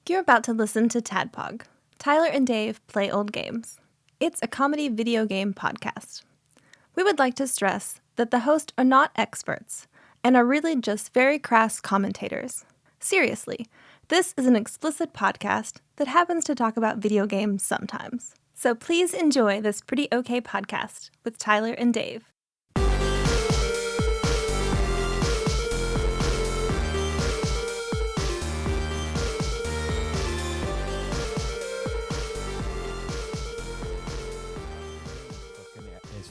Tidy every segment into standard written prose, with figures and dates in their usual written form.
You're about to listen to TADPOG. Tyler and Dave play old games. It's a comedy video game podcast. We would like to stress that the hosts are not experts and are really just very crass commentators. Seriously, this is an explicit podcast that happens to talk about video games sometimes. So please enjoy this pretty okay podcast with Tyler and Dave.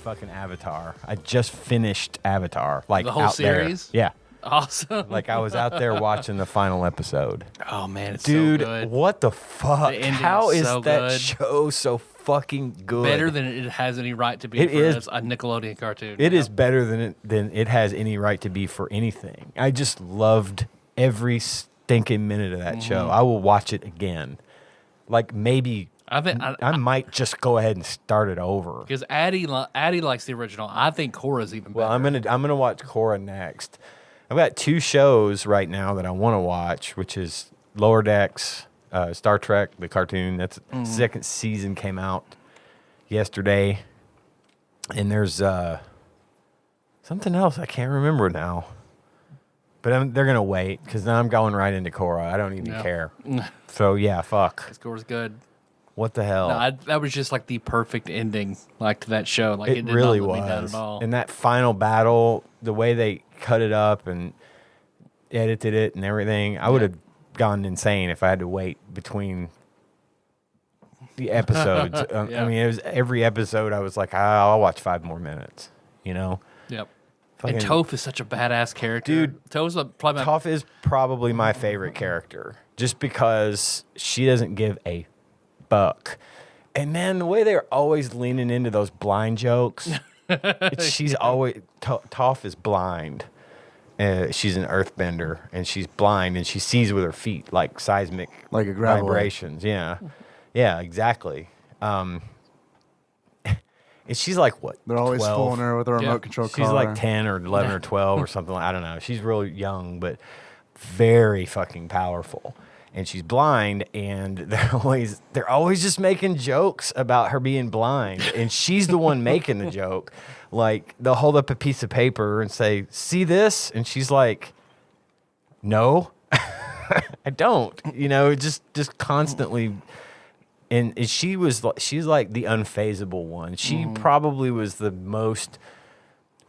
Fucking Avatar. I just finished Avatar. Like the whole out series? There. Yeah. Awesome. Like I was out there watching the final episode. Oh man, it's Dude, so good. what the fuck? The How is so that good. show so fucking good? Better than it has any right to be It for is. a Nickelodeon cartoon. It is better than it has any right to be for anything. I just loved every stinking minute of that show. I will watch it again. Like maybe I might just go ahead and start it over. Because Addie likes the original. I think Korra's even better. Well, I'm gonna watch Korra next. I've got two shows right now that I want to watch, which is Lower Decks, Star Trek, the cartoon. That's second season came out yesterday, and there's something else I can't remember now. But they're gonna wait because now I'm going right into Korra. I don't even care. So yeah, fuck. Korra's good. What the hell? No, that was just like the perfect ending, like to that show. Like it did really not let was. me down at all. And that final battle, the way they cut it up and edited it and everything, I would have gone insane if I had to wait between the episodes. I mean, it was every episode. I was like, I'll watch 5 more minutes. You know. Yep. Fucking, and Toph is such a badass character. Dude, Toph is probably my favorite character, just because she doesn't give a fuck. And man, the way they're always leaning into those blind jokes. She's always Toph is blind. She's an earthbender, and she's blind, and she sees with her feet, like seismic, like a vibrations. Yeah, exactly. And she's like what? They're always 12? fooling her with a remote control car. She's like 10 or 11 or 12 or something. I don't know. She's really young, but very fucking powerful. And she's blind, and they're always just making jokes about her being blind, and she's the one making the joke. Like they'll hold up a piece of paper and say, "See this?" And she's like, "No, I don't." You know, just constantly. And she's like the unfazable one. She probably was the most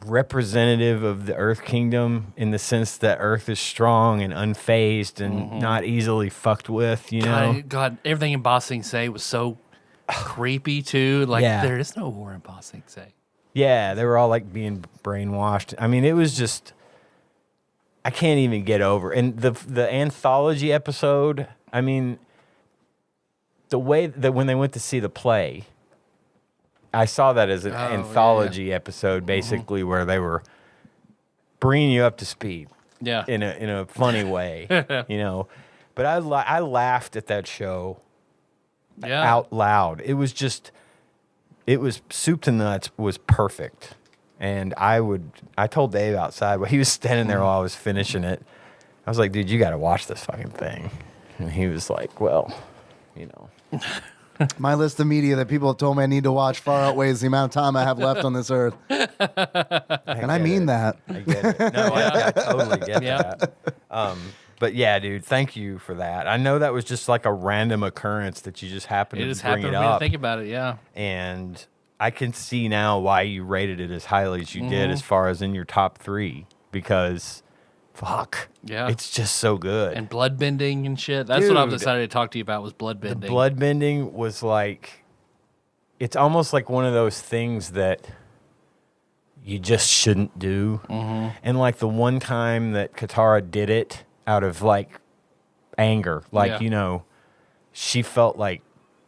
representative of the Earth Kingdom in the sense that Earth is strong and unfazed and not easily fucked with, you know? God, everything in Ba Sing Se was so creepy too. Like there is no war in Ba Sing Se. Yeah, they were all like being brainwashed. I mean, it was just, I can't even get over. And the anthology episode, I mean, the way that when they went to see the play, I saw that as an anthology episode, basically, where they were bringing you up to speed, in a funny way, you know. But I laughed at that show, out loud. It was soup to nuts was perfect, and I told Dave outside while he was standing there while I was finishing it. I was like, dude, you got to watch this fucking thing, and he was like, well, you know. My list of media that people have told me I need to watch far outweighs the amount of time I have left on this earth. And I mean that. I get it. No, I totally get that. But yeah, dude, thank you for that. I know that was just like a random occurrence that you just happened to bring it up. Think about it, yeah. And I can see now why you rated it as highly as you did as far as in your top 3, because fuck. Yeah. It's just so good. And blood bending and shit. That's what I was excited to talk to you about was blood bending. The blood bending was like, it's almost like one of those things that you just shouldn't do. And like the one time that Katara did it out of like anger, like, you know, she felt like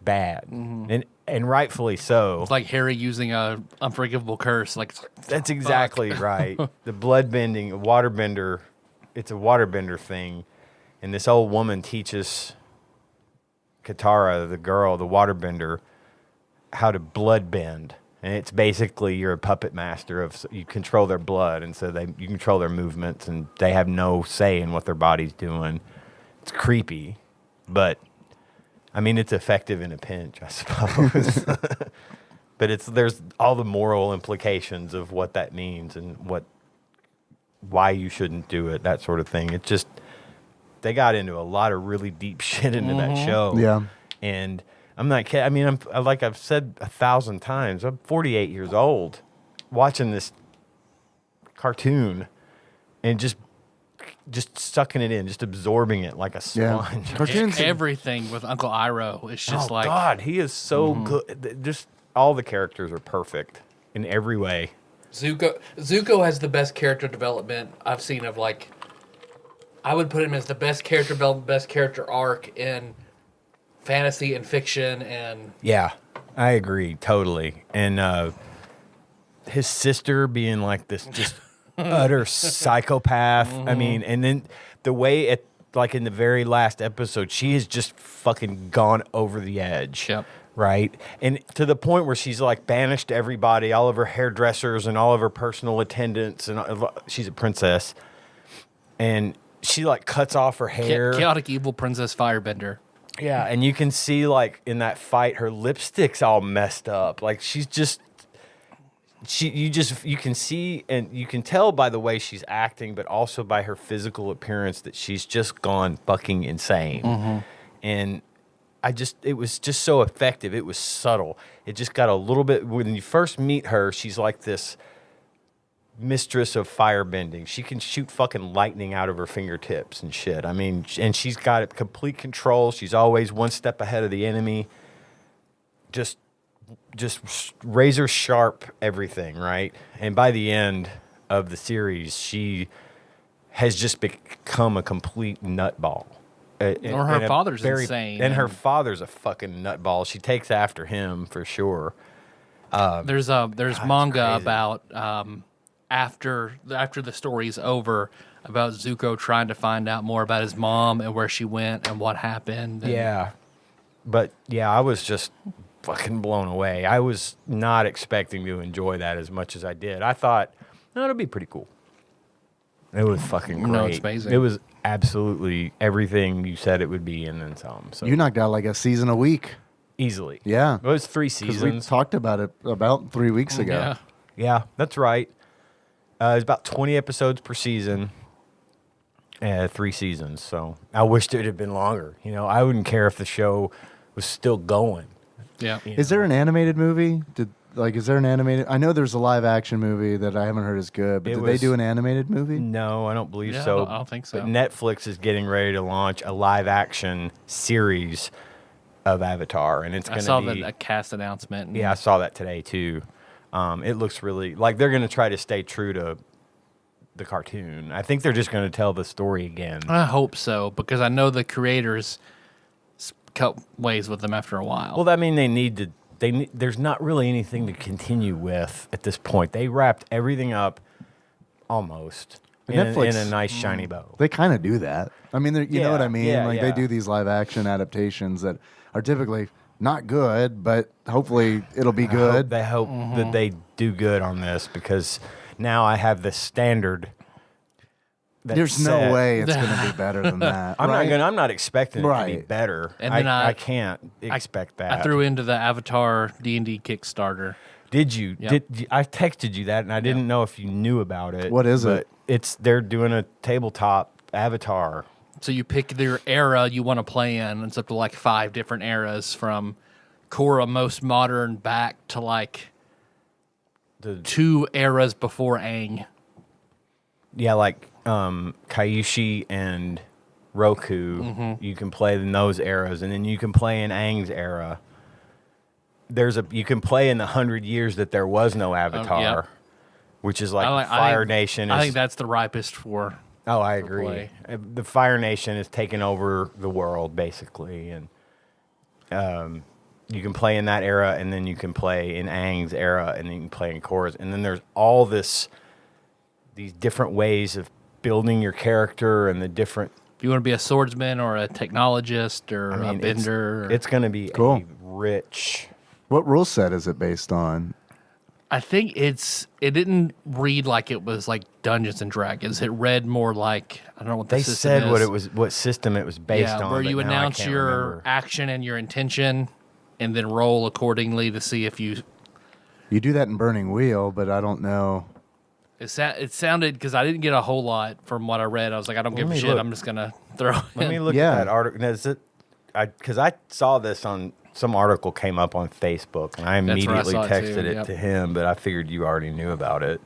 bad. And rightfully so. It's like Harry using a unforgivable curse. Like that's exactly right. The blood bending, waterbender, it's a waterbender thing. And this old woman teaches Katara, the girl, the waterbender, how to blood bend. And it's basically you're a puppet master you control their blood, and so you control their movements, and they have no say in what their body's doing. It's creepy, but I mean, it's effective in a pinch, I suppose. But there's all the moral implications of what that means and why you shouldn't do it, that sort of thing. It just, they got into a lot of really deep shit into that show. Yeah. And I'm not kidding. I mean, like I've said 1,000 times, I'm 48 years old watching this cartoon and just sucking it in, just absorbing it like a sponge. Yeah. Cartoons. Everything with Uncle Iroh is just like God, he is so good. Just all the characters are perfect in every way. Zuko has the best character development I've seen of like. I would put him as the best character development, best character arc in fantasy and fiction, and yeah, I agree totally. And his sister being like this just utter psychopath. I mean, and then the way like in the very last episode, she has just fucking gone over the edge. Yep. Right? And to the point where she's like banished everybody, all of her hairdressers and all of her personal attendants, and she's a princess. And she like cuts off her hair. Chaotic evil princess firebender. Yeah, and you can see like in that fight, her lipstick's all messed up. Like she's just, you can see and you can tell by the way she's acting, but also by her physical appearance that she's just gone fucking insane. And it was just so effective. It was subtle. It just got a little bit, when you first meet her, she's like this mistress of firebending. She can shoot fucking lightning out of her fingertips and shit. I mean, and she's got complete control. She's always one step ahead of the enemy. Just razor sharp everything, right? And by the end of the series, she has just become a complete nutball. Or her father's insane. And her father's a fucking nutball. She takes after him for sure. There's manga about after the story's over about Zuko trying to find out more about his mom and where she went and what happened. Yeah. But yeah, I was just fucking blown away. I was not expecting to enjoy that as much as I did. I thought, no, it'll be pretty cool. It was fucking great. No, it's amazing. It was absolutely everything you said it would be and then some. So You knocked out like a season a week. easily. Yeah. It was 3 Because seasons. we talked about it about 3 weeks ago. Yeah. Yeah, that's right. It's about 20 episodes per season. 3 seasons. So I wished it had been longer. You know, I wouldn't care if the show was still going. Yeah. Is there an animated movie? Is there an animated? I know there's a live action movie that I haven't heard is good, but did they do an animated movie? No, I don't believe Yeah, so. I don't think so. But Netflix is getting ready to launch a live action series of Avatar, and it's going to be. I saw the cast announcement. And Yeah, I saw that today too. It looks really like they're going to try to stay true to the cartoon. I think they're just going to tell the story again. I hope so, because I know the creators cut ways with them after a while. Well, I mean, they need to. There's not really anything to continue with at this point. They wrapped everything up almost in a nice shiny bow. They kind of do that. I mean, you know what I mean? yeah, They do these live action adaptations that are typically not good, but hopefully it'll be good. They hope that they do good on this because now I have this standard. There's no way it's going to be better than that. I'm not expecting it to be Right. better. And then I can't expect that. I threw into the Avatar D&D Kickstarter. Did you? Yep. I texted you that, and I didn't know if you knew about it. What is but it? They're doing a tabletop Avatar. So you pick your era you want to play in. It's up to like 5 different eras from Korra most modern back to like The 2 eras before Aang. Yeah, like Kaiushi and Roku, you can play in those eras, and then you can play in Aang's era. You can play in the 100 years that there was no Avatar, yep. which is like Fire Nation. I think that's the ripest for. Oh, I agree. play. The Fire Nation is taking over the world basically, and you can play in that era, and then you can play in Aang's era, and then you can play in Korra's, and then there's all these different ways of building your character and the different. If you want to be a swordsman or a technologist or a bender, It's going to be Cool. a rich. What rule set is it based on? I think it didn't read like it was like Dungeons and Dragons. It read more like, I don't know what the They system said is. what system it was based on. Where you but now I announce can't your remember. action and your intention, and then roll accordingly to see if you. You do that in Burning Wheel, but I don't know. It sounded, because I didn't get a whole lot from what I read. I was like, I don't give a me shit. look. I'm just gonna throw it. Let me look Yeah. at that article. Is it? Because I saw this on some article came up on Facebook, and I That's where I immediately saw it texted too, it yep. to him, but I figured you already knew about it.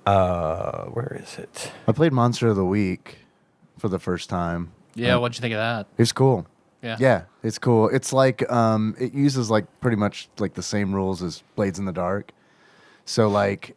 Where is it? I played Monster of the Week for the first time. Yeah, what'd you think of that? It's cool. Yeah. Yeah, it's cool. It's like it uses like pretty much like the same rules as Blades in the Dark. So like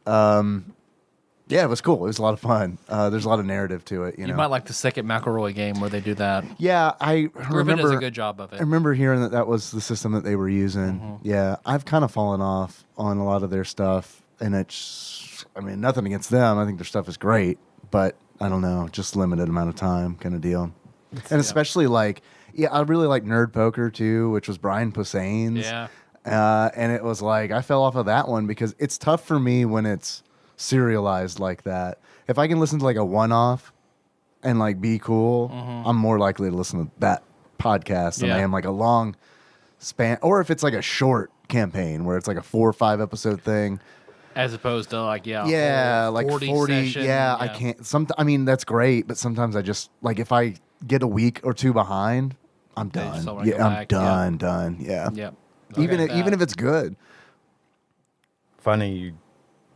yeah, it was cool. It was a lot of fun. There's a lot of narrative to it, you You know. might like the second McElroy game where they do that. Yeah, I Griffin remember does a good job of it. I remember hearing that was the system that they were using. Mm-hmm. Yeah, I've kind of fallen off on a lot of their stuff, and it's, I mean, nothing against them. I think their stuff is great, but I don't know, just limited amount of time kind of deal. And especially like, yeah, I really like Nerd Poker too, which was Brian Posehn's. Yeah. And it was like, I fell off of that one because it's tough for me when it's serialized like that. If I can listen to like a one-off and like be cool, I'm more likely to listen to that podcast than I Yeah. am like a long span, or if it's like a short campaign where it's like a 4 or 5 episode thing. As opposed to like, Yeah, like 40. session, Yeah, I can't. I mean, that's great, but sometimes I just like if I get a week or two behind, I'm They just done. don't wanna Yeah, go I'm back, done. Yeah. Yep. Even Okay. even if it's good. Funny you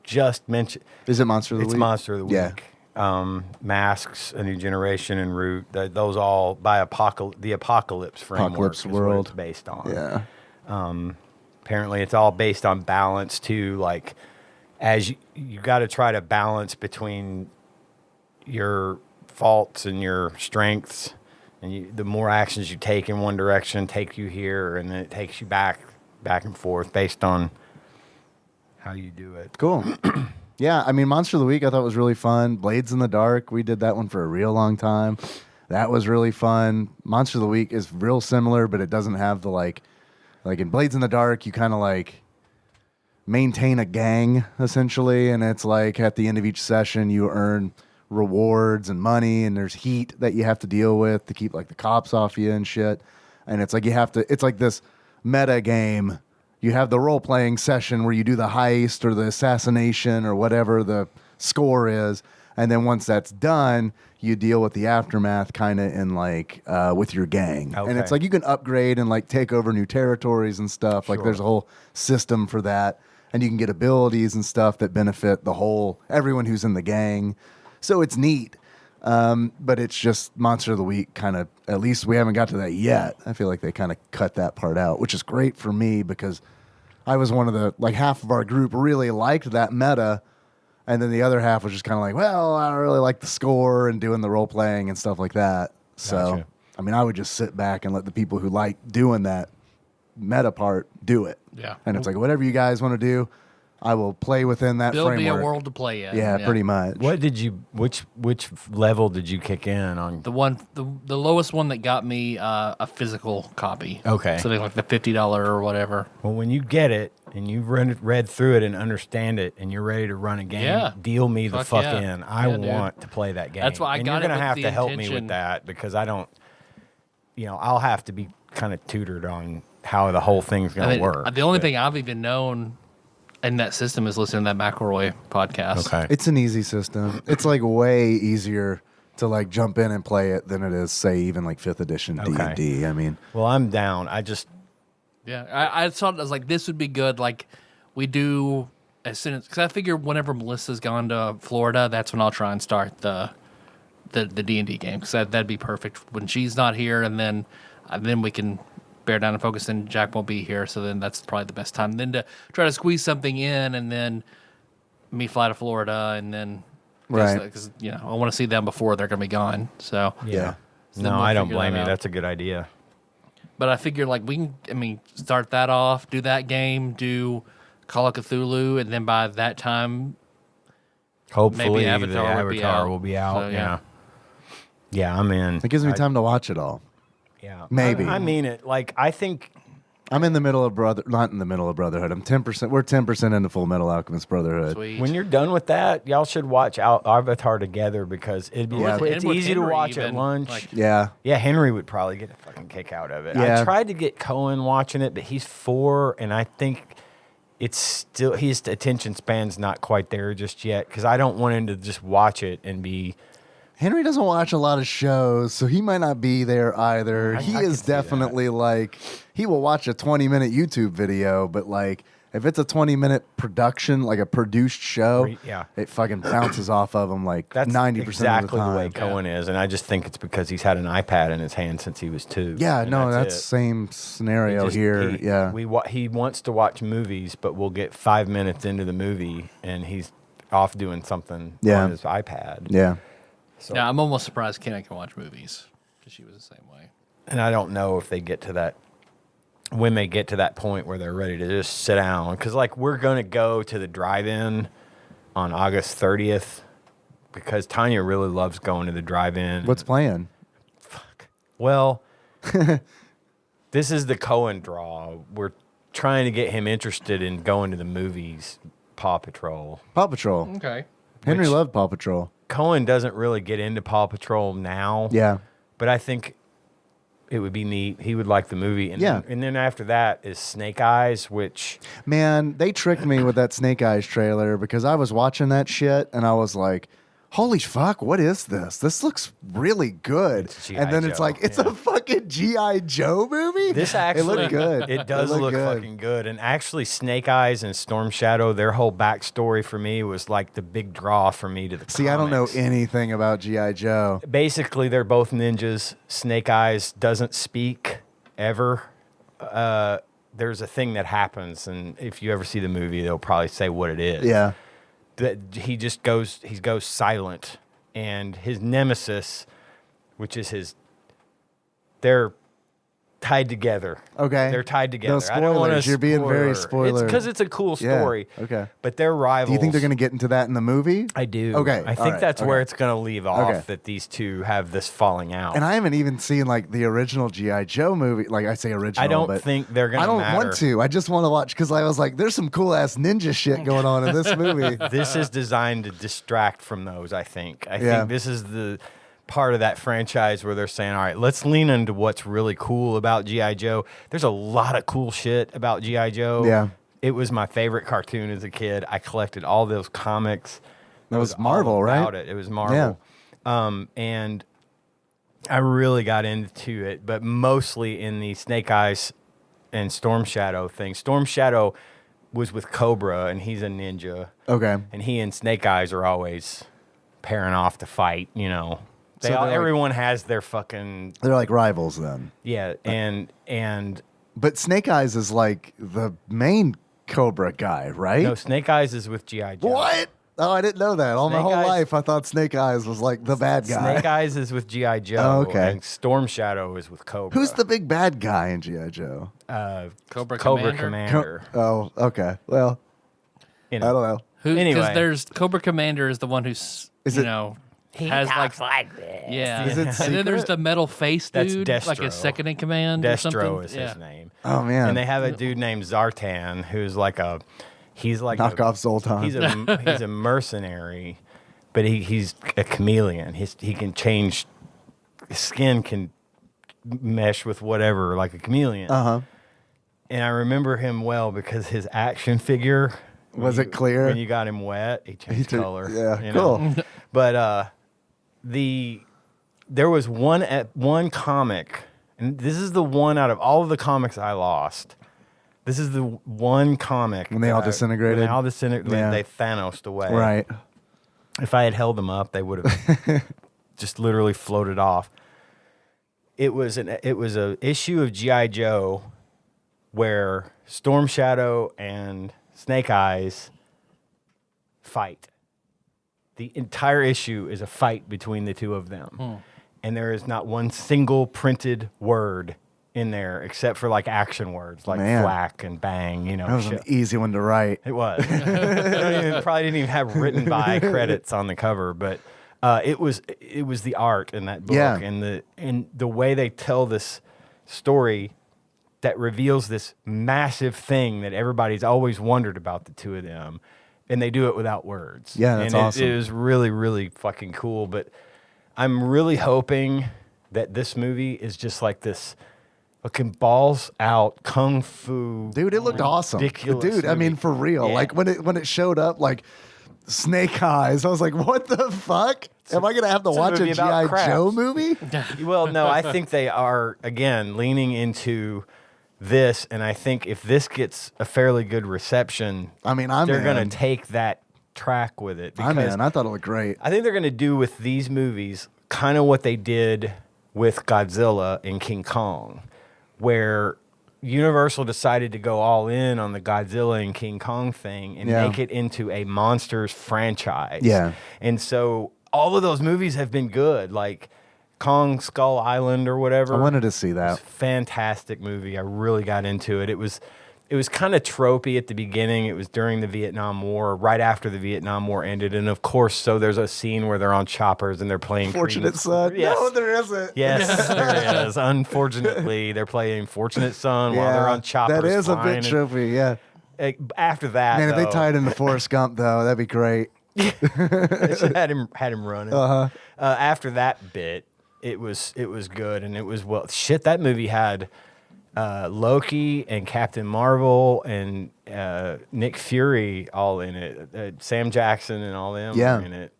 just mentioned. Is it Monster of the It's Week? Monster of the Yeah. Week. Masks, A New Generation, and Root. Those all by the Apocalypse framework Apocalypse is what World. it's based on. Yeah. Apparently, it's all based on balance too. Like, as you got to try to balance between your faults and your strengths, and the more actions you take in one direction take you here, and then it takes you back and forth based on how you do it. Cool. Yeah, I mean, Monster of the Week I thought was really fun. Blades in the Dark, we did that one for a real long time. That was really fun. Monster of the Week is real similar, but it doesn't have the like in Blades in the Dark, you kind of like maintain a gang essentially, and it's like at the end of each session you earn rewards and money, and there's heat that you have to deal with to keep like the cops off you and shit. And it's like it's like this meta game. You have the role-playing session where you do the heist or the assassination or whatever the score is, and then once that's done, you deal with the aftermath kind of in like with your gang. Okay. And it's like you can upgrade and like take over new territories and stuff. Like there's a whole system for that, and you can get abilities and stuff that benefit everyone who's in the gang. So it's neat. But it's just Monster of the Week kind of, at least we haven't got to that yet. I feel like they kind of cut that part out, which is great for me because I was one of the, like half of our group really liked that meta. And then the other half was just kind of like, well, I don't really like the score and doing the role playing and stuff like that. So, Gotcha. I mean, I would just sit back and let the people who like doing that meta part do it. Yeah. And it's like, whatever you guys want to do, I will play within that There'll framework. be a world to play in. Yeah, pretty much. Which level did you kick in on? The lowest one that got me a physical copy. Okay. So they like the $50 or whatever. Well, when you get it and you've read through it and understand it and you're ready to run a game, Yeah. deal me the Fuck fuck yeah. in. I Yeah, dude. want to play that game. That's why I and got you're it gonna with have the to help me intention- with that because I don't, I'll have to be kind of tutored on how the whole thing's I going to mean, work. the only but- thing I've even known in that system is listening to that McElroy podcast. Okay. It's an easy system. It's like way easier to like jump in and play it than it is, say, even like 5th edition Okay. D&D. I mean, Well, I'm down. I just Yeah, I thought I was like, this would be good. Like we do as soon as, because I figure whenever Melissa's gone to Florida, that's when I'll try and start the D&D game because that'd be perfect when she's not here, and then we can bear down and focus. And Jack won't be here, so then that's probably the best time. Then to try to squeeze something in, and then me fly to Florida, and then Right. because I want to see them before they're gonna be gone. So yeah. So then no, we'll I don't figure blame that you. out. That's a good idea. But I figure like we can, start that off, do that game, do Call of Cthulhu, and then by that time, Hopefully, Maybe the Avatar will be Avatar out. will be out. So, yeah. yeah. Yeah, I'm in. It gives me time to watch it all. Yeah, Maybe. I mean it. Like I think I'm in the middle of not in the middle of Brotherhood. I'm 10%. We're 10% into Full Metal Alchemist Brotherhood. Sweet. When you're done with that, y'all should watch Avatar together because it'd be it's with easy to Henry watch at even, lunch. like- Yeah. Yeah, Henry would probably get a fucking kick out of it. Yeah. I tried to get Cohen watching it, but he's 4, and I think it's still his attention span's not quite there just yet because I don't want him to just watch it and be. Henry doesn't watch a lot of shows, so he might not be there either. He I is could see definitely like, he will watch a 20-minute YouTube video, but like, if it's a 20-minute production, like a produced show, Yeah. it fucking bounces off of him like That's 90% exactly of the time. way Cohen is, and I just think it's because he's had an iPad in his hand since he was 2. Yeah, and no, that's it. same scenario Just- here. Yeah. he wants to watch movies, but we'll get 5 minutes into the movie, and he's off doing something on his iPad. Yeah. So, Yeah, I'm almost surprised Kenna can watch movies because she was the same way. and I don't know if they get to that when they get to that point where they're ready to just sit down, because like we're gonna go to the drive-in on August 30th because Tanya really loves going to the drive-in. What's playing? Well, this is the Cohen draw. We're trying to get him interested in going to the movies. Paw Patrol. Paw Patrol. Okay. Henry Which- loved Paw Patrol. Cohen doesn't really get into Paw Patrol now. Yeah. But I think it would be neat. He would like the movie. And Yeah. and then after that is Snake Eyes, which Man, they tricked me with that Snake Eyes trailer because I was watching that shit and I was like, holy fuck, what is this? This looks really good. It's G.I. And then it's Joe, like, it's yeah. a fucking G.I. Joe movie? this It actually looked good. It does looked look good. fucking good. And actually Snake Eyes and Storm Shadow, their whole backstory for me was like the big draw for me to the See, I don't know comics. anything about G.I. Joe. Basically, they're both ninjas. Snake Eyes doesn't speak ever. There's a thing that happens, and if you ever see the movie, they'll probably say what it is. Yeah. That he goes silent, and his nemesis, which is they're tied together. Okay. They're tied together. No I don't want spoilers. to. You're being very spoiler. Because it's a cool Yeah. story. Okay. But they're rivals. Do you think they're going to get into that in the movie? I do. Okay, I all think right, that's okay. where it's going to leave off. Okay. That these two have this falling out. And I haven't even seen like the original G.I. Joe movie. Like I say original, I don't but think they're going I to don't matter. want to. I just want to watch because I was like, there's some cool ass ninja shit going on in this movie. This is designed to distract from those, I think. I Yeah. think this is the part of that franchise where they're saying, all right, let's lean into what's really cool about G.I. Joe. There's a lot of cool shit about G.I. Joe. Yeah. It was my favorite cartoon as a kid. I collected all those comics. That was all Marvel, right? about it was Marvel. And I really got into it, but mostly in the Snake Eyes and Storm Shadow thing. Storm Shadow was with Cobra, and he's a ninja. Okay. And he and Snake Eyes are always pairing off to fight, you know. So they're like- Everyone has their fucking They're like rivals then. and But Snake Eyes is like the main Cobra guy, right? no, Snake Eyes is with G.I. Joe. What? Oh, I didn't know that. All my Snake whole Eyes- life, I thought Snake Eyes was like the bad guy. Snake Eyes is with G.I. Joe. Oh, okay. And Storm Shadow is with Cobra. Who's the big bad guy in G.I. Joe? Cobra Cobra Commander? Commander. Oh, okay. Well, You I don't know. Because Anyway. there's Cobra Commander is the one who's Is you it- know He has talks like like this. yeah, Is it and then there's secret? the metal face That's dude, like his Destro. second in command. or something. Destro is Yeah. his name. Oh man. And they have a dude named Zartan who's like he's like Knockoff Zoltan. He's a mercenary, but he's a chameleon. He can change. His skin can mesh with whatever, like a chameleon. Uh-huh. And I remember him well because his action figure Was it clear? when you got him wet? He changed took- color. yeah, you cool. know? But there was one comic, and this is the one out of all of the comics I lost. This is the one comic When they all that disintegrated? When they all disintegrated. Yeah. When they Thanos'd away. Right. If I had held them up, they would have just literally floated off. It was a issue of G.I. Joe where Storm Shadow and Snake Eyes fight. The entire issue is a fight between the two of them. And there is not one single printed word in there except for like action words like Man. thwack and bang, you know. That was an shit. easy one to write. It was. Probably didn't even have written by credits on the cover, but it was the art in that book Yeah. and the way they tell this story that reveals this massive thing that everybody's always wondered about the two of them, and they do it without words. Yeah, that's awesome. It was really, really fucking cool. But I'm really hoping that this movie is just like this fucking balls out kung fu. Dude, it looked awesome. Ridiculous Dude, I mean, movie. for real. Yeah. Like when it showed up, like snake eyes, I was like, what the fuck? Am I gonna have to watch a movie about G.I. crabs. Joe movie? Well, no, I think they are, again, leaning into this, and I think if this gets a fairly good reception, I mean, I'm they're going in. to take that track with it. I'm because in. I thought it looked great. I think they're going to do with these movies kind of what they did with Godzilla and King Kong, where Universal decided to go all in on the Godzilla and King Kong thing and Yeah. make it into a monsters franchise. Yeah. And so all of those movies have been good, like Kong Skull Island or whatever. I wanted to see It was that. a fantastic movie. I really got into it. It was kind of tropey at the beginning. It was during the Vietnam War, right after the Vietnam War ended. And of course, so there's a scene where they're on choppers and they're playing Fortunate Creedence. Son. Yes. No, there isn't. Yes, there is. Unfortunately, they're playing Fortunate Son while they're on choppers. That is a flying. bit trippy, yeah. And, after that, Man, if they though, tied into Forrest Gump, though, that'd be great. they should had him running. After that bit, it was good, and it was shit. That movie had Loki and Captain Marvel and Nick Fury all in it. Sam Jackson and all them Yeah. were in it.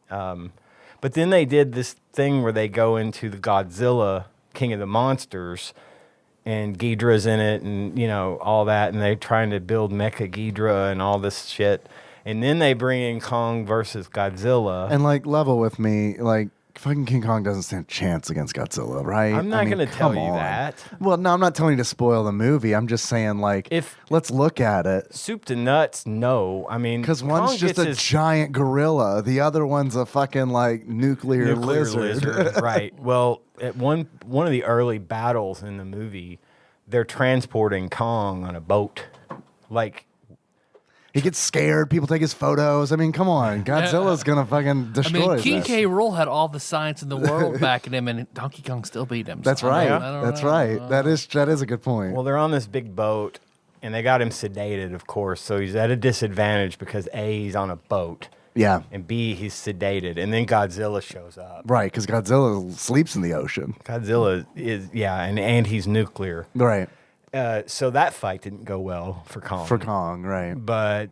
But then they did this thing where they go into the Godzilla, King of the Monsters, and Ghidorah's in it, and all that, and they're trying to build Mecha Ghidorah and all this shit. And then they bring in Kong versus Godzilla. And like, level with me, like, fucking King Kong doesn't stand a chance against Godzilla, right? I'm not I mean, going to tell come you on. that. Well, no, I'm not telling you to spoil the movie. I'm just saying, like, let's look at it. Soup to nuts, no. I mean, Because one's Kong just gets a his giant gorilla. The other one's a fucking, like, nuclear lizard. Right. Well, at one of the early battles in the movie, they're transporting Kong on a boat. Like, He gets scared. People take his photos. I mean, come on. Godzilla's going to fucking destroy King this. K. Rool had all the science in the world backing him, and Donkey Kong still beat him. That's So, I right. don't That's know. right. That is a good point. well, they're on this big boat, and they got him sedated, of course. So he's at a disadvantage because A, he's on a boat, yeah. and B, he's sedated. And then Godzilla shows up. Right, because Godzilla sleeps in the ocean. Godzilla is, and he's nuclear. Right. So that fight didn't go well for Kong. For Kong, right. But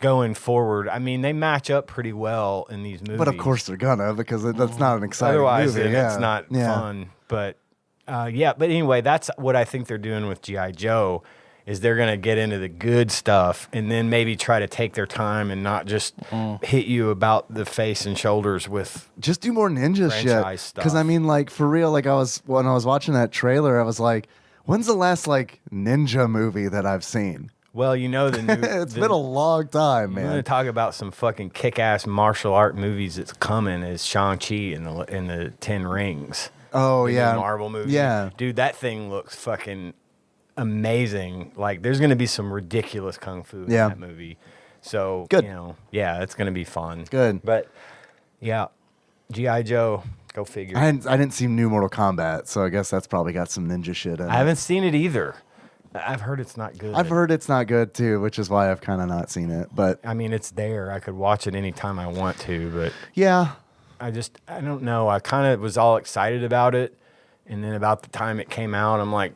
going forward, I mean, they match up pretty well in these movies. But of course they're gonna, because that's not an exciting Otherwise, movie. it's not fun. But but anyway, that's what I think they're doing with G.I. Joe. Is they're gonna get into the good stuff and then maybe try to take their time and not just hit you about the face and shoulders with. Just do more ninja shit. Franchise stuff. Because I mean, like, for real, like, when I was watching that trailer, I was like, when's the last like ninja movie that I've seen? Well, the new. It's been a long time, I'm going to man. talk about some fucking kick-ass martial art movies that's coming. Is Shang-Chi in the Ten Rings? Oh The new yeah, Marvel movie. Yeah, Dude, that thing looks fucking amazing. Like, there's going to be some ridiculous kung fu in Yeah. that movie. So, Good. it's going to be fun. Good. But, yeah, G.I. Joe, go figure. I didn't see New Mortal Kombat, so I guess that's probably got some ninja shit in it. I haven't seen it either. I've heard it's not good. I've heard it's not good too, which is why I've kind of not seen it. But I mean, it's there. I could watch it anytime I want to, but yeah, I don't know. I kind of was all excited about it. And then about the time it came out, I'm like,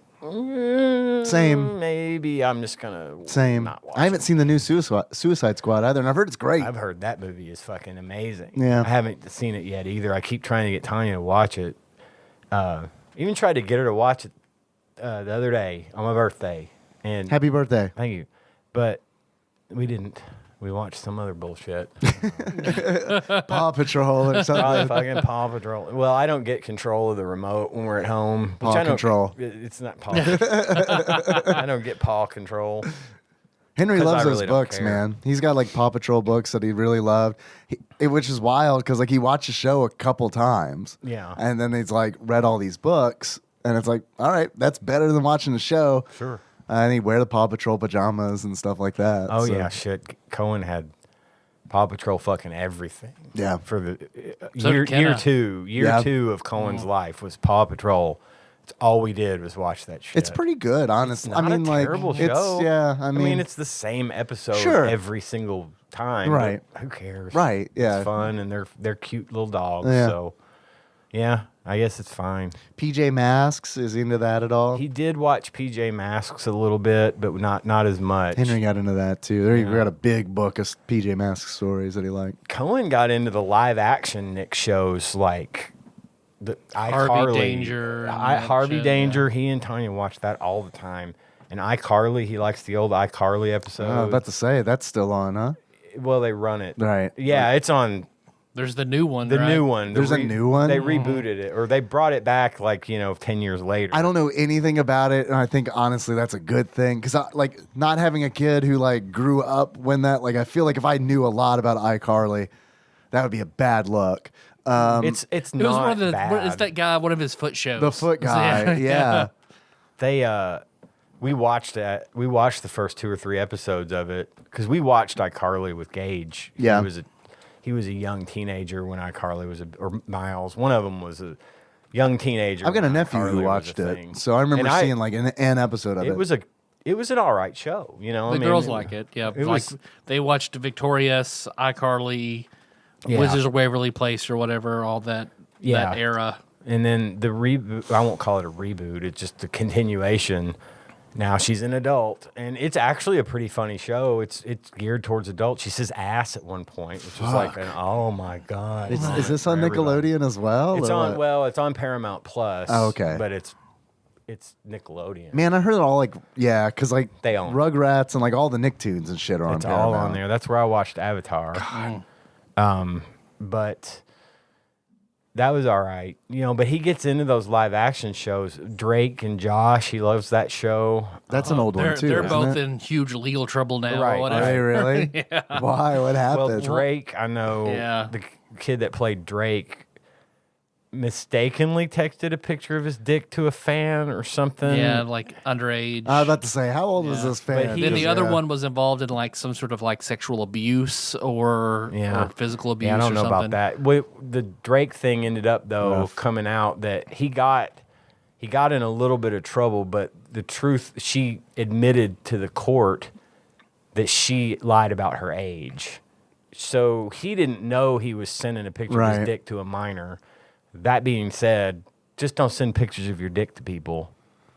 Same. Maybe I'm just going to same. not watch I haven't it. seen the new Suicide Squad either, and I've heard it's great. I've heard that movie is fucking amazing. Yeah. I haven't seen it yet either. I keep trying to get Tanya to watch it. Even tried to get her to watch it the other day on my birthday. And Happy birthday. thank you. But we didn't. We watched some other bullshit. Paw Patrol or Probably something. fucking Paw Patrol. Well, I don't get control of the remote when we're at home. Paw which I don't- Control. It's not Paw. I don't get Paw Control. Henry 'Cause I loves really those don't books, care. man. He's got like Paw Patrol books that he really loved, which is wild because like he watched the show a couple times. Yeah. And then he's like read all these books, and it's like, all right, that's better than watching the show. Sure. And he'd wear the Paw Patrol pajamas and stuff like that. Oh, so- yeah, shit. Cohen had Paw Patrol fucking everything. Yeah. For the So year did Kenna. two. Year Yeah. two of Cohen's life was Paw Patrol. all we did was watch that shit. It's pretty good, honestly. Not I mean, a terrible like, show. I mean, it's the same episode Sure. every single time. Right. But who cares? Right, yeah. It's fun, and they're cute little dogs. Yeah. So, yeah, I guess it's fine. PJ Masks is he into that at all? He did watch PJ Masks a little bit, but not as much. Henry got into that too. There you got a big book of PJ Masks stories that he liked. Cohen got into the live action Nick shows like the Harvey Danger and that Harvey shit, Danger. He and Tanya watch that all the time. And iCarly, he likes the old iCarly episodes. I was about to say that's still on, huh? Well, they run it. Right. Yeah, it's on There's the new one. the right? new one. There's a new one? They rebooted it, or they brought it back like 10 years later. I don't know anything about it, and I think honestly that's a good thing because like not having a kid who like grew up when that like I feel like if I knew a lot about iCarly, that would be a bad look. It's It was not one of the. bad. It's that guy. One of his foot shows. The foot guy, yeah. They we watched that. We watched the first 2 or 3 episodes of it because we watched iCarly with Gage. Yeah. He was a young teenager when iCarly was or Miles. One of them was a young teenager. I've got a when nephew iCarly who was watched a it, thing. so I remember And seeing like an episode of it. It was an all right show. The girls like it. Yeah, It like was- they watched Victorious, iCarly, Yeah. Wizards of Waverly Place, or whatever. All that. Yeah. That era. And then the reboot, I won't call it a reboot, it's just the continuation. Now she's an adult, and it's actually a pretty funny show. It's geared towards adults. She says ass at one point, which was like, oh my God. is this on For everybody. Nickelodeon as well? It's or on, what? well, it's on Paramount Plus. Oh, okay. But it's Nickelodeon. Man, I heard it all like because like They own it. Rugrats and like all the Nicktoons and shit are on It's all Paramount. on there. That's where I watched Avatar. But that was all right. But he gets into those live action shows. Drake and Josh, he loves that show. That's an old one too. They're isn't both it? in huge legal trouble now. Right, Or Are whatever. they really? Yeah. Why? What happened? Well, Drake, I know Yeah. the kid that played Drake mistakenly texted a picture of his dick to a fan or something. Yeah, like underage. I was about to say, how old was this fan? But he- Then the other Yeah. one was involved in like some sort of like sexual abuse or physical abuse. Yeah, I don't or know something. about that. The Drake thing ended up though coming out that he got in a little bit of trouble, but the truth, she admitted to the court that she lied about her age. So he didn't know he was sending a picture of Right. his dick to a minor. That being said, just don't send pictures of your dick to people.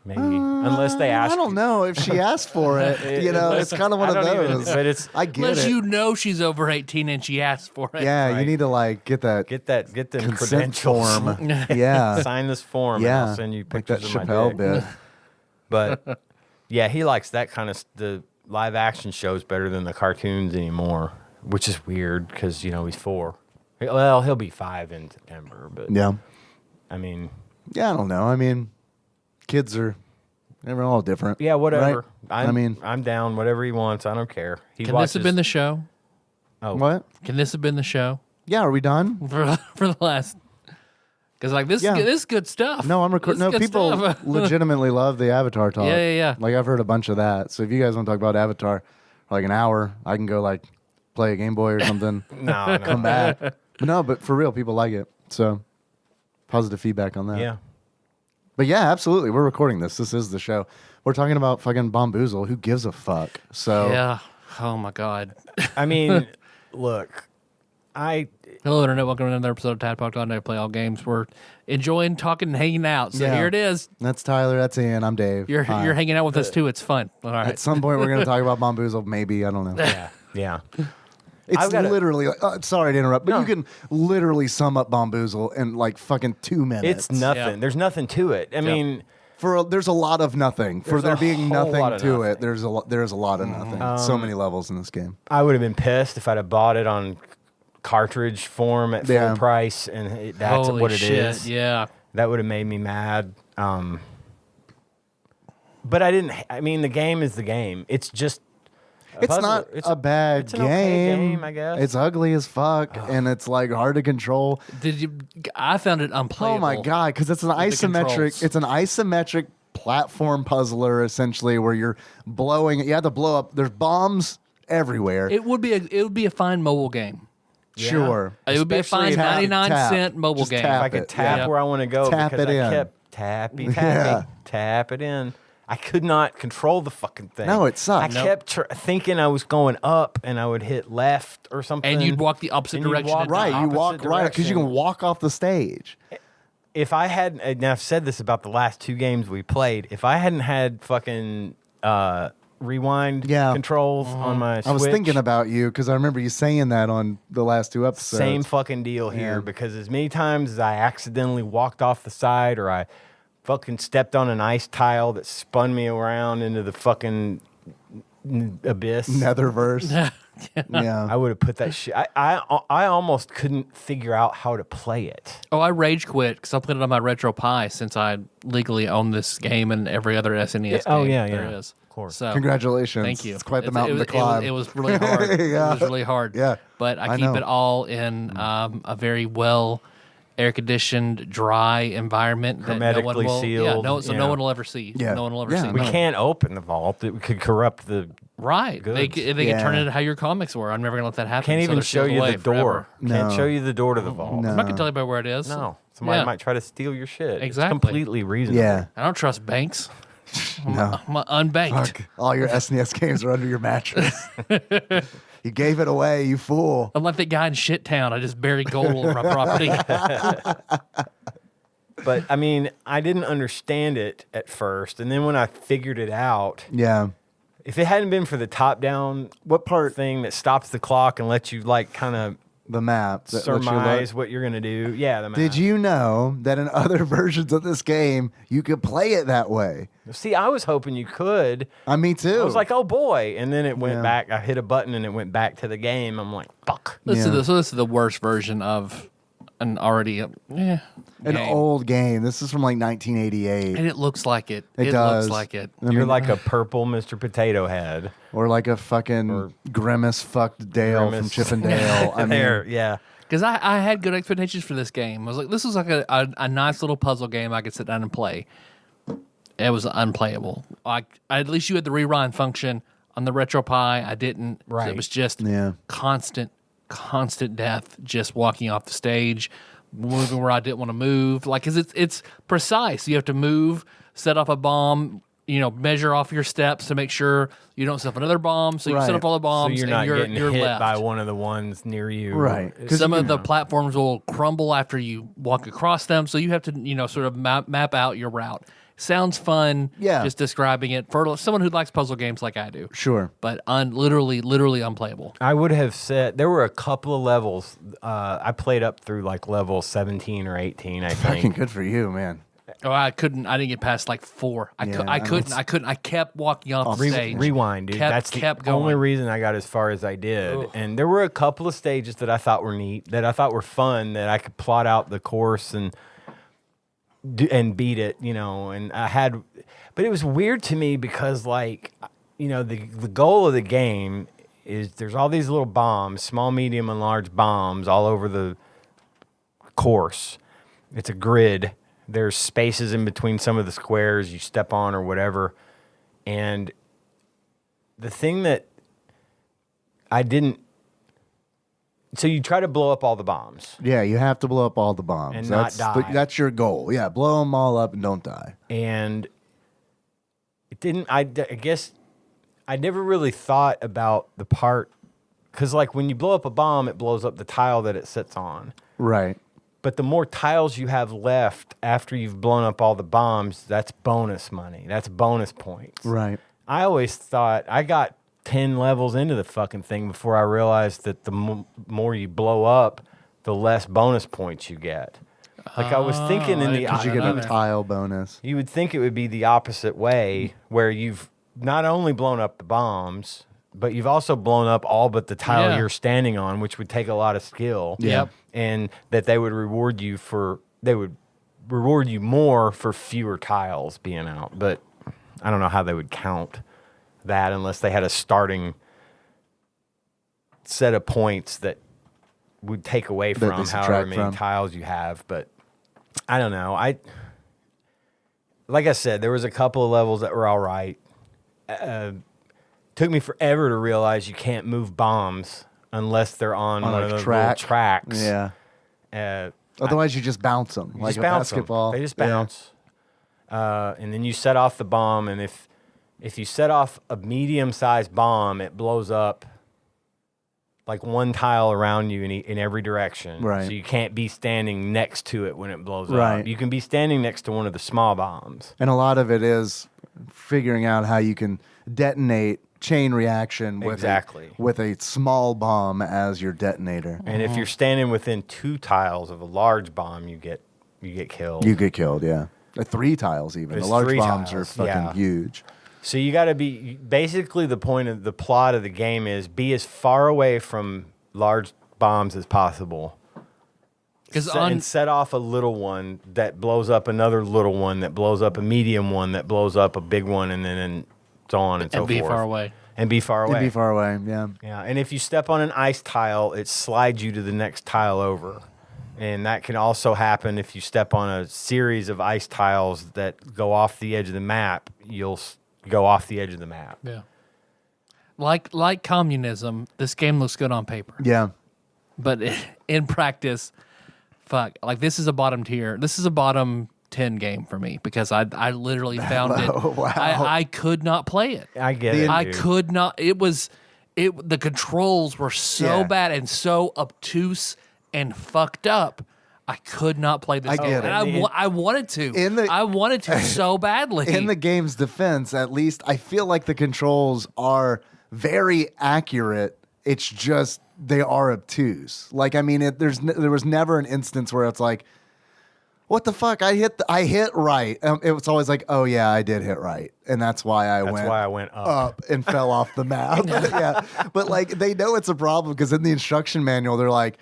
Maybe unless they ask. I don't know if she asked for it. It's kind of one I of don't even- those. but it's I get Unless it. you know she's over 18 and she asked for it. Yeah, you Right. need to like get them consent credentials. form. Yeah, Sign this form. yeah. And I'll send you like that pictures of my Chappelle dick. bit. But yeah, he likes that kind of the live action shows better than the cartoons anymore, which is weird because he's 4. Well, he'll be 5 in September, but Yeah, I mean, yeah. I don't know. I mean, kids are they're all different. yeah, whatever. Right? I'm down. Whatever he wants, I don't care. He Can this have been the show? What? Can this have been the show Yeah, are we done? for the last? Because like this, Yeah. This is good stuff. No, I'm recording. This No, is good people stuff. legitimately love the Avatar talk. Yeah. Like I've heard a bunch of that. So if you guys want to talk about Avatar for like an hour, I can go like play a Game Boy or something. No, Come back. But no, but for real, people like it. So positive feedback on that. Yeah. But yeah, absolutely. We're recording this. This is the show. We're talking about fucking Bombuzal. Who gives a fuck? So Yeah. Oh my God. I mean, look, Hello, Internet. Welcome to another episode of TADPOG. I play all games. We're enjoying talking and hanging out. So Yeah. here it is. that's Tyler. That's Ian. I'm Dave. You're Hi. hanging out with us too. It's fun. All right. At some point, we're going to talk about Bombuzal. Maybe. I don't know. yeah. It's I've gotta- literally, sorry to interrupt, but you can literally sum up Bombuzal in like fucking 2 minutes. It's nothing. Yeah. There's nothing to it. I mean, There's a lot of nothing. For There's there a being whole nothing lot of to it, nothing. there's a lot of nothing. So many levels in this game. I would have been pissed if I'd have bought it on cartridge form at full Yeah. price, and that's Holy what it shit. is. Yeah. That would have made me mad. But I didn't. I mean, the game is the game. It's just. It's not a bad it's an okay game, I guess. It's ugly as fuck, and it's like hard to control. Did you? I found it unplayable. Oh my god, because it's an the isometric. controls. It's an isometric platform puzzler essentially, where you're blowing. You have to blow up. There's bombs everywhere. It would be a fine mobile game. Sure. It would be a Especially fine if I could 99 tap. cent mobile Just game. tap If I could it. tap Yeah. where I want to go, Tap because it I in. kept tappy, Yeah. tap it in. I could not control the fucking thing. No, it sucks. I kept thinking I was going up, and I would hit left or something. And you'd walk the opposite And you'd direction. walk at the Right, you opposite walk right because you can direction. walk off the stage. If I hadn't, and I've said this about the last 2 games we played, if I hadn't had fucking rewind controls on my Switch, I was thinking about you because I remember you saying that on the last 2 episodes. same fucking deal here, Yeah. because as many times as I accidentally walked off the side or I fucking stepped on an ice tile that spun me around into the fucking abyss. Netherverse. Yeah. I would have put that shit. I almost couldn't figure out how to play it. Oh, I rage quit because I put it on my Retro Pi since I legally own this game and every other SNES Oh, game yeah, there yeah. is. Of course. So, Congratulations. thank you. It's quite the It mountain was- to climb. It was really hard. Yeah. It was really hard. Yeah. But I I keep know. it all in a very well air-conditioned, dry environment. that no one Hermetically will, sealed, Yeah, so yeah. no one will ever see. Yeah. No one will ever Yeah, see. We no. can't open the vault. It could corrupt the. Right. They Goods. could turn Yeah. it into how your comics were. I'm never going to let that happen. Can't so even they're show sealed you away the door. forever. Can't No. show you the door to the vault. No. I'm not going to tell anybody where it is. No. Somebody Yeah. might try to steal your shit. Exactly. It's completely reasonable. Yeah. I don't trust banks. No. I'm unbanked. Fuck. All your SNES games are under your mattress. You gave it away, you fool. I'm like that guy in Shit Town. I just buried gold all over my property. But I mean, I didn't understand it at first, and then when I figured it out, Yeah. if it hadn't been for the top-down What part? thing that stops the clock and lets you like kind of The map. that lets you look. surmise what you're gonna do, yeah. The map. Did you know that in other versions of this game, you could play it that way? See, I was hoping you could. Me too. I was like, oh boy, and then it went Yeah. back. I hit a button and it went back to the game. I'm like, fuck. This Yeah. is the worst version of an already an game. old game. This is from like 1988. And it looks like it. It It does. looks like it. I You're mean, like a purple Mr. Potato Head. or like a fucking grimace fucked Dale from Grimace. Chip and Dale. I mean, There, yeah. Because I had good expectations for this game. I was like, this was like a nice little puzzle game I could sit down and play. It was unplayable. At least you had the rewind function on the Retro Pi. I didn't. So Right. it was just Yeah. constant death, just walking off the stage, moving where I didn't want to move. Like, 'cause it's precise. You have to move, set off a bomb, measure off your steps to make sure you don't set up another bomb. So you set Right. up all the So bombs you're not and getting you're hit left. by one of the ones near you. Right. It's- 'Cause Some you of the know. platforms will crumble after you walk across them, so you have to, sort of map out your route. Sounds fun, Yeah. just describing it for someone who likes puzzle games like I do. Sure. But literally unplayable. I would have said there were a couple of levels. I played up through like level 17 or 18, I Fucking think. good for you, man. Oh, I didn't get past like 4. I Yeah, couldn't. I kept walking off the stage. Rewind, dude. That's kept the only going. reason I got as far as I did. Ugh. And there were a couple of stages that I thought were neat, that I thought were fun, that I could plot out the course and beat it, and I had, but it was weird to me because like, the goal of the game is there's all these little bombs, small, medium, and large bombs all over the course. It's a grid. There's spaces in between some of the squares you step on or whatever. And the thing that I didn't, so you try to blow up all the bombs. Yeah, you have to blow up all the bombs. And not die. That's your goal. Yeah, blow them all up and don't die. And it didn't, I guess I never really thought about the part, because like when you blow up a bomb, it blows up the tile that it sits on. Right. But the more tiles you have left after you've blown up all the bombs, that's bonus money. That's bonus points. Right. I always thought I got 10 levels into the fucking thing before I realized that the more you blow up, the less bonus points you get. Like I was thinking in the Because You get a Another. tile bonus. you would think it would be the opposite way, where you've not only blown up the bombs, but you've also blown up all but the tile Yeah. you're standing on, which would take a lot of skill. Yep. And that they would reward you more for fewer tiles being out. But I don't know how they would count that unless they had a starting set of points that would take away That they from however subtract many from. tiles you have. But I don't know. Like I said, there was a couple of levels that were all right. Took me forever to realize you can't move bombs unless they're on one a of those track. little tracks. Yeah. Uh, Otherwise, you just bounce them you like just a bounce 'em. basketball. They just Yeah. bounce. and then you set off the bomb, and if you set off a medium-sized bomb, it blows up like one tile around you in every direction. Right. So you can't be standing next to it when it blows Right. up. You can be standing next to one of the small bombs. And a lot of it is figuring out how you can detonate chain reaction with Exactly. with a small bomb as your detonator. And if you're standing within 2 tiles of a large bomb, you get killed. You get killed, yeah. 3 tiles even. It's The large 3 bombs tiles, are fucking yeah. huge. So you got to be basically the point of the plot of the game is be as far away from large bombs as possible. And set off a little one that blows up another little one that blows up a medium one that blows up a big one and then so on and so forth. be far away. And be far away. And be far away, yeah. Yeah, and if you step on an ice tile, it slides you to the next tile over. And that can also happen if you step on a series of ice tiles that go off the edge of the map. You'll go off the edge of the map. Yeah. Like communism, this game looks good on paper. Yeah. But in practice, fuck. Like, this is a bottom tier. This is a bottom 10 game for me because I literally found it. Wow. I could not play it. I get it. I dude. could not. The controls were so Yeah. bad and so obtuse and fucked up. I could not play this I game. get it. And I wanted to. I wanted to so badly. In the game's defense, at least, I feel like the controls are very accurate. It's just they are obtuse. Like, I mean, there was never an instance where it's like, what the fuck? I hit right. It was always like, oh yeah, I did hit right, and that's why I went up and fell off the map. Yeah, but like they know it's a problem because in the instruction manual they're like,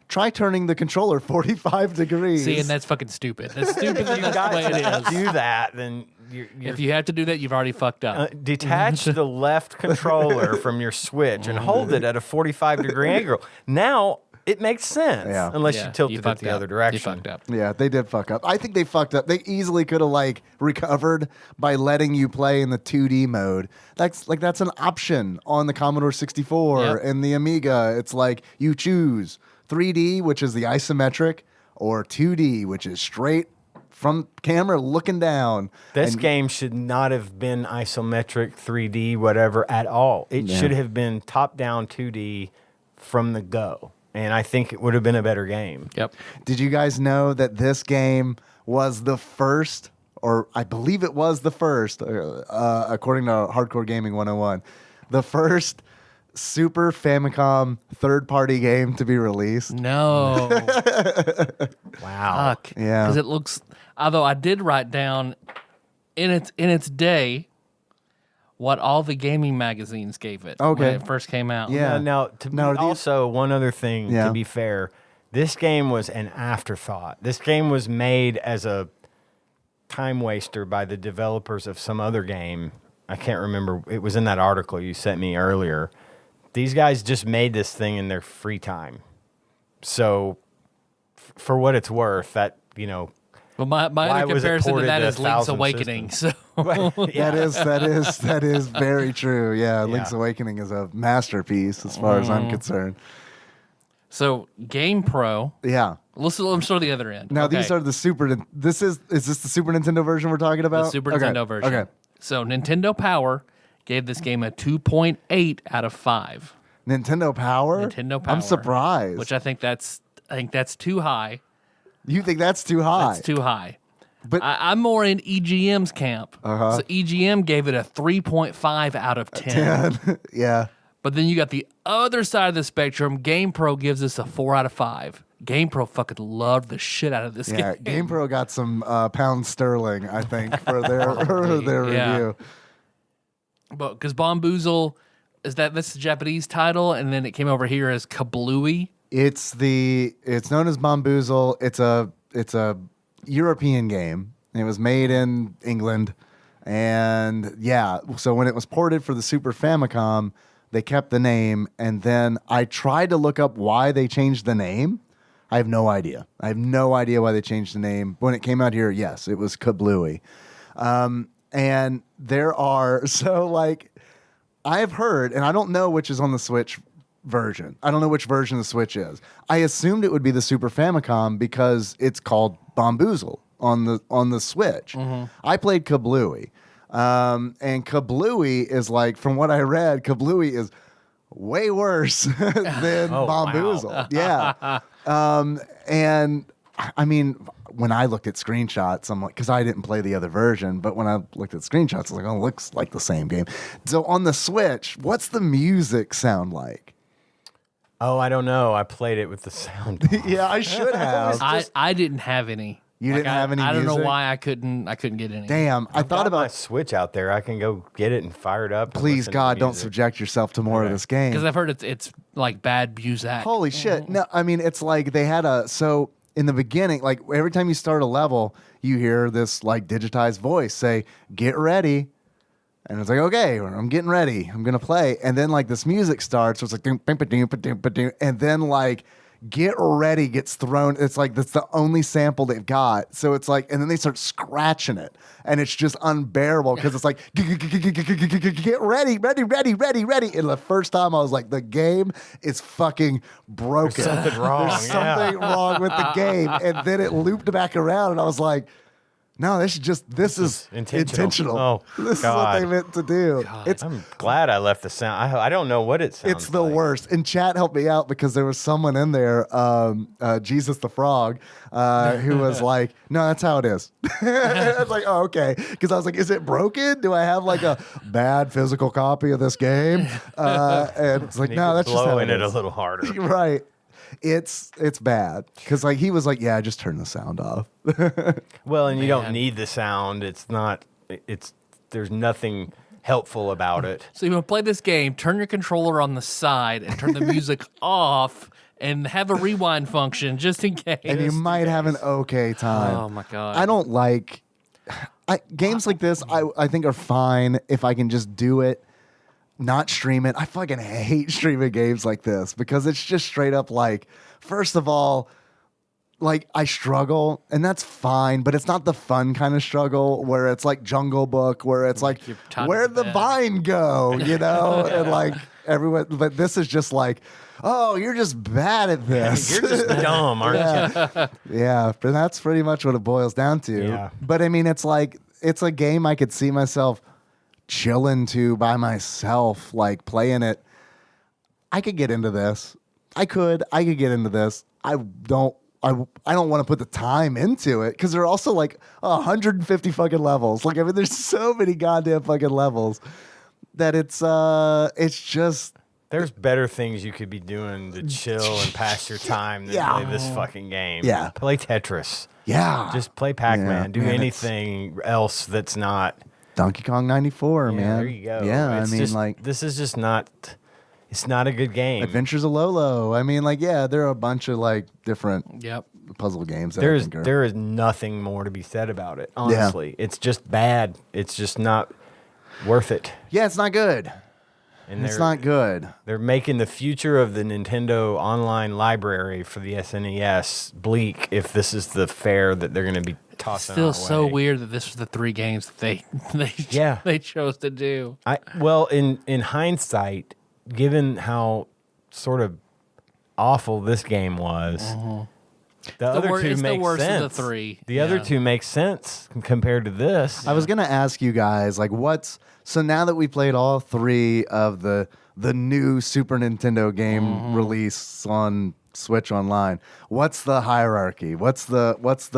try turning the controller 45 degrees. See, and that's fucking stupid. That's stupid. If you That's the way it is. do that, then you're If you have to do that, you've already fucked up. detach the left controller from your Switch and hold it at a 45-degree angle. Now it makes sense, Yeah. unless Yeah, you tilt it fucked the up. other direction. You fucked up. Yeah, they did fuck up. I think they fucked up. They easily could have like recovered by letting you play in the 2D mode. That's an option on the Commodore 64 Yep. and the Amiga. It's like you choose 3D, which is the isometric, or 2D, which is straight from camera looking down. This And- game should not have been isometric 3D, whatever, at all. It Yeah. should have been top-down 2D from the go. And I think it would have been a better game. Yep. Did you guys know that this game was the first, or I believe it was the first, according to Hardcore Gaming 101, the first Super Famicom third-party game to be released? No. Wow. Fuck. Yeah. Because it looks. Although I did write down in its day what all the gaming magazines gave it Okay. when it first came out. Yeah. Now, to be Now, are these- also, one other thing, Yeah. to be fair, this game was an afterthought. This game was made as a time waster by the developers of some other game. I can't remember. It was in that article you sent me earlier. These guys just made this thing in their free time. So, for what it's worth, that, Well, my Why other was it comparison to ported that to is Link's 1,000 Awakening. systems? So That is very true. Yeah, Link's Awakening is a masterpiece as far as I'm concerned. So Game Pro. Yeah. Let's start at the other end. Now Okay. these are the Super. Is this the Super Nintendo version we're talking about? the Super Okay. Nintendo version. Okay. So Nintendo Power gave this game a 2.8 out of 5. Nintendo Power. Nintendo Power. I'm surprised. Which I think that's too high. You think that's too high? That's too high. But I'm more in EGM's camp. Uh-huh. So EGM gave it a 3.5 out of 10. yeah. But then you got the other side of the spectrum. GamePro gives us a 4 out of 5. GamePro fucking loved the shit out of this Yeah, game. GamePro got some pounds sterling, I think, for their Yeah. review. But because Bombuzal that's the Japanese title, and then it came over here as Kabluey. It's known as Bombuzal. It's a European game. It was made in England, and yeah. So when it was ported for the Super Famicom, they kept the name, and then I tried to look up why they changed the name. I have no idea. I have no idea why they changed the name. When it came out here, yes, it was Kabluey. And there are, so like, I've heard, and I don't know which is on the Switch version. I don't know which version the Switch is. I assumed it would be the Super Famicom because it's called Bombuzal on the Switch. I played Kabluey. And Kabluey is like, from what I read, Kabluey is way worse than Bombuzal. Wow. Yeah. And I mean, when I looked at screenshots, I'm like, because I didn't play the other version, but when I looked at screenshots, I was like, oh, it looks like the same game. So on the Switch, what's the music sound like? Oh, I don't know. I played it with the sound off. Yeah, I should have. I didn't have any. You didn't have any I don't know music? why I couldn't get any. Damn, I thought Got my about. Switch out there. I can go get it and fire it up. and Please, listen to God, don't music. subject yourself to more of this game. Because I've heard it's like bad music. Holy shit. No, I mean, it's like they had so in the beginning, like every time you start a level, you hear this like digitized voice say, get ready. And it's like, okay, I'm getting ready. I'm going to play. And then like this music starts. So it's like, and then like, get ready gets thrown. It's like, that's the only sample they've got. So it's like, and then they start scratching it. And it's just unbearable because it's like, get ready. And the first time I was like, the game is fucking broken. There's something wrong. There's something wrong with the game. And then it looped back around and I was like, no, this is intentional. Oh, this God. is what they meant to do. I'm glad I left the sound. I don't know what it sounds It's the like. worst. And chat helped me out because there was someone in there, Jesus the Frog, who was like, no, that's how it is. I was like, oh, okay. Because I was like, is it broken? Do I have like a bad physical copy of this game? And it's like, Need no, to that's just how blow it in it a is. little harder. Right. It's bad. Because like he was like, yeah, just turn the sound off. Well, and you don't need the sound. It's not. There's nothing helpful about it. So you want to play this game, turn your controller on the side and turn the music off and have a rewind function just in case. And you might have an okay time. Oh my God. I don't like games like this. I think are fine if I can just do it, not stream it. I fucking hate streaming games like this because it's just straight up like, first of all, like I struggle and that's fine, but it's not the fun kind of struggle where it's like Jungle Book, where it's like, you're tied where'd to the the bed. vine go, you know? And like everyone, but this is just like, oh, you're just bad at this. You're just dumb, aren't you? Yeah, but that's pretty much what it boils down to. Yeah. But I mean, it's like, it's a game I could see myself chilling to by myself, like playing it. I could get into this. I could get into this. I don't want to put the time into it because there are also like 150 fucking levels. Like, I mean, there's so many goddamn fucking levels that it's just. There's better things you could be doing to chill and pass your time than Yeah. play this fucking game. Yeah. Play Tetris. Yeah. Just play Pac-Man. Yeah, Do man, anything else that's not. Donkey Kong 94, Yeah, man. there you go. Yeah, It's I mean, just, like this is just not. It's not a good game. Adventures of Lolo. I mean, like, yeah, there are a bunch of like different Yep. puzzle games. That I think are, There is nothing more to be said about it. Honestly, it's just bad. It's just not worth it. yeah, it's not good. And It's not good. They're making the future of the Nintendo online library for the SNES bleak if this is the fare that they're going to be tossing Still our so way. weird that this was the 3 games that Yeah. they chose to do. Well, in hindsight, given how sort of awful this game was, the other two it's the make worst sense. of the 3. The other Yeah. two make sense compared to this. I was gonna ask you guys, like, so now that we played all 3 of the new Super Nintendo game release on Switch Online, what's the hierarchy? What's the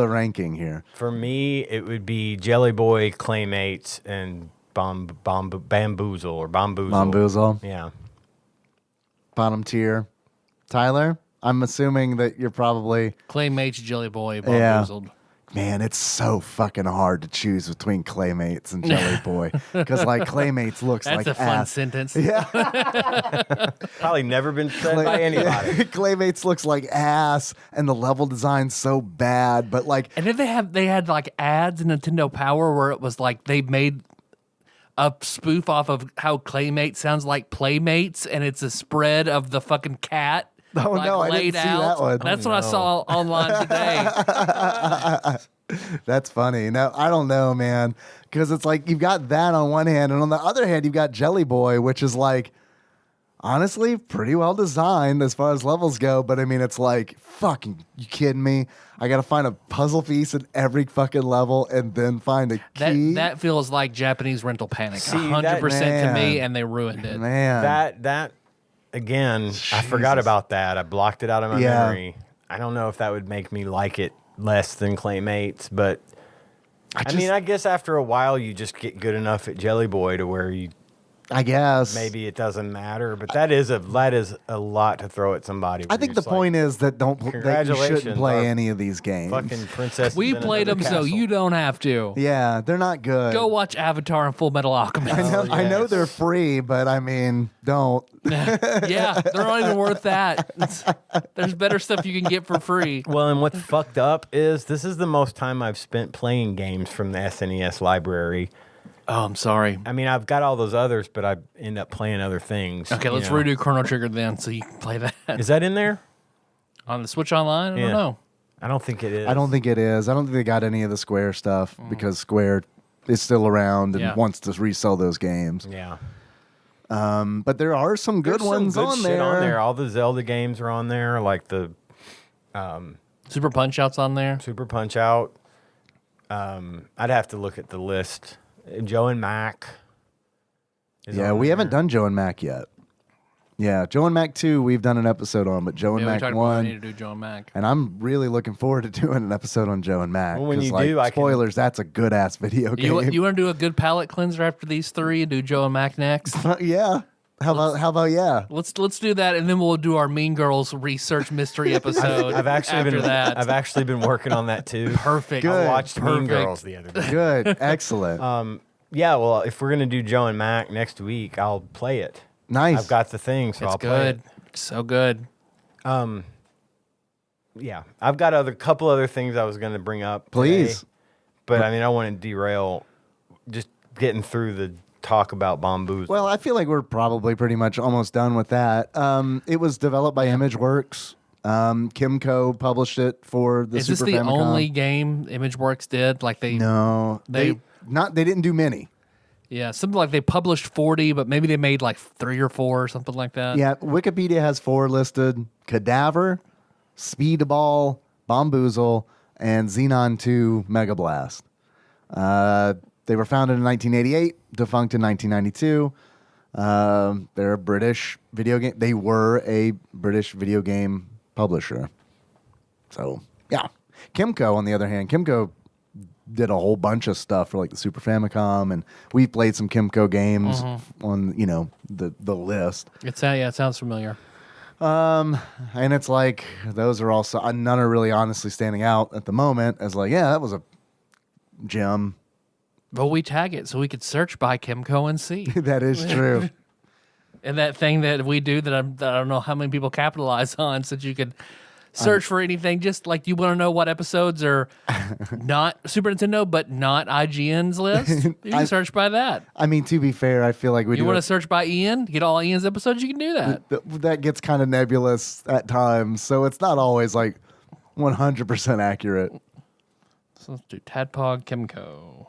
ranking here? For me, it would be Jelly Boy, Claymates, and Bamboozle or Bombuzal. Bombuzal, Yeah. bottom tier. Tyler, I'm assuming that you're probably. Claymates, Jelly Boy, Yeah. Bombuzled. Man, it's so fucking hard to choose between Claymates and Jelly Boy because like Claymates looks That's like a fun ass. sentence. Yeah, Probably never been said by anybody. Claymates looks like ass, and the level design's so bad. But like, And then they had like ads in Nintendo Power where it was like they made a spoof off of how Claymate sounds like Playmates, and it's a spread of the fucking cat. Oh, like, no, I didn't laid see out. that one. That's Oh, what I no. saw online today. that's funny. No, I don't know, man, because it's like you've got that on one hand, and on the other hand, you've got Jelly Boy, which is like, honestly pretty well designed as far as levels go. But I mean, it's like, fucking, you kidding me? I got to find a puzzle piece in every fucking level and then find a key. That feels like Japanese rental panic. See, 100% to me, man. and they ruined it. Man. That again, I forgot about that. I blocked it out of my Yeah. memory. I don't know if that would make me like it less than Claymates, but I mean, I guess after a while you just get good enough at Jelly Boy to where you I guess maybe it doesn't matter. But that is a lot to throw at somebody. I think the point is that that you Congratulations, shouldn't play our any of these games. fucking princess. We played them so you don't have to. Yeah, they're not good. Go watch Avatar and Full Metal Alchemist. I know they're free, but I mean, don't. Yeah, they're not even worth that. There's better stuff you can get for free. Well, and what's fucked up is this is the most time I've spent playing games from the SNES library. Oh, I'm sorry. I mean, I've got all those others, but I end up playing other things. Okay, let's redo Chrono Trigger then, so you can play that Is that in there? on the Switch Online. I don't know. I don't think it is. I don't think it is. I don't think they got any of the Square stuff because Square is still around and Yeah. wants to resell those games. Yeah. But there are some good There's ones some good on shit there. on there. All the Zelda games are on there, like the Super Punch Out's on there. Super Punch Out. I'd have to look at the list. Joe and Mac. is Yeah, on we there. haven't done Joe and Mac yet. Yeah, Joe and Mac 2 we've done an episode on, but Joe and Yeah, we Mac talked about 1. we need to do Joe and Mac. And I'm really looking forward to doing an episode on Joe and Mac. Well, when 'cause, you like, do, I can- spoilers, that's a good ass video game. You want to do a good palate cleanser after these three and do Joe and Mac next? Yeah. How about yeah? Let's do that, and then we'll do our Mean Girls research mystery episode. I've actually after been that. I've actually been working on that too. Perfect. I Good. watched Mean Perfect. Girls the other day. Good. Excellent. Yeah, well, if we're gonna do Joe and Mac next week, I'll play it. Nice. I've got the thing, so It's I'll play good. So good. it. Yeah, I've got couple other things I was gonna bring up. Please. today, but I mean, I want to derail just getting through the talk about Bombuzal. Well, I feel like we're probably pretty much almost done with that. It was developed by ImageWorks. Kimco published it for the Is Super this the Famicom. only game ImageWorks did? Like they, No, they didn't do many. yeah, something like they published 40, but maybe they made like 3 or 4 or something like that. Yeah, Wikipedia has 4 listed: Cadaver, Speedball, Bombuzal, and Xenon 2 Mega Blast. They were founded in 1988, defunct in 1992. They're a British video game. They were a British video game publisher. So yeah, Kimco on the other hand, Kimco did a whole bunch of stuff for like the Super Famicom, and we played some Kimco games on the list. It sounds familiar. And it's like those are also none are really honestly standing out at the moment as like, yeah, that was a gem. But we tag it so we could search by Kimco and see. That is true. And that thing that we do that I don't know how many people capitalize on, so that you could search for anything. Just like you want to know what episodes are not Super Nintendo, but not IGN's list. You can search by that. I mean, to be fair, I feel like we You do want to it- search by Ian, get all Ian's episodes. You can do that. that gets kind of nebulous at times, so it's not always like 100% accurate. So let's do Tadpog Kimco.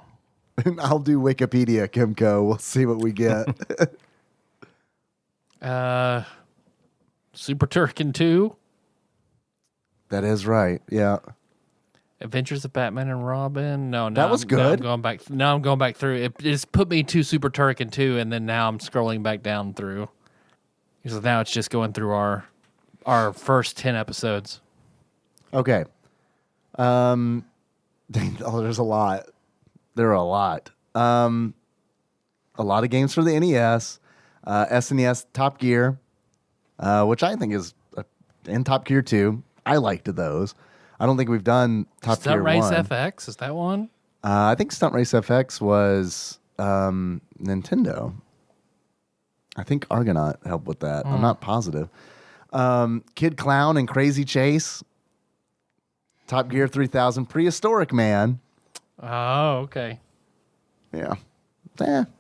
And I'll do Wikipedia, Kimco. We'll see what we get. Super Turrican 2, That is right. Yeah. Adventures of Batman and Robin. No, That was good. I'm going back through. It just put me to Super Turrican 2, and then now I'm scrolling back down through. So now it's just going through our first 10 episodes. Okay. Oh, there's a lot. There are a lot. A lot of games for the NES, SNES Top Gear, which I think is in Top Gear 2. I liked those. I don't think we've done Top Stunt Gear Race 1. FX, is that one? I think Stunt Race FX was Nintendo. I think Argonaut helped with that. I'm not positive. Kid Clown and Crazy Chase. Top Gear 3000. Prehistoric Man. Oh, okay. Yeah.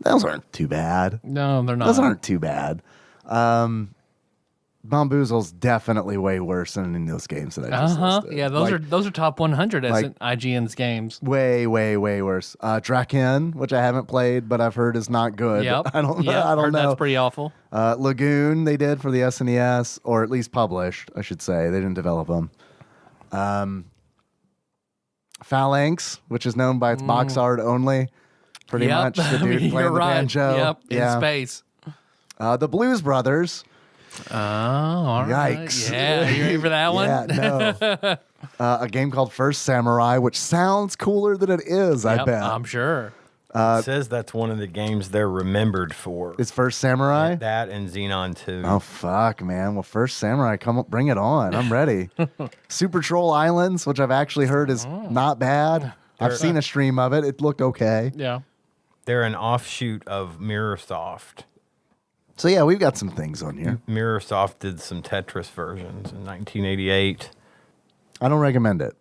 Those aren't too bad. No, they're not. Those aren't too bad. Bombuzal's definitely way worse than any of those games that I just listed. Yeah, those are top 100 as like- in IGN's games. Way, way, way worse. Draken, which I haven't played, but I've heard is not good. Yep. I don't Heard know. That's pretty awful. Lagoon, they did for the SNES, or at least published, I should say. They didn't develop them. Phalanx, which is known by its box art only. Pretty much the dude playing the banjo. Yep, in space. The Blues Brothers. Oh, all right. Yikes. Yeah, you ready for that one? Yeah, no. A game called First Samurai, which sounds cooler than it is, I Yep, bet. I'm sure. It says that's one of the games they're remembered for. It's First Samurai? That and Xenon 2. Oh, fuck, man. Well, First Samurai, come up, bring it on. I'm ready. Super Troll Islands, which I've actually heard is not bad. I've seen a stream of it. It looked okay. Yeah. They're an offshoot of Mirrorsoft. So, yeah, we've got some things on here. Mirrorsoft did some Tetris versions in 1988. I don't recommend it.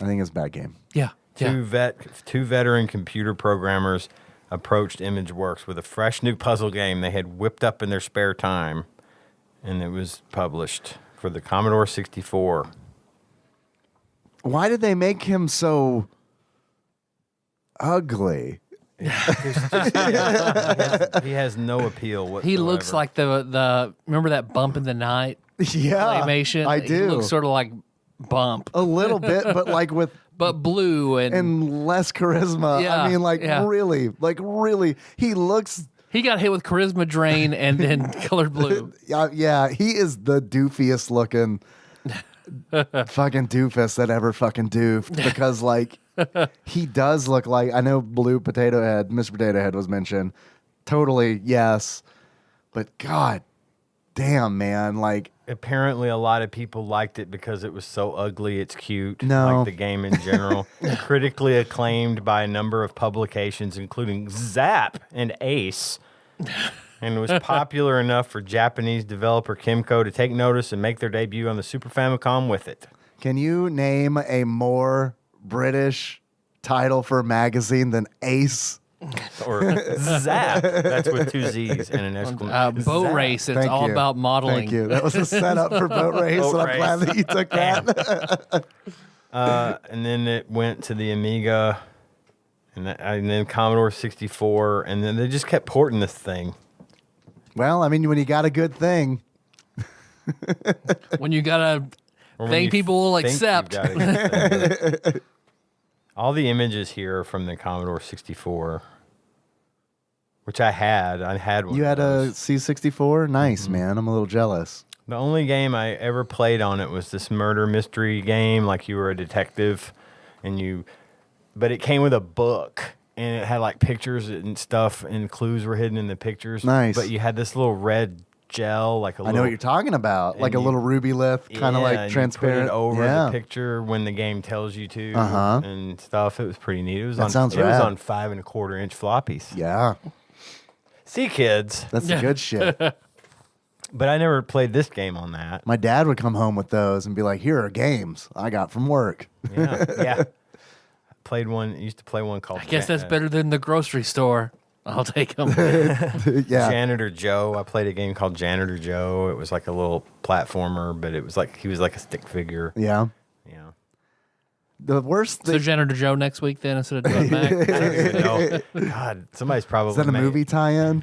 I think it's a bad game. Yeah. Two veteran computer programmers approached ImageWorks with a fresh new puzzle game they had whipped up in their spare time, and it was published for the Commodore 64. Why did they make him so ugly? He has no appeal whatsoever. He looks like the remember that Bump in the Night Yeah, claymation? I He do. looks sort of like Bump, A little bit, but like with but blue and less charisma. Yeah, I mean, yeah. really, he looks. he got hit with charisma drain and then colored blue. Yeah, he is the doofiest looking fucking doofus that ever fucking doofed because like he does look like, I know Blue Potato Head, Mr. Potato Head was mentioned. Totally, yes. But god damn, man, like Apparently, a lot of people liked it because it was so ugly it's cute. No. Like the game in general. Critically acclaimed by a number of publications, including Zap and Ace. And was popular enough for Japanese developer Kimco to take notice and make their debut on the Super Famicom with it. can you name a more British title for a magazine than Ace? Or Zap. That's with two Z's and an exclamation. Boat Zap. race. It's Thank all you. about modeling. Thank you. That was a setup for boat race, Boat and I'm race. glad that you took that. And then it went to the Amiga, and then Commodore 64, and then they just kept porting this thing. Well, I mean, when you got a good thing, When you gotta Or when think you people will think you've accept. got a good thing. All the images here are from the Commodore 64, which I had. I had one. you of had a those. C64. Nice, man. I'm a little jealous. The only game I ever played on it was this murder mystery game, like you were a detective, but it came with a book, and it had like pictures and stuff, and clues were hidden in the pictures. Nice. But you had this little red gel, like a I little. know what you're talking about, like a you- little ruby lith, kind of Yeah, like and you transparent. put it over yeah. the picture when the game tells you to, Uh-huh. and stuff. It was pretty neat. It was That on. sounds it was rad. on 5 1/4 inch floppies. Yeah, See, kids, that's the good shit. but I never played this game on that. My dad would come home with those and be like, "Here are games I got from work." Yeah, yeah. Played one. Used to play one called. I guess that's better than the grocery store. I'll take them. Yeah, Janitor Joe. I played a game called Janitor Joe. It was like a little platformer, but it was like he was like a stick figure. yeah. Yeah. The worst So thing Janitor Joe next week then instead of doing Mac. I don't even know. God, somebody's probably is that a movie tie-in?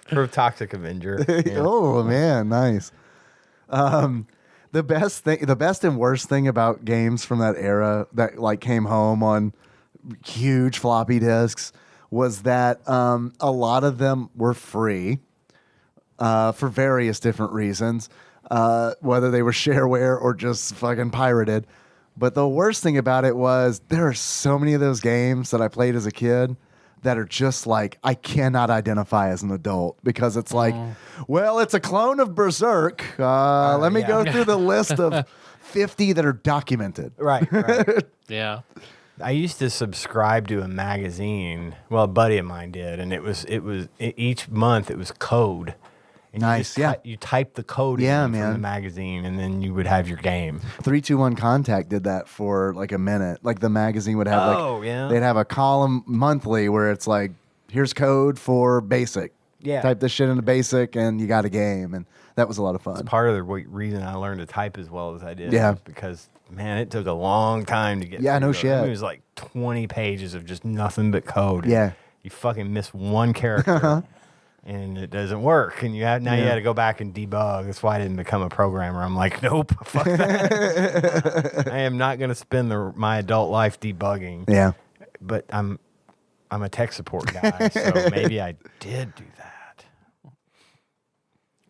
for Toxic Avenger. Yeah. Oh man, nice. The best and worst thing about games from that era that like came home on huge floppy disks was that a lot of them were free for various different reasons, whether they were shareware or just fucking pirated. But the worst thing about it was there are so many of those games that I played as a kid that are just like I cannot identify as an adult because it's like, well, it's a clone of Berserk. Let me yeah. go through the list of 50 that are documented. Right. Yeah. I used to subscribe to a magazine. Well, a buddy of mine did, and it was each month it was code. And you Nice, just yeah. You type the code Yeah, in from the man. magazine, and then you would have your game. 321 Contact did that for like a minute. Like the magazine would have Oh, yeah. they'd have a column monthly where it's like, here's code for basic, Yeah. type this shit into BASIC, and you got a game, and that was a lot of fun. Part of the reason I learned to type as well as I did. Yeah. Because, man, it took a long time to get Yeah, through no those. shit. It was like 20 pages of just nothing but code. Yeah. You fucking miss one character. And it doesn't work, and you had to go back and debug. That's why I didn't become a programmer. I'm like, nope, fuck that. I am not going to spend my adult life debugging. Yeah. But I'm a tech support guy, so maybe I did do that.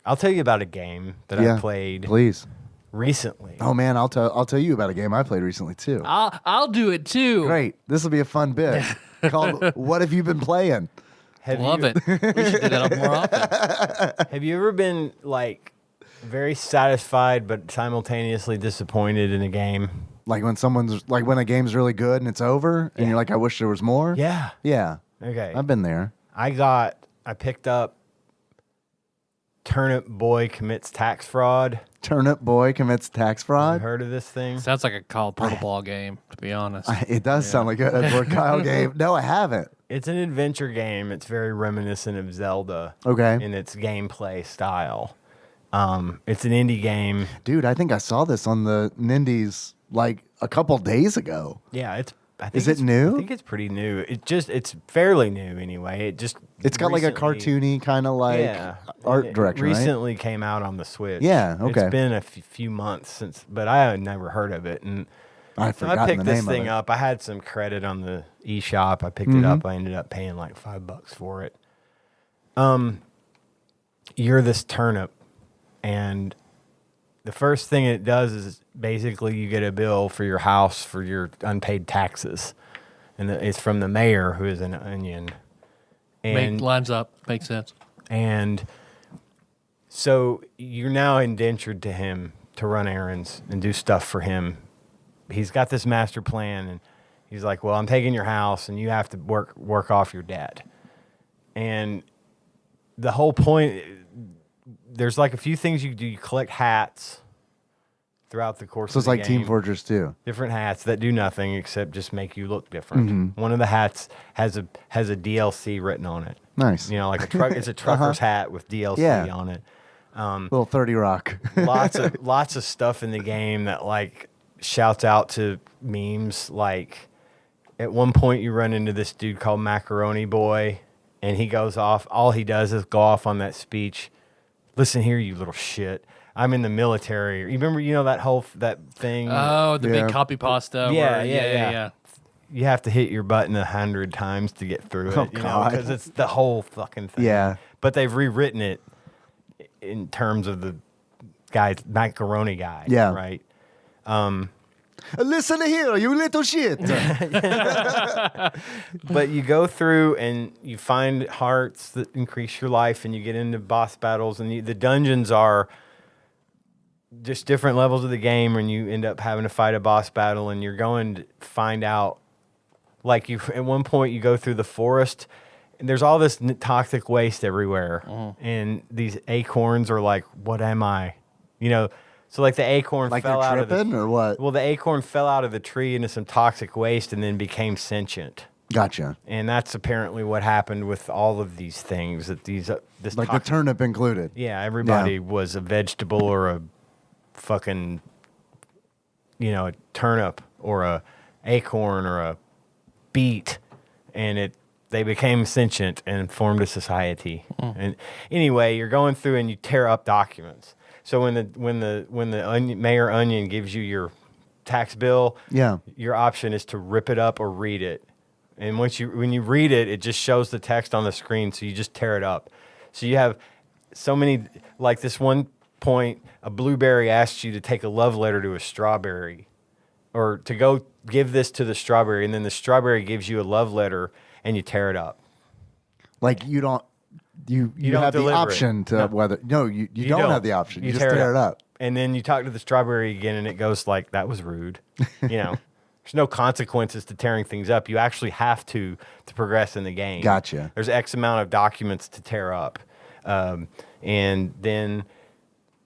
I'll tell you about a game that I played Please. recently. Oh man, I'll tell you about a game I played recently too. I'll do it too. Great. This will be a fun bit called "What Have You Been Playing?" Love it. We should do that more often. Have you ever been like very satisfied but simultaneously disappointed in a game? Like when a game's really good and it's over, and you're like, I wish there was more. Yeah. Yeah. Okay. I've been there. I picked up Turnip Boy Commits Tax Fraud. Turnip Boy Commits Tax You Fraud. heard of this thing? Sounds like a college ball game, to be honest. It does sound like a Edward Kyle game. No, I haven't. It's an adventure game. It's very reminiscent of Zelda. Okay. In its gameplay style. It's an indie game. Dude, I think I saw this on the Nindies like a couple days ago. Yeah, Is it new? I think it's pretty new. It's fairly new anyway. It's got like a cartoony kind of like art direction, right? Recently came out on the Switch. Yeah, okay. It's been a few months since, but I had never heard of it. And I so I picked this thing up. I had some credit on the eShop. I picked it up. I ended up paying like $5 for it. You're this turnip, and the first thing it does is basically you get a bill for your house for your unpaid taxes, and it's from the mayor, who is an onion. And Lines up. Makes sense. and so you're now indentured to him to run errands and do stuff for him. He's got this master plan, and he's like, well, I'm taking your house, and you have to work off your debt. And the whole point, there's like a few things you do. You collect hats throughout the course So of it's the like game. Team Fortress 2. Different hats that do nothing except just make you look different. Mm-hmm. One of the hats has a DLC written on it. Nice. You know, like a truck. It's a trucker's hat with DLC Yeah. on it. Little 30 Rock. lots of stuff in the game that like shouts out to memes. Like at one point you run into this dude called Macaroni Boy, and he goes off. All he does is go off on that speech. Listen here, you little shit. I'm in the military. You remember, that thing? Oh, the Yeah. big copy pasta. Yeah, where- yeah. You have to hit your button 100 times to get through it. Oh, God. Because it's the whole fucking thing. Yeah. But they've rewritten it in terms of the macaroni guy. Yeah. Right. Listen here, you little shit. But you go through and you find hearts that increase your life, and you get into boss battles, and the dungeons are just different levels of the game, and you end up having to fight a boss battle, and you're going to find out, like at one point you go through the forest, and there's all this toxic waste everywhere, and these acorns are like, what am I? So like the acorn Like fell they're out of tripping or what? Well, the acorn fell out of the tree into some toxic waste and then became sentient. Gotcha. And that's apparently what happened with all of these things. That this Like the turnip included. yeah, everybody was a vegetable or a fucking, a turnip or a acorn or a beet, and they became sentient and formed a society. And anyway, you're going through and you tear up documents. So when the Mayor Onion gives you your tax bill, your option is to rip it up or read it. And when you read it, it just shows the text on the screen, so you just tear it up. So you have so many, like this one point, a blueberry asks you to take a love letter to a strawberry, or to go give this to the strawberry, and then the strawberry gives you a love letter, and you tear it up. Like you don't don't have the deliver it. option to No. whether you don't have the option. You just tear it up. And then you talk to the strawberry again, and it goes like, that was rude. There's no consequences to tearing things up. You actually have to progress in the game. Gotcha. There's X amount of documents to tear up. And then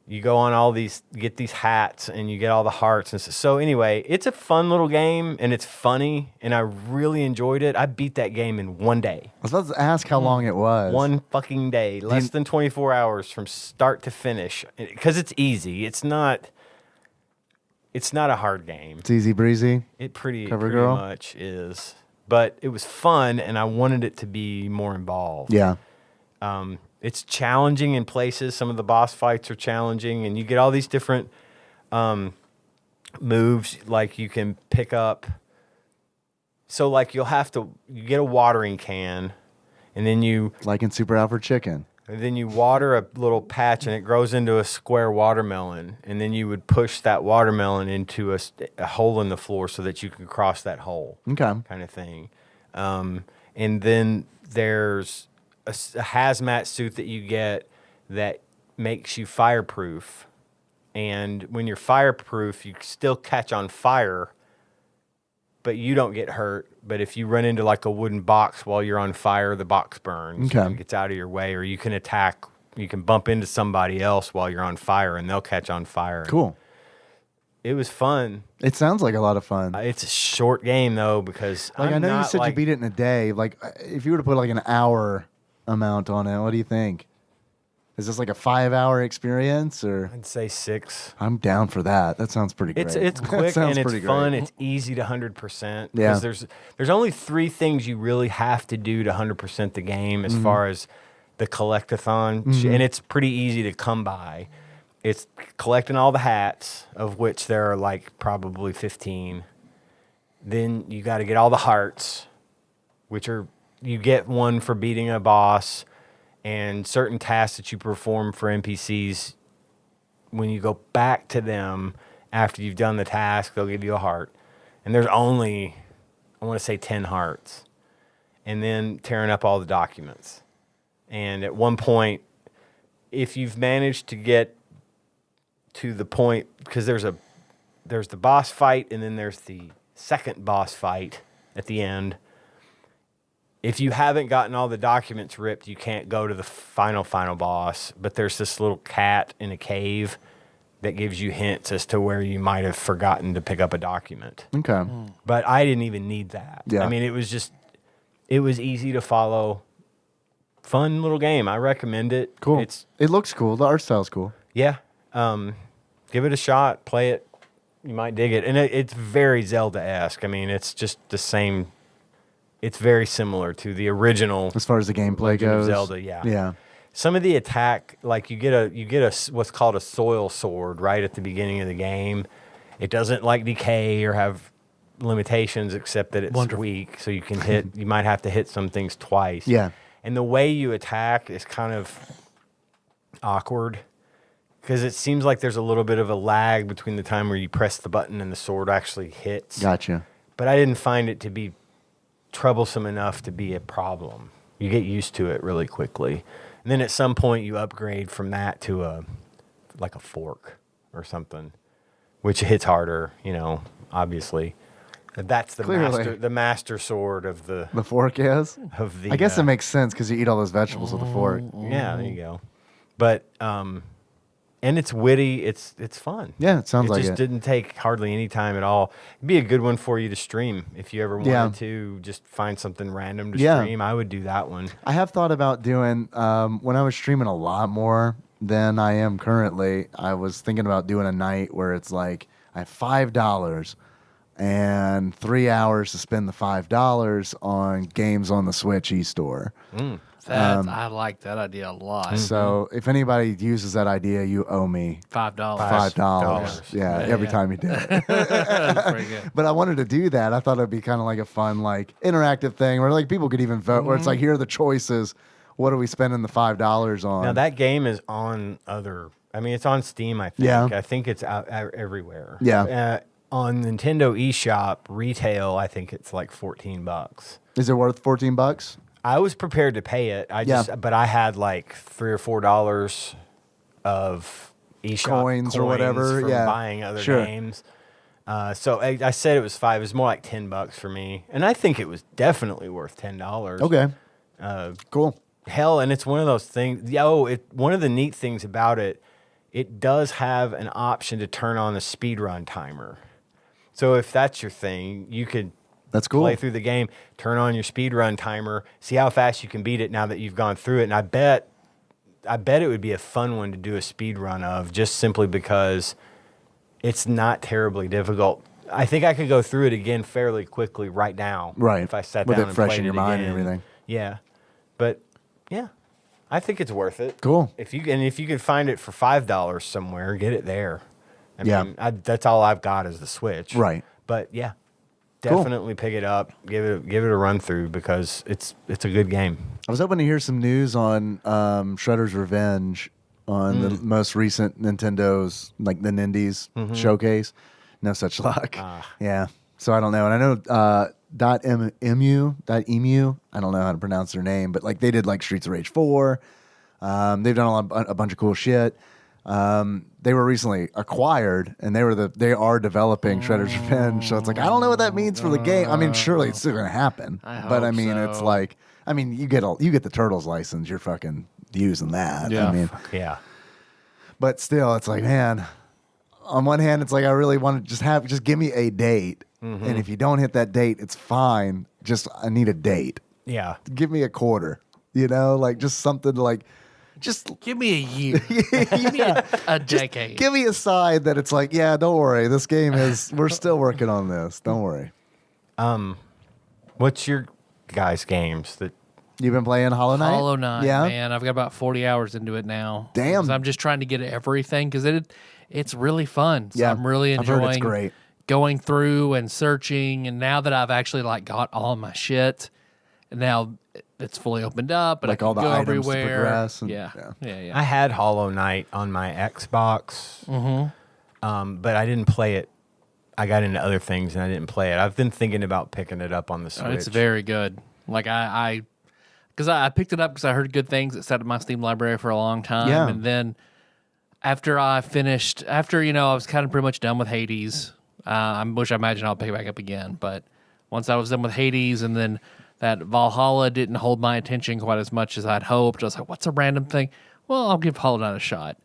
you go on all these, get these hats, and you get all the hearts. And so anyway, it's a fun little game, and it's funny, and I really enjoyed it. I beat that game in one day. I was about to ask how long it was. One fucking day, less than 24 hours from start to finish, because it's easy. It's not a hard game. It's easy breezy. It pretty Girl? much is. But it was fun, and I wanted it to be more involved. Yeah. It's challenging in places. Some of the boss fights are challenging, and you get all these different moves. Like you can pick up. So like you get a watering can, and then you Like in Super Alfred Chicken. water a little patch, and it grows into a square watermelon. And then you would push that watermelon into a hole in the floor so that you can cross that hole. Okay. Kind of thing. And then there's a hazmat suit that you get that makes you fireproof. And when you're fireproof, you still catch on fire, but you don't get hurt. But if you run into like a wooden box while you're on fire, the box burns and gets out of your way. Or you can bump into somebody else while you're on fire, and they'll catch on fire. Cool. It was fun. It sounds like a lot of fun. It's a short game though, because Like I know you said you beat it in a day. Like if you were to put like an hour amount on it, what do you think? Is this like a 5-hour experience, or? I'd say 6. I'm down for that. That sounds pretty great. It's That quick sounds and it's pretty fun. great. It's easy to 100%. Yeah. Because there's only 3 things you really have to do to 100% the game as far as the collectathon, and it's pretty easy to come by. It's collecting all the hats, of which there are like probably 15. Then you got to get all the hearts, which are, you get one for beating a boss, and certain tasks that you perform for NPCs. When you go back to them after you've done the task, they'll give you a heart. And there's only, I want to say 10 hearts. And then tearing up all the documents. And at one point, if you've managed to get to the point, because there's the boss fight, and then there's the second boss fight at the end. If you haven't gotten all the documents ripped, you can't go to the final boss. But there's this little cat in a cave that gives you hints as to where you might have forgotten to pick up a document. Okay. But I didn't even need that. Yeah. I mean, it was easy to follow. Fun little game. I recommend it. Cool. It looks cool. The art style's cool. Yeah. Give it a shot. Play it. You might dig it. And it's very Zelda-esque. I mean, it's just the same. It's very similar to the original. As far as the gameplay Legend of goes. Zelda, yeah. Yeah. Some of the attack, like you get a what's called a soil sword right at the beginning of the game. It doesn't like decay or have limitations except that it's weak. So you can hit. You might have to hit some things twice. Yeah. And the way you attack is kind of awkward, because it seems like there's a little bit of a lag between the time where you press the button and the sword actually hits. Gotcha. But I didn't find it to be troublesome enough to be a problem. You get used to it really quickly. And then at some point you upgrade from that to a fork or something, which hits harder, obviously. That's the master sword of the fork is? Of the I guess it makes sense because you eat all those vegetables with a fork. Yeah, there you go. But and it's witty, it's fun. Yeah, it sounds like it. It just didn't take hardly any time at all. It'd be a good one for you to stream if you ever wanted to just find something random to stream. I would do that one. I have thought about doing when I was streaming a lot more than I am currently, I was thinking about doing a night where it's like I have $5 and 3 hours to spend the $5 on games on the Switch eStore. I like that idea a lot. So if anybody uses that idea, you owe me $5. $5. Yeah, every time you do it. That's pretty good. But I wanted to do that. I thought it'd be kind of like a fun, interactive thing where people could even vote. Where it's like, here are the choices. What are we spending the $5 on? Now that game is on it's on Steam. I think. Yeah. I think it's out everywhere. Yeah. On Nintendo eShop retail, I think it's like $14. Is it worth $14? I was prepared to pay it. But I had like $3 or $4 of eShop coins or whatever. From buying other games. So I said it was $5. It was more like $10 for me, and I think it was definitely worth $10. Okay. Cool. Hell, and it's one of those things. One of the neat things about it it does have an option to turn on a speedrun timer. So if that's your thing, you could That's cool. play through the game, turn on your speedrun timer, see how fast you can beat it now that you've gone through it. And I bet it would be a fun one to do a speedrun of, just simply because it's not terribly difficult. I think I could go through it again fairly quickly right now. Right. If I sat With down it and fresh played in your it mind and again. everything. Yeah. But yeah, I think it's worth it. Cool. If you can find it for $5 somewhere, get it there. I Yeah. mean, that's all I've got is the Switch. Right. But yeah, Cool. definitely pick it up. Give it a run through, because it's a good game. I was hoping to hear some news on Shredder's Revenge on the most recent Nintendo's, like the Nindies showcase. No such luck. Yeah. So I don't know. And I know .emu, I don't know how to pronounce their name, but like they did like Streets of Rage 4. They've done a bunch of cool shit. They were recently acquired, and they are developing Shredder's Revenge. So it's like, I don't know what that means for the game. I mean, surely it's still going to happen. But I mean, it's like, I mean, you get the Turtles license, you're fucking using that. Yeah. I mean, Yeah. but still, it's like, man, on one hand, it's like, I really want to just give me a date. And if you don't hit that date, it's fine. I need a date. Yeah. Give me a quarter, like just something like, just Give me a year. Give me a decade. give me a sign that it's like, yeah, don't worry. This game we're still working on this. Don't worry. What's your guys' games that? You've been playing Hollow Knight? Hollow Knight, Yeah. man. I've got about 40 hours into it now. Damn. 'Cause I'm just trying to get everything because it's really fun. So Yeah. I'm really I've heard it's enjoying great. going through and searching. And now that I've actually like got all my shit, and now it's fully opened up, and Like I can all the go items to everywhere. progress and- yeah. yeah. Yeah, yeah. I had Hollow Knight on my Xbox, but I didn't play it. I got into other things and I didn't play it. I've been thinking about picking it up on the Switch. It's very good. Like because I picked it up because I heard good things. It sat in my Steam library for a long time, Yeah. and then after I was kind of pretty much done with Hades, which I imagine I'll pick it back up again. But once I was done with Hades, and then that Valhalla didn't hold my attention quite as much as I'd hoped. I was like, what's a random thing? Well, I'll give Hollow Knight a shot.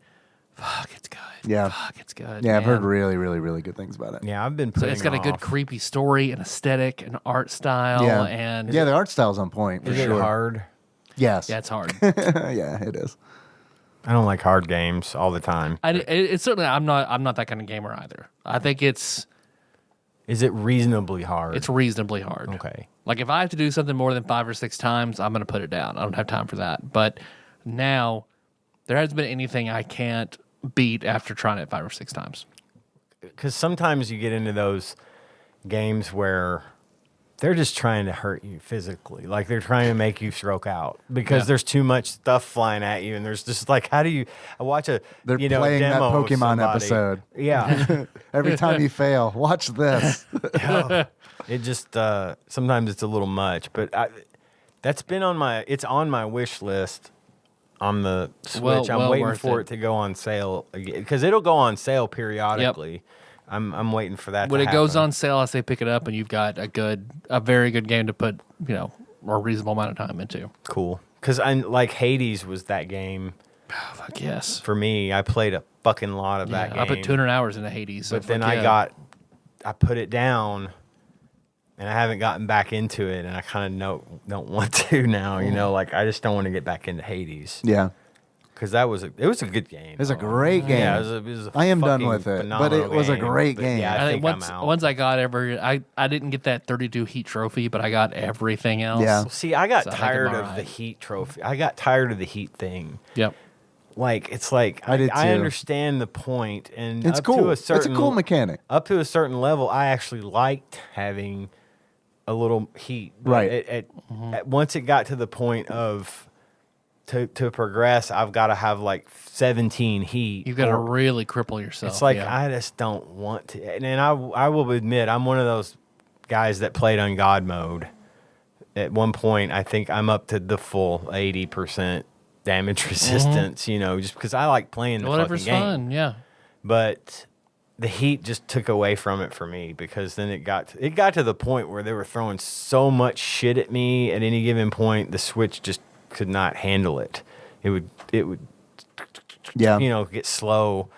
Fuck, it's good. Yeah. Fuck, it's good. Yeah, I've heard man. really, really, really good things about it. Yeah, I've been So putting it's got a good off. creepy story and aesthetic and art style. Yeah. And Yeah, the art style's on point for Is sure. it hard? Yes. yeah, it's hard. Yeah, it is. I don't like hard games all the time. It's certainly I'm not that kind of gamer either. I think it's Is it reasonably hard? reasonably hard. Okay. Like if I have to do something more than 5 or 6 times, I'm gonna put it down. I don't have time for that. But now there hasn't been anything I can't beat after trying it 5 or 6 times. Because sometimes you get into those games where they're just trying to hurt you physically. Like they're trying to make you stroke out because Yeah. there's too much stuff flying at you. And there's just like, how do you, I watch a, They're you know, playing that demo of Pokemon somebody. episode. Yeah. Every time you fail, watch this. It just, sometimes it's a little much, but it's on my wish list on the Switch. Well I'm waiting worth for it. it to go on sale again because it'll go on sale periodically. I'm waiting for that When to it goes happen. on sale, I say pick it up and you've got a very good game to put, a reasonable amount of time into. Cool. Because like Hades was that game Oh, fuck yes. for me. I played a fucking lot of that game. I put 200 hours into Hades. So But then fuck I yeah. put it down, and I haven't gotten back into it, and I kind of don't want to now. You know, like I just don't want to get back into Hades Yeah. because it was a good game. It was a great game. Yeah, it was a I am done fucking with it, but phenomenal it was a game. great But game. Yeah, I I think think once I'm out. once I got I didn't get that 32 heat trophy, but I got everything else. Yeah. See, I got So I think I'm tired of alright. the heat trophy. I got tired of the heat thing. Yep. Like it's like I did I too. understand the point, and It's up cool. To a It's a certain, cool mechanic. Up to a certain level, I actually liked having a little heat. But Right. Once it got to the point of to progress, I've got to have like 17 heat. You've got to or- really cripple yourself. It's like yeah. I just don't want to. And I will admit, I'm one of those guys that played on God mode. At one point, I think I'm up to the full 80% damage resistance. You know, just because I like playing the Whatever's fucking game. fun. Yeah. But the heat just took away from it for me because then it got to the point where they were throwing so much shit at me at any given point, the Switch just could not handle it. It would Yeah. get slow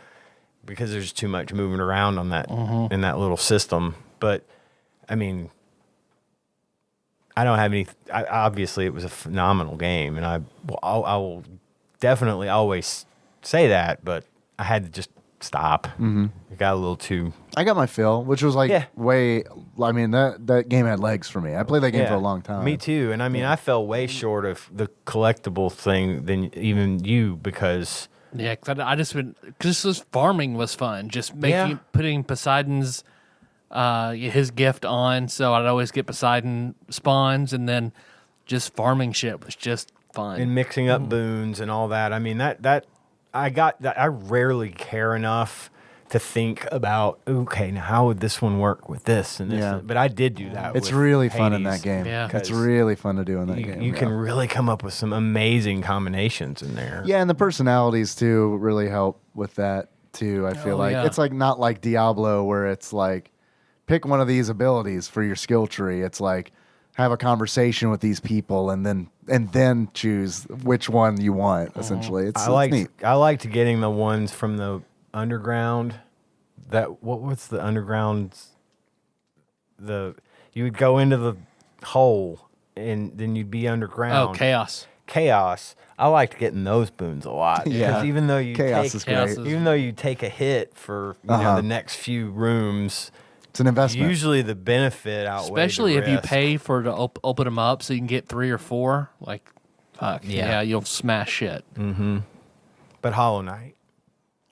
because there's too much moving around on that in that little system. But I mean, I don't have any. Obviously, it was a phenomenal game, and I will definitely always say that. But I had to just stop. It got a little too. I got my fill, which was like Yeah. way. I mean, that game had legs for me. I played that game for a long time. Me too. And I mean, I fell way short of the collectible thing than even you because. Yeah, because I just been because this farming was fun. Just putting Poseidon's his gift on, so I'd always get Poseidon spawns, and then just farming shit was just fun. And mixing up boons and all that. I mean, that I got that. I rarely care enough to think about, okay, now how would this one work with this and this? Yeah. But I did do that. It's with really fun in Hades. that game. Yeah. It's really fun to do in that game. You can really come up with some amazing combinations in there. Yeah, and the personalities too really help with that too. I feel like it's like not like Diablo where it's like pick one of these abilities for your skill tree. It's like have a conversation with these people and then choose which one you want. Essentially, it's neat. I liked getting the ones from the underground. What's the underground? You would go into the hole and then you'd be underground. Oh, Chaos. I liked getting those boons a lot. Yeah. Because even though you Chaos take, is great. even though you take a hit for the next few rooms, It's an investment. usually the benefit outweighs Especially the if you risk. pay for to open them up so you can get 3 or 4. Like, fuck yeah, you'll smash shit. But Hollow Knight.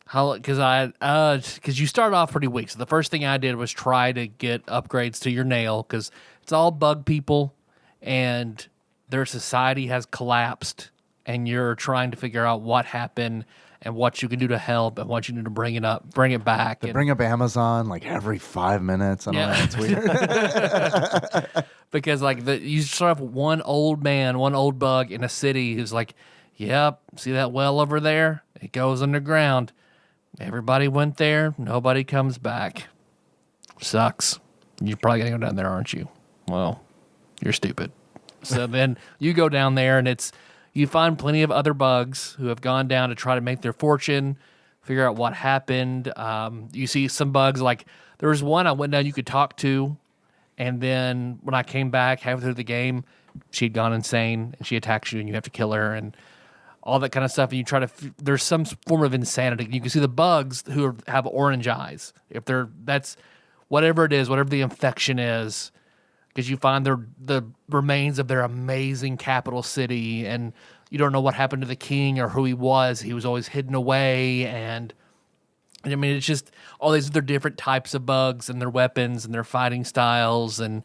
Because you start off pretty weak. So the first thing I did was try to get upgrades to your nail because it's all bug people and their society has collapsed and you're trying to figure out what happened and what you can do to help and what you need to bring it back. They bring up Amazon like every 5 minutes. I don't know. It's weird. Because you start off with one old man, one old bug in a city who's like, yep, see that well over there? It goes underground. Everybody went there. Nobody comes back. Sucks. You're probably going to go down there, aren't you? Well, you're stupid. So then you go down there and you find plenty of other bugs who have gone down to try to make their fortune, figure out what happened. You see some bugs like there was one I went down you could talk to. And then when I came back halfway through the game, she'd gone insane and she attacks you and you have to kill her and all that kind of stuff. And you try to, there's some form of insanity. You can see the bugs who have orange eyes. That's whatever it is, whatever the infection is, because you find the remains of their amazing capital city and you don't know what happened to the king or who he was. He was always hidden away. And I mean, it's just all these other different types of bugs and their weapons and their fighting styles. And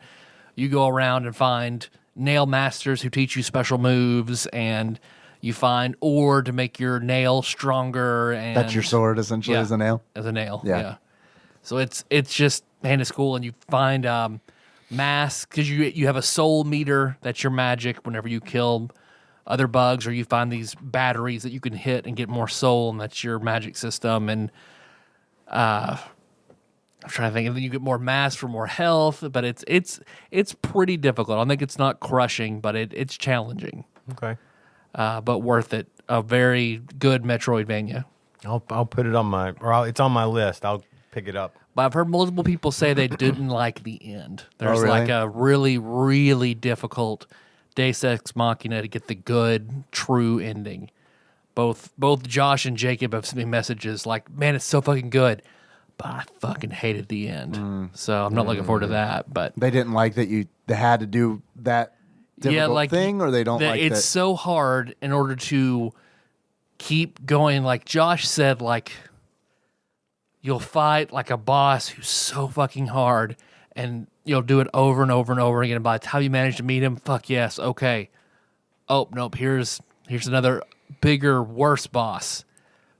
you go around and find nail masters who teach you special moves and you find ore to make your nail stronger. And That's your sword, essentially, as a nail? As a nail, Yeah. yeah. So it's just, man, it's cool. And you find masks, because you have a soul meter that's your magic whenever you kill other bugs, or you find these batteries that you can hit and get more soul, and that's your magic system. And I'm trying to think, and then you get more masks for more health, but it's pretty difficult. I think it's not crushing, but it's challenging. Okay. But worth it. A very good Metroidvania. I'll put it on it's on my list. I'll pick it up. But I've heard multiple people say they didn't like the end. There's really? like a really, really difficult Deus Ex Machina to get the good, true ending. Both Josh and Jacob have sent me messages like, man, it's so fucking good, but I fucking hated the end. So I'm not looking forward to that. But They didn't like that they had to do that difficult thing, or they don't like it's that? so hard in order to keep going. Like Josh said, like you'll fight like a boss who's so fucking hard and you'll do it over and over and over again. And by the time you manage to meet him, fuck yes, okay. Oh, nope, here's another bigger, worse boss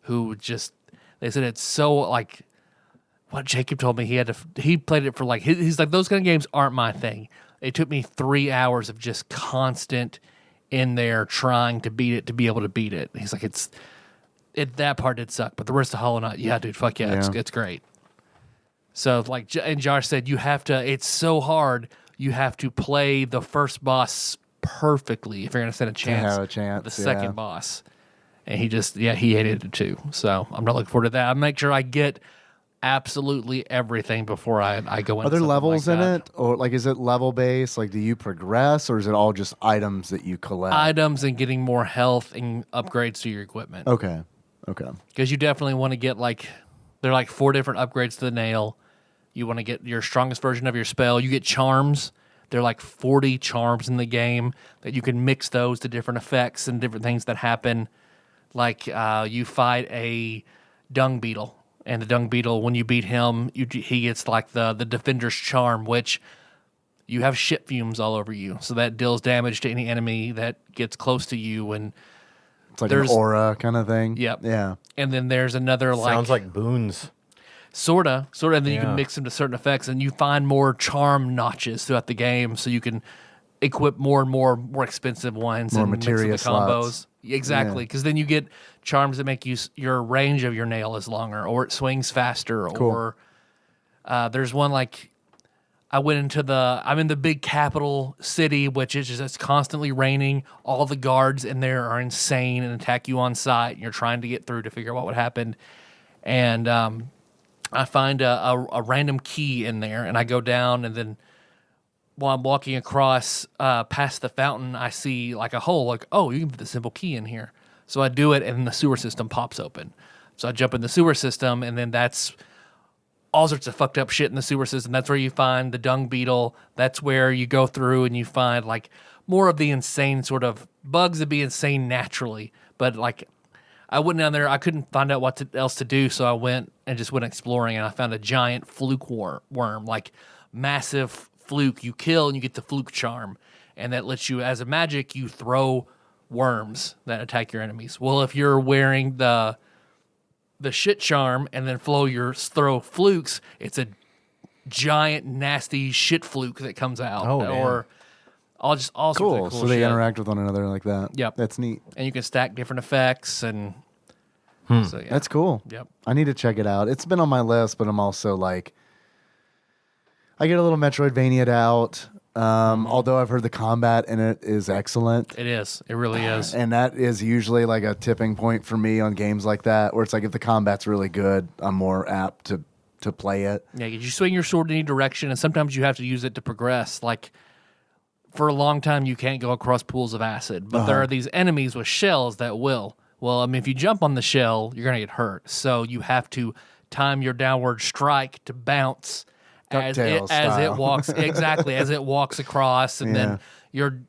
who just, they said it's so like, what Jacob told me he played it for like, he's like, those kind of games aren't my thing. It took me 3 hours of just constant in there trying to beat it to be able to beat it. He's like, that part did suck, but the rest of Hollow Knight, yeah, dude, fuck yeah. It's great. So like, and Josh said, it's so hard, you have to play the first boss perfectly if you're going to stand a chance. have a chance, The second boss. and he hated it too. So I'm not looking forward to that. I make sure I get absolutely everything before I go into Are there something levels like in that. it, or like is it level based? Like, do you progress, or is it all just items that you collect? Items and getting more health and upgrades to your equipment. Okay. Because you definitely want to get there are like 4 different upgrades to the nail. You want to get your strongest version of your spell. You get charms. There are like 40 charms in the game that you can mix those to different effects and different things that happen. Like you fight a dung beetle, and the dung beetle, when you beat him, he gets like the defender's charm, which you have shit fumes all over you. So that deals damage to any enemy that gets close to you. And It's like an aura kind of thing. Yep. Yeah. And then there's another Sounds like boons. Sorta, and then you Yeah. can mix them to certain effects, and you find more charm notches throughout the game, so you can equip more and more expensive ones More and mix materia with the combos. slots. Exactly, because then you get charms that make your range of your nail is longer, or it swings faster, or there's one like I'm in the big capital city, which is just it's constantly raining. All the guards in there are insane and attack you on sight, and you're trying to get through to figure out what would happen, and I find a random key in there, and I go down, and then while I'm walking across past the fountain, I see like a hole, like, oh, you can put the simple key in here. So I do it, and the sewer system pops open. So I jump in the sewer system, and then that's all sorts of fucked up shit in the sewer system. That's where you find the dung beetle. That's where you go through and you find like more of the insane sort of bugs that be insane naturally, but like I went down there. I couldn't find out what else to do, so I went exploring, and I found a giant fluke worm, like massive fluke. You kill, and you get the fluke charm, and that lets you, as a magic, you throw worms that attack your enemies. Well, if you're wearing the shit charm and then throw flukes, it's a giant nasty shit fluke that comes out. Oh, damn. Or all sorts of cool So they shit. interact with one another like that. Yep. That's neat. And you can stack different effects, and so yeah. That's cool. Yep. I need to check it out. It's been on my list, but I'm also like, I get a little Metroidvania'd out. Although I've heard the combat in it is excellent. It is. It really is. And that is usually like a tipping point for me on games like that, where it's like if the combat's really good, I'm more apt to play it. Yeah, you swing your sword in any direction, and sometimes you have to use it to progress. Like, for a long time, you can't go across pools of acid, but there are these enemies with shells that will. Well, I mean, if you jump on the shell, you're going to get hurt. So you have to time your downward strike to bounce as it walks. Exactly, as it walks across, and then you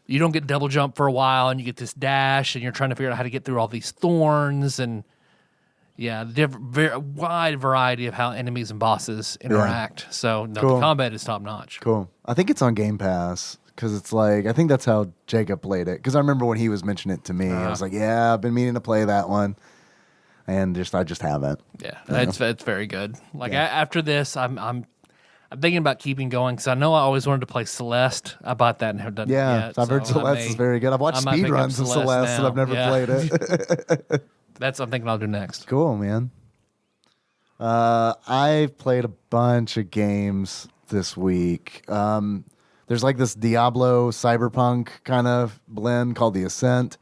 don't get double jump for a while, and you get this dash, and you're trying to figure out how to get through all these thorns, and very wide variety of how enemies and bosses interact. So the combat is top notch. Cool. I think it's on Game Pass because it's like, I think that's how Jacob played it. Because I remember when he was mentioning it to me, I was like, yeah, I've been meaning to play that one. And I just haven't. Yeah, it's very good. Like after this, I'm thinking about keeping going because I know I always wanted to play Celeste. I bought that and haven't done it yet. I've heard Celeste is very good. I've watched I might pick up speedruns of Celeste, and I've never played it. That's what I'm thinking I'll do next. Cool, man. I've played a bunch of games this week. There's like this Diablo cyberpunk kind of blend called The Ascent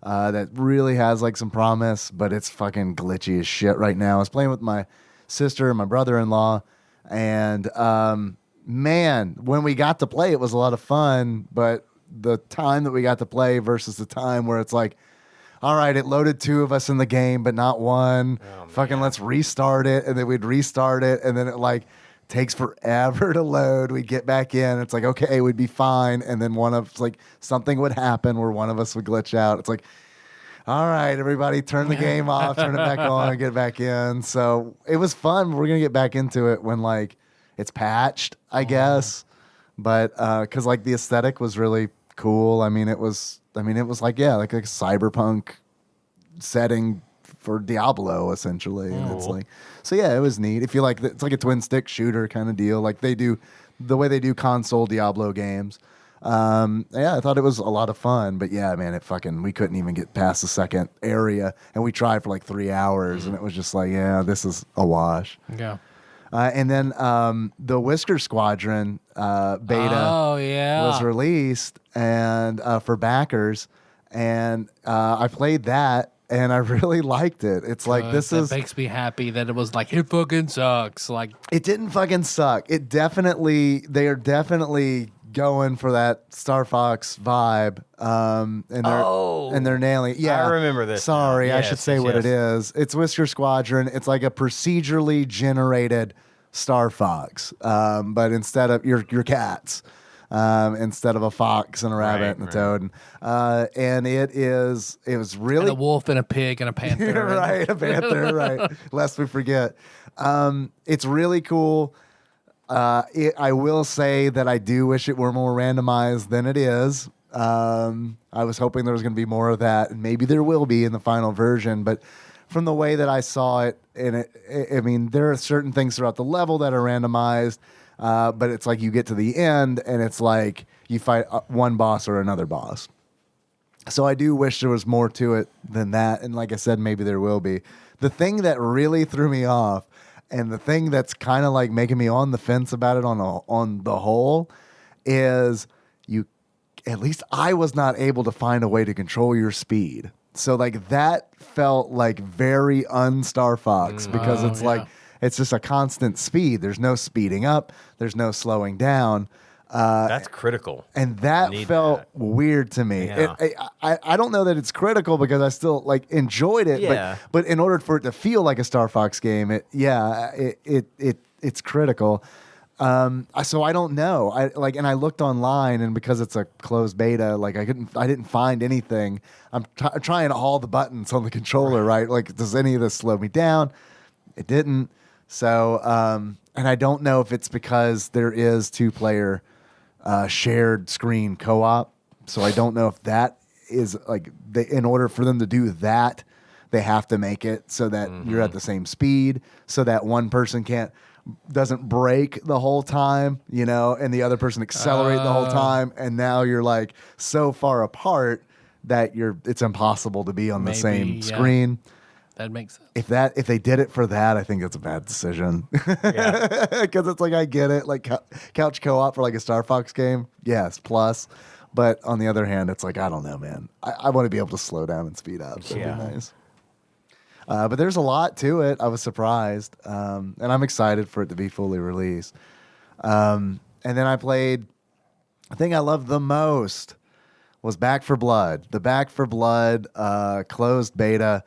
that really has like some promise, but it's fucking glitchy as shit right now. I was playing with my sister and my brother-in-law, and man, when we got to play, it was a lot of fun, but the time that we got to play versus the time where it's like, all right, it loaded 2 of us in the game, but not one. Let's restart it. And then we'd restart it. And then it like takes forever to load. We'd get back in. It's like, okay, we'd be fine. And then something would happen where one of us would glitch out. It's like, all right, everybody turn the game off, turn it back on, and get back in. So it was fun. We're going to get back into it when like it's patched, I guess. But because like the aesthetic was really cool. It was like a cyberpunk setting for Diablo essentially. And it's like, so yeah, it was neat. If you like, it's like a twin stick shooter kind of deal. Like they do the way they do console Diablo games. I thought it was a lot of fun, but yeah, man, we couldn't even get past the second area, and we tried for like 3 hours, and it was just like, yeah, this is a wash. Yeah. And then the Whisker Squadron beta was released and for backers, and I played that. And I really liked it. It's like that makes me happy that it was like it fucking sucks. Like it didn't fucking suck. They are definitely going for that Star Fox vibe. And they're nailing it. Yeah, I remember this. Sorry, Yes, I should say what it is. It's Whisker Squadron. It's like a procedurally generated Star Fox, but instead of your cats. Instead of a fox and a rabbit and a toad, and it was really a wolf and a pig and a panther, right? A panther, right? Lest we forget. It's really cool. I will say that I do wish it were more randomized than it is. I was hoping there was going to be more of that, and maybe there will be in the final version. But from the way that I saw it, I mean, there are certain things throughout the level that are randomized. But it's like you get to the end and it's like you fight one boss or another boss. So I do wish there was more to it than that. And like I said, maybe there will be. The thing that really threw me off and the thing that's kind of like making me on the fence about it on the whole is at least I was not able to find a way to control your speed. So like that felt like very un-Star Fox because it's like, it's just a constant speed. There's no speeding up. There's no slowing down. That's critical. And that felt weird to me. Yeah. I don't know that it's critical because I still like enjoyed it. Yeah. But in order for it to feel like a Star Fox game, it's critical. So I don't know. And I looked online, and because it's a closed beta, like I didn't find anything. I'm trying all the buttons on the controller, right? Like, does any of this slow me down? It didn't. So, and I don't know if it's because there is 2-player shared screen co-op. So I don't know if that is like in order for them to do that, they have to make it so that you're at the same speed, so that one person doesn't break the whole time, and the other person accelerate the whole time, and now you're like so far apart that it's impossible to be on the same screen. That makes sense. If they did it for that, I think it's a bad decision. Yeah. Because it's like I get it, like couch co-op for like a Star Fox game, yes, plus. But on the other hand, it's like I don't know, man. I want to be able to slow down and speed up. That'd be nice. But there's a lot to it. I was surprised, and I'm excited for it to be fully released. And then I played. The thing I loved the most was Back 4 Blood. The Back 4 Blood closed beta.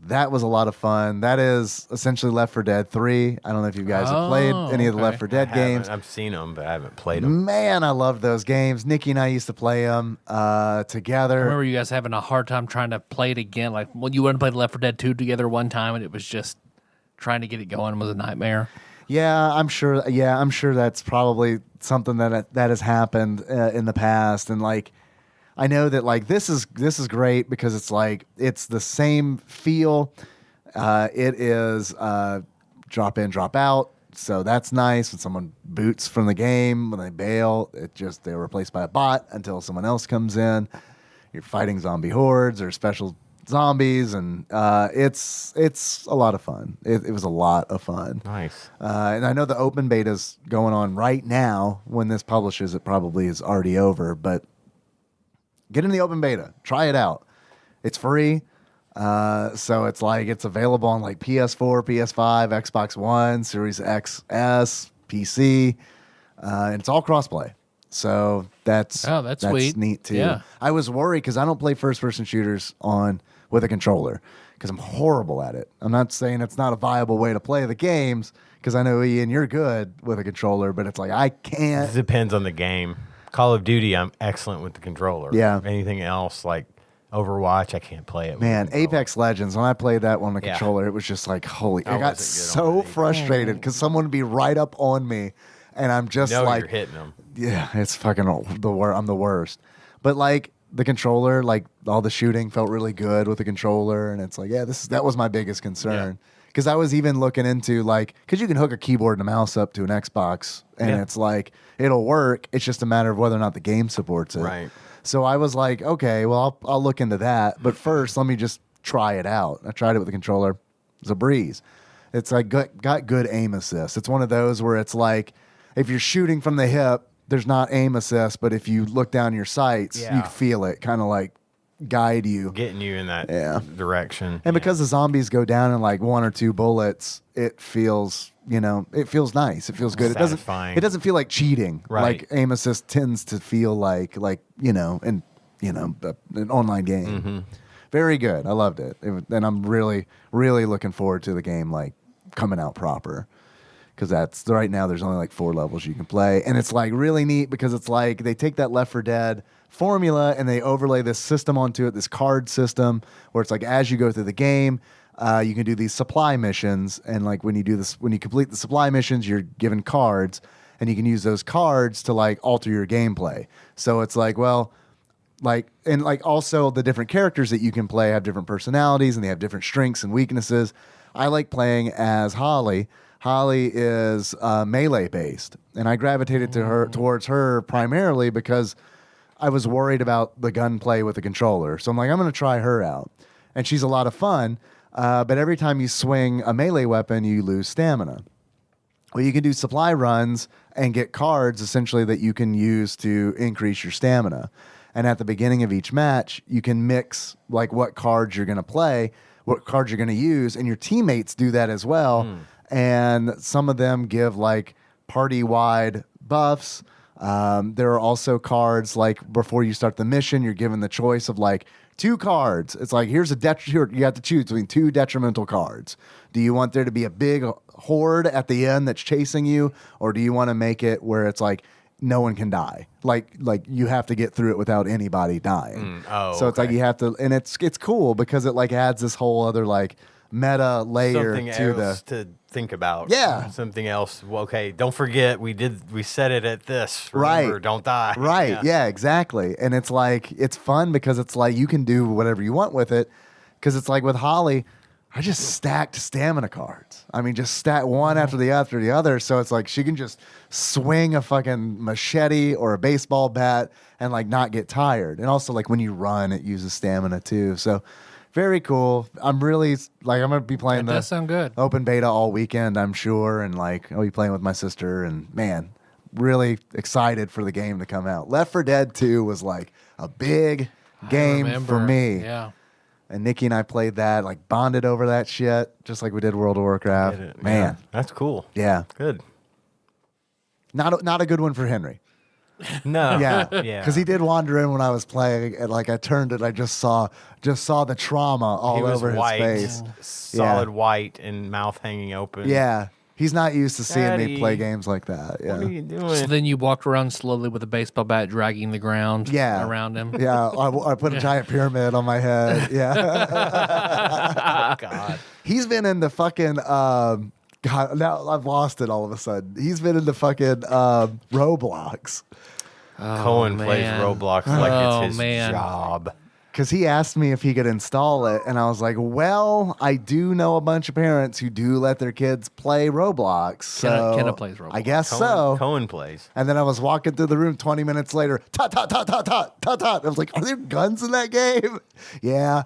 That was a lot of fun. That is essentially Left 4 Dead 3. I don't know if you guys have played any of the Left 4 Dead games. I've seen them, but I haven't played them. Man, I love those games. Nikki and I used to play them together. I remember you guys having a hard time trying to play it again. Like when you went and played Left 4 Dead 2 together one time, and it was just trying to get it going was a nightmare. Yeah, I'm sure. Yeah, I'm sure that's probably something that has happened in the past, and like. I know that like this is great because it's like it's the same feel. It is drop in, drop out. So that's nice. When someone boots from the game, when they bail, they're replaced by a bot until someone else comes in. You're fighting zombie hordes or special zombies, and it's a lot of fun. It was a lot of fun. Nice. And I know the open beta's going on right now. When this publishes, it probably is already over, but. Get in the open beta. Try it out. It's free. So it's like it's available on like PS4, PS5, Xbox One, Series XS, PC. And it's all crossplay. So that's sweet. Neat too. Yeah. I was worried because I don't play first-person shooters with a controller because I'm horrible at it. I'm not saying it's not a viable way to play the games because I know, Ian, you're good with a controller, but it's like I can't. It depends on the game. Call of Duty, I'm excellent with the controller. Yeah. Anything else like Overwatch, I can't play it. Man, Apex Legends, when I played that one on the controller, it was just like, holy. I got so frustrated because someone would be right up on me, and I'm just like. You're hitting them. Yeah, it's fucking I'm the worst. But like the controller, like all the shooting felt really good with the controller, and it's like, that was my biggest concern. Because I was even looking into because you can hook a keyboard and a mouse up to an Xbox, and it's like it'll work. It's just a matter of whether or not the game supports it. Right. So I was like, okay, well I'll look into that. But first, let me just try it out. I tried it with the controller. It was a breeze. It's like got good aim assist. It's one of those where it's like if you're shooting from the hip, there's not aim assist, but if you look down your sights, you feel it kind of like guide you. Getting you in that direction. And because the zombies go down in like 1 or 2 bullets, it feels, it feels nice. It feels good. Satisfying. It doesn't feel like cheating. Right. Like aim assist tends to feel like an online game. Mm-hmm. Very good. I loved it. And I'm really, really looking forward to the game like coming out proper. Because that's right now there's only like 4 levels you can play. And it's like really neat because it's like they take that Left 4 Dead formula and they overlay this system onto it, this card system, where it's like as you go through the game, you can do these supply missions. And like when you complete the supply missions, you're given cards and you can use those cards to like alter your gameplay. So it's like, well, and also the different characters that you can play have different personalities and they have different strengths and weaknesses. I like playing as Holly. Holly is melee based, and I gravitated towards her primarily because I was worried about the gunplay with the controller. So I'm like, I'm going to try her out, and she's a lot of fun. But every time you swing a melee weapon, you lose stamina. Well, you can do supply runs and get cards essentially that you can use to increase your stamina. And at the beginning of each match, you can mix like what cards you're going to play, what cards you're going to use, and your teammates do that as well. And some of them give like party-wide buffs. There are also cards like before you start the mission, you're given the choice of like 2 cards. It's like here's you have to choose between 2 detrimental cards. Do you want there to be a big horde at the end that's chasing you, or do you want to make it where it's like no one can die? Like you have to get through it without anybody dying. So it's like you have to, and it's cool because it like adds this whole other like meta layer to think about. Yeah. Something else. Well, okay, don't forget we set it at this. Remember, Right. Don't die. Right. Yeah, exactly. And it's like, it's fun because it's like you can do whatever you want with it. Because it's like with Holly, I just stacked stamina cards. I mean, just stack one after the other. So it's like she can just swing a fucking machete or a baseball bat and like not get tired. And also like when you run, it uses stamina too. So very cool. I'm really like, I'm going to be playing That does sound good. open beta all weekend, I'm sure. And like, I'll be playing with my sister and man, really excited for the game to come out. Left 4 Dead 2 was like a big game for me. Yeah. And Nikki and I played that, like bonded over that shit, just like we did World of Warcraft. Man, that's cool. yeah. Good. Not a good one for Henry. No. Yeah, Yeah. because he did wander in when I was playing, and like I turned it, I just saw the trauma all He was over white, his face. solid white, and mouth hanging open. Yeah, he's not used to seeing me Daddy, play games like that. Yeah, What are you doing? So then you walked around slowly with a baseball bat, dragging the ground around him. yeah. I put a giant pyramid on my head. Yeah, God. he's been in the fucking. God, now I've lost it all of a sudden. He's been in the fucking Roblox. Cohen plays man. Roblox like it's his man. job. Because he asked me if he could install it, and I was like, well, I do know a bunch of parents who do let their kids play Roblox. So Kenna plays Roblox. I guess so. Cohen plays. And then I was walking through the room 20 minutes later, tot, tot, tot, tot, tot, tot, tot. I was like, are there guns in that game? Yeah.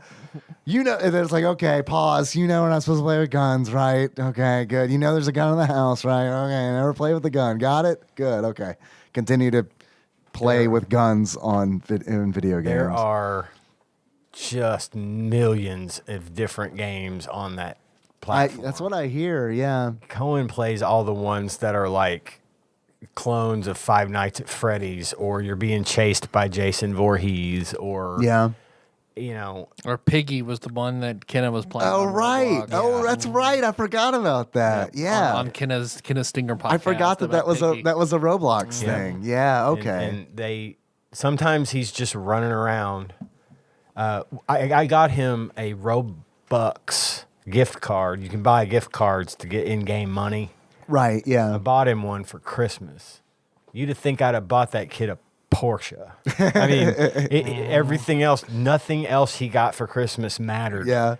And then it's like, okay, pause. You know we're not supposed to play with guns, right? Okay, good. You know there's a gun in the house, right? Okay, never play with the gun. Got it? Good, okay. Continue to play with guns in video games. There are just millions of different games on that platform. That's what I hear, yeah. Cohen plays all the ones that are like clones of Five Nights at Freddy's, or you're being chased by Jason Voorhees, or Yeah. Or Piggy was the one that Kenna was playing. Oh, on right. Roblox. Oh, that's right. I forgot about that. Yeah. On Kenna's Stinger podcast. I forgot that about was Piggy. that was a Roblox thing. Yeah, okay. And they sometimes he's just running around. I got him a Robux gift card. You can buy gift cards to get in-game money. Right, I yeah. bought him one for Christmas. You'd have think I'd have bought that kid a Porsche. I mean, everything else, nothing else he got for Christmas mattered. Yeah.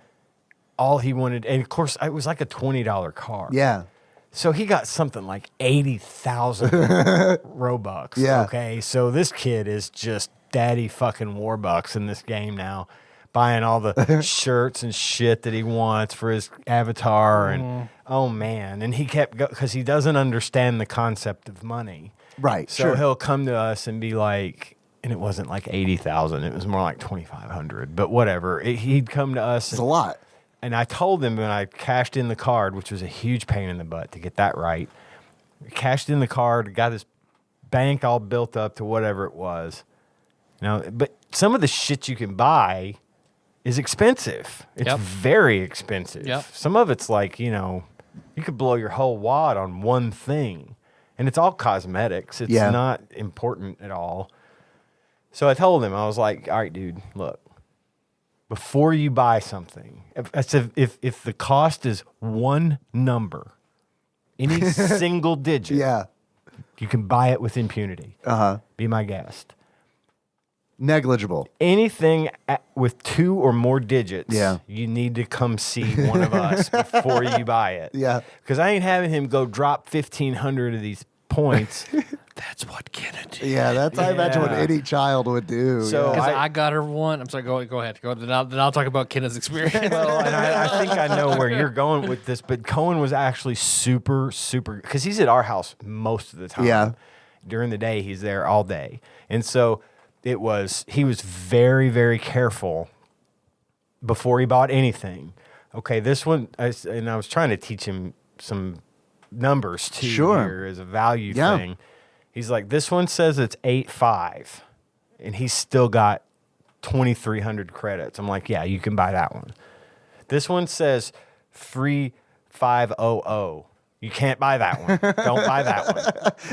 All he wanted, and of course, it was like a $20 car. Yeah. So he got something like 80,000 Robux. Yeah. Okay. So this kid is just daddy fucking Warbucks in this game now, buying all the shirts and shit that he wants for his avatar. And oh man. And he kept, because he doesn't understand the concept of money. Right. So sure. he'll come to us and be like, and it wasn't like 80,000. It was more like 2,500. But whatever. He'd come to us. It's a lot. And I told him when I cashed in the card, which was a huge pain in the butt to get that right. Cashed in the card, got this bank all built up to whatever it was. But some of the shit you can buy is expensive. It's very expensive. Yep. Some of it's like, you could blow your whole wad on one thing. And it's all cosmetics. It's not important at all. So I told him, I was like, all right, dude, look. Before you buy something, if the cost is one number, any single digit, you can buy it with impunity. Be my guest. Negligible. Anything with 2 or more digits, you need to come see one of us before you buy it. Yeah. Because I ain't having him go drop 1,500 of these points. That's what Kennedy. Yeah, I imagine what any child would do. So Because I got her one. I'm sorry, go ahead. Then I'll talk about Kenneth's experience. Well, and I think I know where you're going with this, but Cohen was actually super, because he's at our house most of the time. Yeah. During the day, he's there all day. And so he was very, very careful before he bought anything. Okay, this one, I was trying to teach him some numbers too here as a value thing. He's like, this one says it's 8.5, and he's still got 2,300 credits. I'm like, yeah, you can buy that one. This one says 3,500. You can't buy that one. Don't buy that one.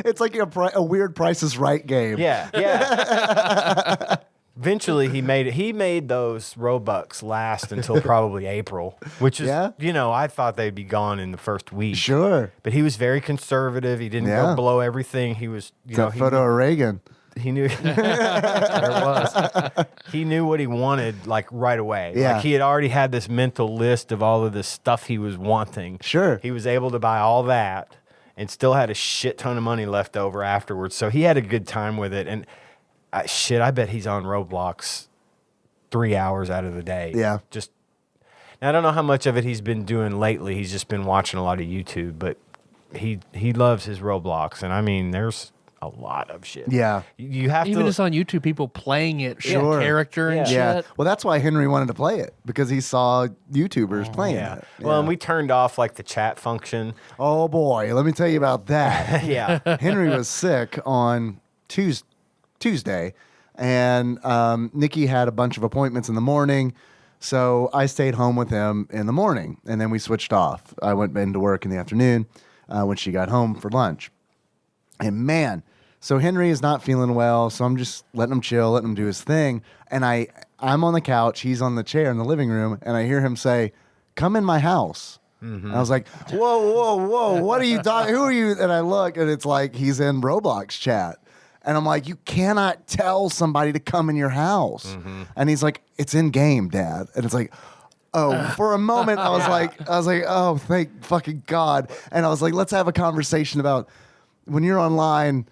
It's like a weird Price is Right game. Yeah. Eventually, he made it. He made those Robux last until probably April, which is, I thought they'd be gone in the first week. Sure. But he was very conservative. He didn't go blow everything. He was, that photo of Reagan. He knew there it was. He knew what he wanted like right away. Yeah. Like he had already had this mental list of all of the stuff he was wanting. Sure. He was able to buy all that and still had a shit ton of money left over afterwards. So he had a good time with it. And I bet he's on Roblox 3 hours out of the day. Yeah. Now, I don't know how much of it he's been doing lately. He's just been watching a lot of YouTube, but he loves his Roblox. And I mean, there's a lot of shit. Yeah. You have Even to just on YouTube, people playing it in Sure. character and Yeah. shit. Well, that's why Henry wanted to play it, because he saw YouTubers playing Yeah. it. Well, and we turned off like the chat function. Oh boy, let me tell you about that. Yeah. Henry was sick on Tuesday, and Nikki had a bunch of appointments in the morning, so I stayed home with him in the morning, and then we switched off. I went into work in the afternoon when she got home for lunch. And man, so Henry is not feeling well, so I'm just letting him chill, letting him do his thing. And I'm on the couch, he's on the chair in the living room, and I hear him say, "Come in my house." Mm-hmm. And I was like, whoa, what are you talking? Who are you? And I look, and it's like he's in Roblox chat. And I'm like, you cannot tell somebody to come in your house. Mm-hmm. And he's like, it's in game, Dad. And it's like, oh, for a moment, I was like, oh, thank fucking God. And I was like, let's have a conversation about when you're online,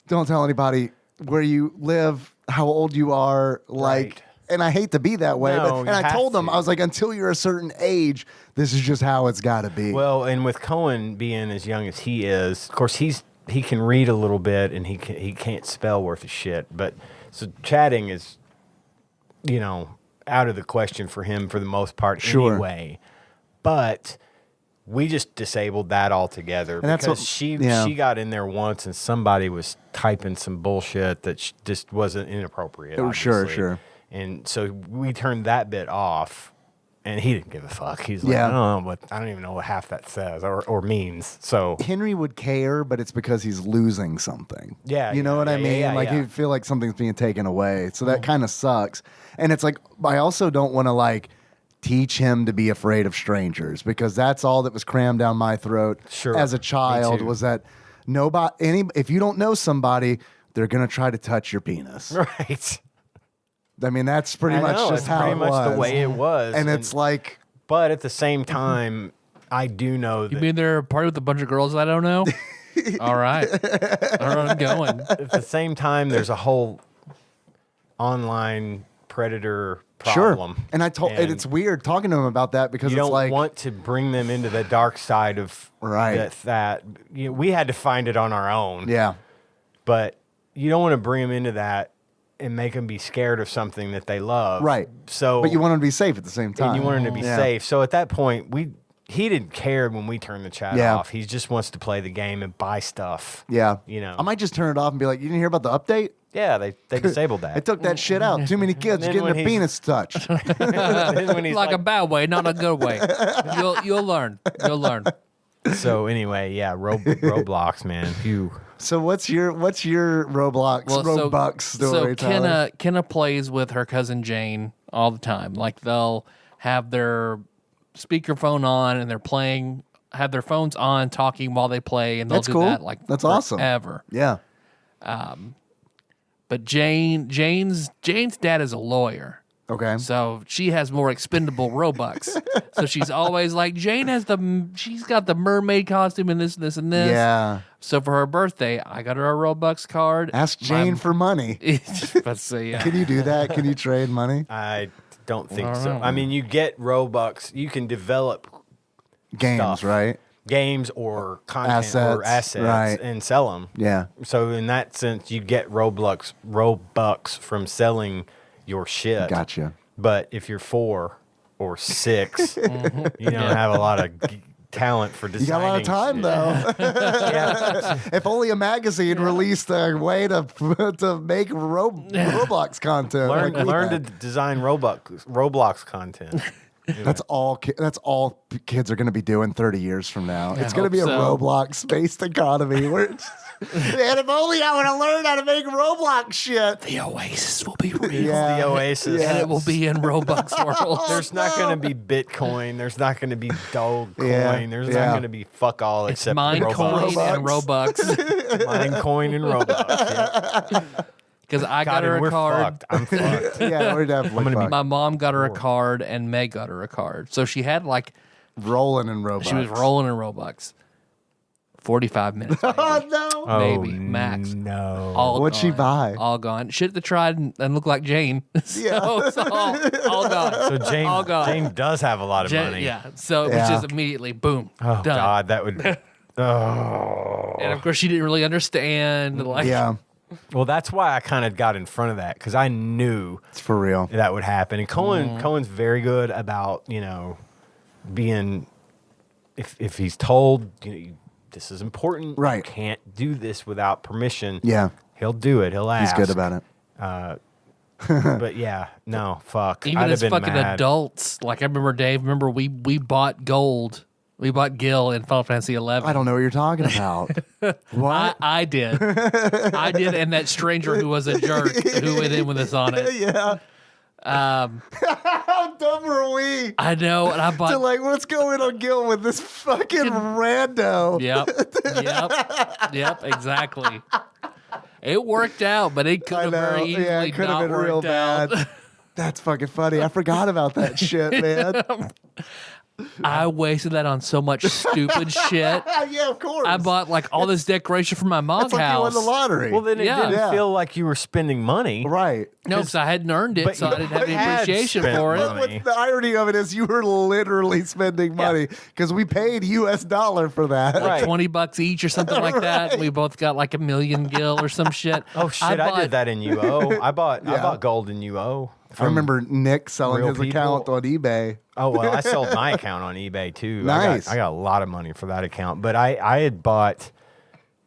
don't tell anybody where you live, how old you are, like, Right. And I hate to be that way, No, and I told him, I was like, until you're a certain age, this is just how it's got to be. Well, and with Cohen being as young as he is, of course, he can read a little bit and he can't spell worth of shit. But so chatting is, out of the question for him for the most part anyway. But we just disabled that altogether because she got in there once and somebody was typing some bullshit that just wasn't inappropriate. Sure. And so we turned that bit off, and he didn't give a fuck. He's like, I don't even know what half that says or means. So Henry would care, but it's because he's losing something. Yeah, you know what I mean? yeah. You feel like something's being taken away. So that kind of sucks. And it's like, I also don't want to teach him to be afraid of strangers, because that's all that was crammed down my throat as a child, was that if you don't know somebody, they're going to try to touch your penis. Right. I mean, that's pretty much just how it was. Pretty much the way it was. And it's like... But at the same time, I do know that... You mean they're a party with a bunch of girls I don't know? All right. I don't know where I'm going. At the same time, there's a whole online predator problem. Sure. And and it's weird talking to him about that, because you it's don't want to bring them into the dark side of that. We had to find it on our own. Yeah. But you don't want to bring them into that and make them be scared of something that they love. Right. So, but you want them to be safe at the same time. and you want them to be Yeah. safe. So at that point, he didn't care when we turned the chat Yeah. off. He just wants to play the game and buy stuff. Yeah. You know. I might just turn it off and be like, you didn't hear about the update? Yeah, they disabled that. I took that shit out. Too many kids then getting when their he's- penis touched. Then when he's Like a bad way, not a good way. You'll learn. You'll learn. So anyway, yeah, Roblox, man. Phew. So what's your Roblox Robux story? Tyler? Kenna plays with her cousin Jane all the time. Like they'll have their speakerphone on and they're playing, have their phones on, talking while they play, and they'll That's do cool. that like That's awesome. forever. Yeah. But Jane's dad is a lawyer. Okay. So she has more expendable Robux. So she's always like, Jane she's got the mermaid costume and this, and this. Yeah. So for her birthday, I got her a Robux card. Ask Jane for money. Let's see. Yeah. Can you do that? Can you trade money? I don't think I don't so. know. I mean, you get Robux. You can develop Games, stuff. right? games or content or Assets, assets right. and sell them. Yeah. So in that sense, you get Robux from selling your shit. Gotcha. But if you're 4 or 6, you don't have a lot of talent for You designing. got a lot of time shit. though. Yeah. If only a magazine released a way to make Roblox content. Learn like we to had. design Roblox content. That's all kids are going to be doing 30 years from now. It's going to hope be a so. Roblox-based economy where it's, man, if only I would have learned how to make Roblox shit. The Oasis will be real. Yeah. The Oasis. And it will be in Robux world. There's not going to be Bitcoin. There's not going to be Dogecoin. Yeah. There's Yeah. not going to be fuck all It's except Minecoin Roblox. and Robux. Minecoin and Roblox. Yeah. Because I got God, her and a we're card. fucked. I'm fucked. Yeah, we're definitely gonna be fucked. My mom got her a card and Meg got her a card. So she had like, rolling in Roblox. she was rolling in Robux. 45 minutes. Maybe. Oh no! Oh, Maybe, max. No. All What'd she gone. buy? All gone. Shit that tried and looked like Jane. so, Yeah. so all gone. So Jane, All gone. Jane does have a lot of money. Yeah. So it was Yeah. just immediately boom. Oh done. God, that would. Oh. And of course she didn't really understand. Like, Yeah, Well, that's why I kind of got in front of that because I knew it's for real. that would happen. And Cohen's very good about being if he's told this is important, Right. You can't do this without permission. Yeah, He'll do it. He'll ask. he's good about it. But yeah, no, fuck. Even I'd as have been fucking mad. adults, like I remember Dave. Remember we bought gold. We bought Gil in Final Fantasy 11. I don't know what you're talking about. What? I did. I did, and that stranger who was a jerk who went in with us on it. Yeah. How dumb were we? I know, and I To bought. like, what's going on, Gil, with this fucking rando? Yep, exactly. It worked out, but it could I have know. very easily Yeah, it could have not been real worked out. bad. That's fucking funny. I forgot about that shit, man. I wasted that on so much stupid shit. Yeah, of course. I bought like all this decoration for my mom's It's like you house. won the lottery. Well, then it Yeah. didn't Yeah. feel like you were spending money. right. No, because I hadn't earned it, But so I you didn't have any had appreciation spent for it. money. What the irony of it is you were literally spending money because we paid US dollar for that. Right. $20 each or something like that. We both got like 1 million gil or some shit. Oh shit! I did that in UO. I bought gold in UO. I remember Nick selling real his account people. on eBay. Oh well, I sold my account on eBay too. Nice. I got a lot of money for that account, but I had bought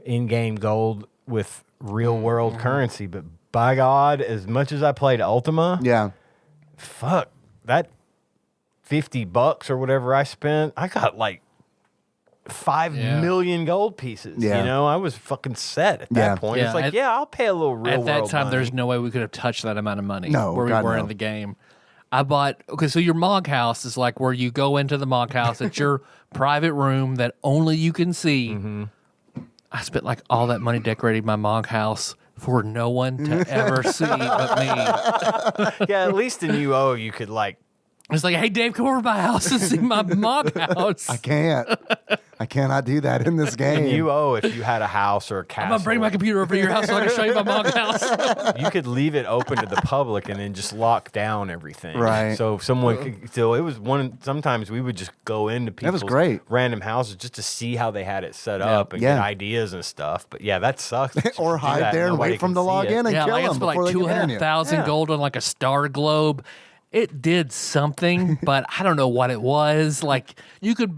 in-game gold with real world currency. But by God, as much as I played Ultima, Yeah. fuck that $50 or whatever I spent, I got like 5 Yeah. million gold pieces. Yeah. I was fucking set at that Yeah. point. Yeah, It's like, at- I'll pay a little real At that world time, money. there's no way we could have touched that amount of money No, where we God, were no. in the game. I bought, okay, so your Mog house is like where you go into the Mog house. It's your private room that only you can see. Mm-hmm. I spent like all that money decorating my Mog house for no one to ever see but me. Yeah, at least in UO you could like It's like, hey, Dave, come over to my house and see my mob house. I can't. I cannot do that in this game. And you if you had a house or a castle. I'm going to bring my computer over to your house so I can show you my mob house. You could leave it open to the public and then just lock down everything. Right. So if someone could, so it was sometimes we would just go into people's random houses just to see how they had it set up and get ideas and stuff. But yeah, that sucks. Or hide there and wait for them to log in and kill like them. It's like 2,500 gold on like a star globe. It did something, but I don't know what it was. Like you could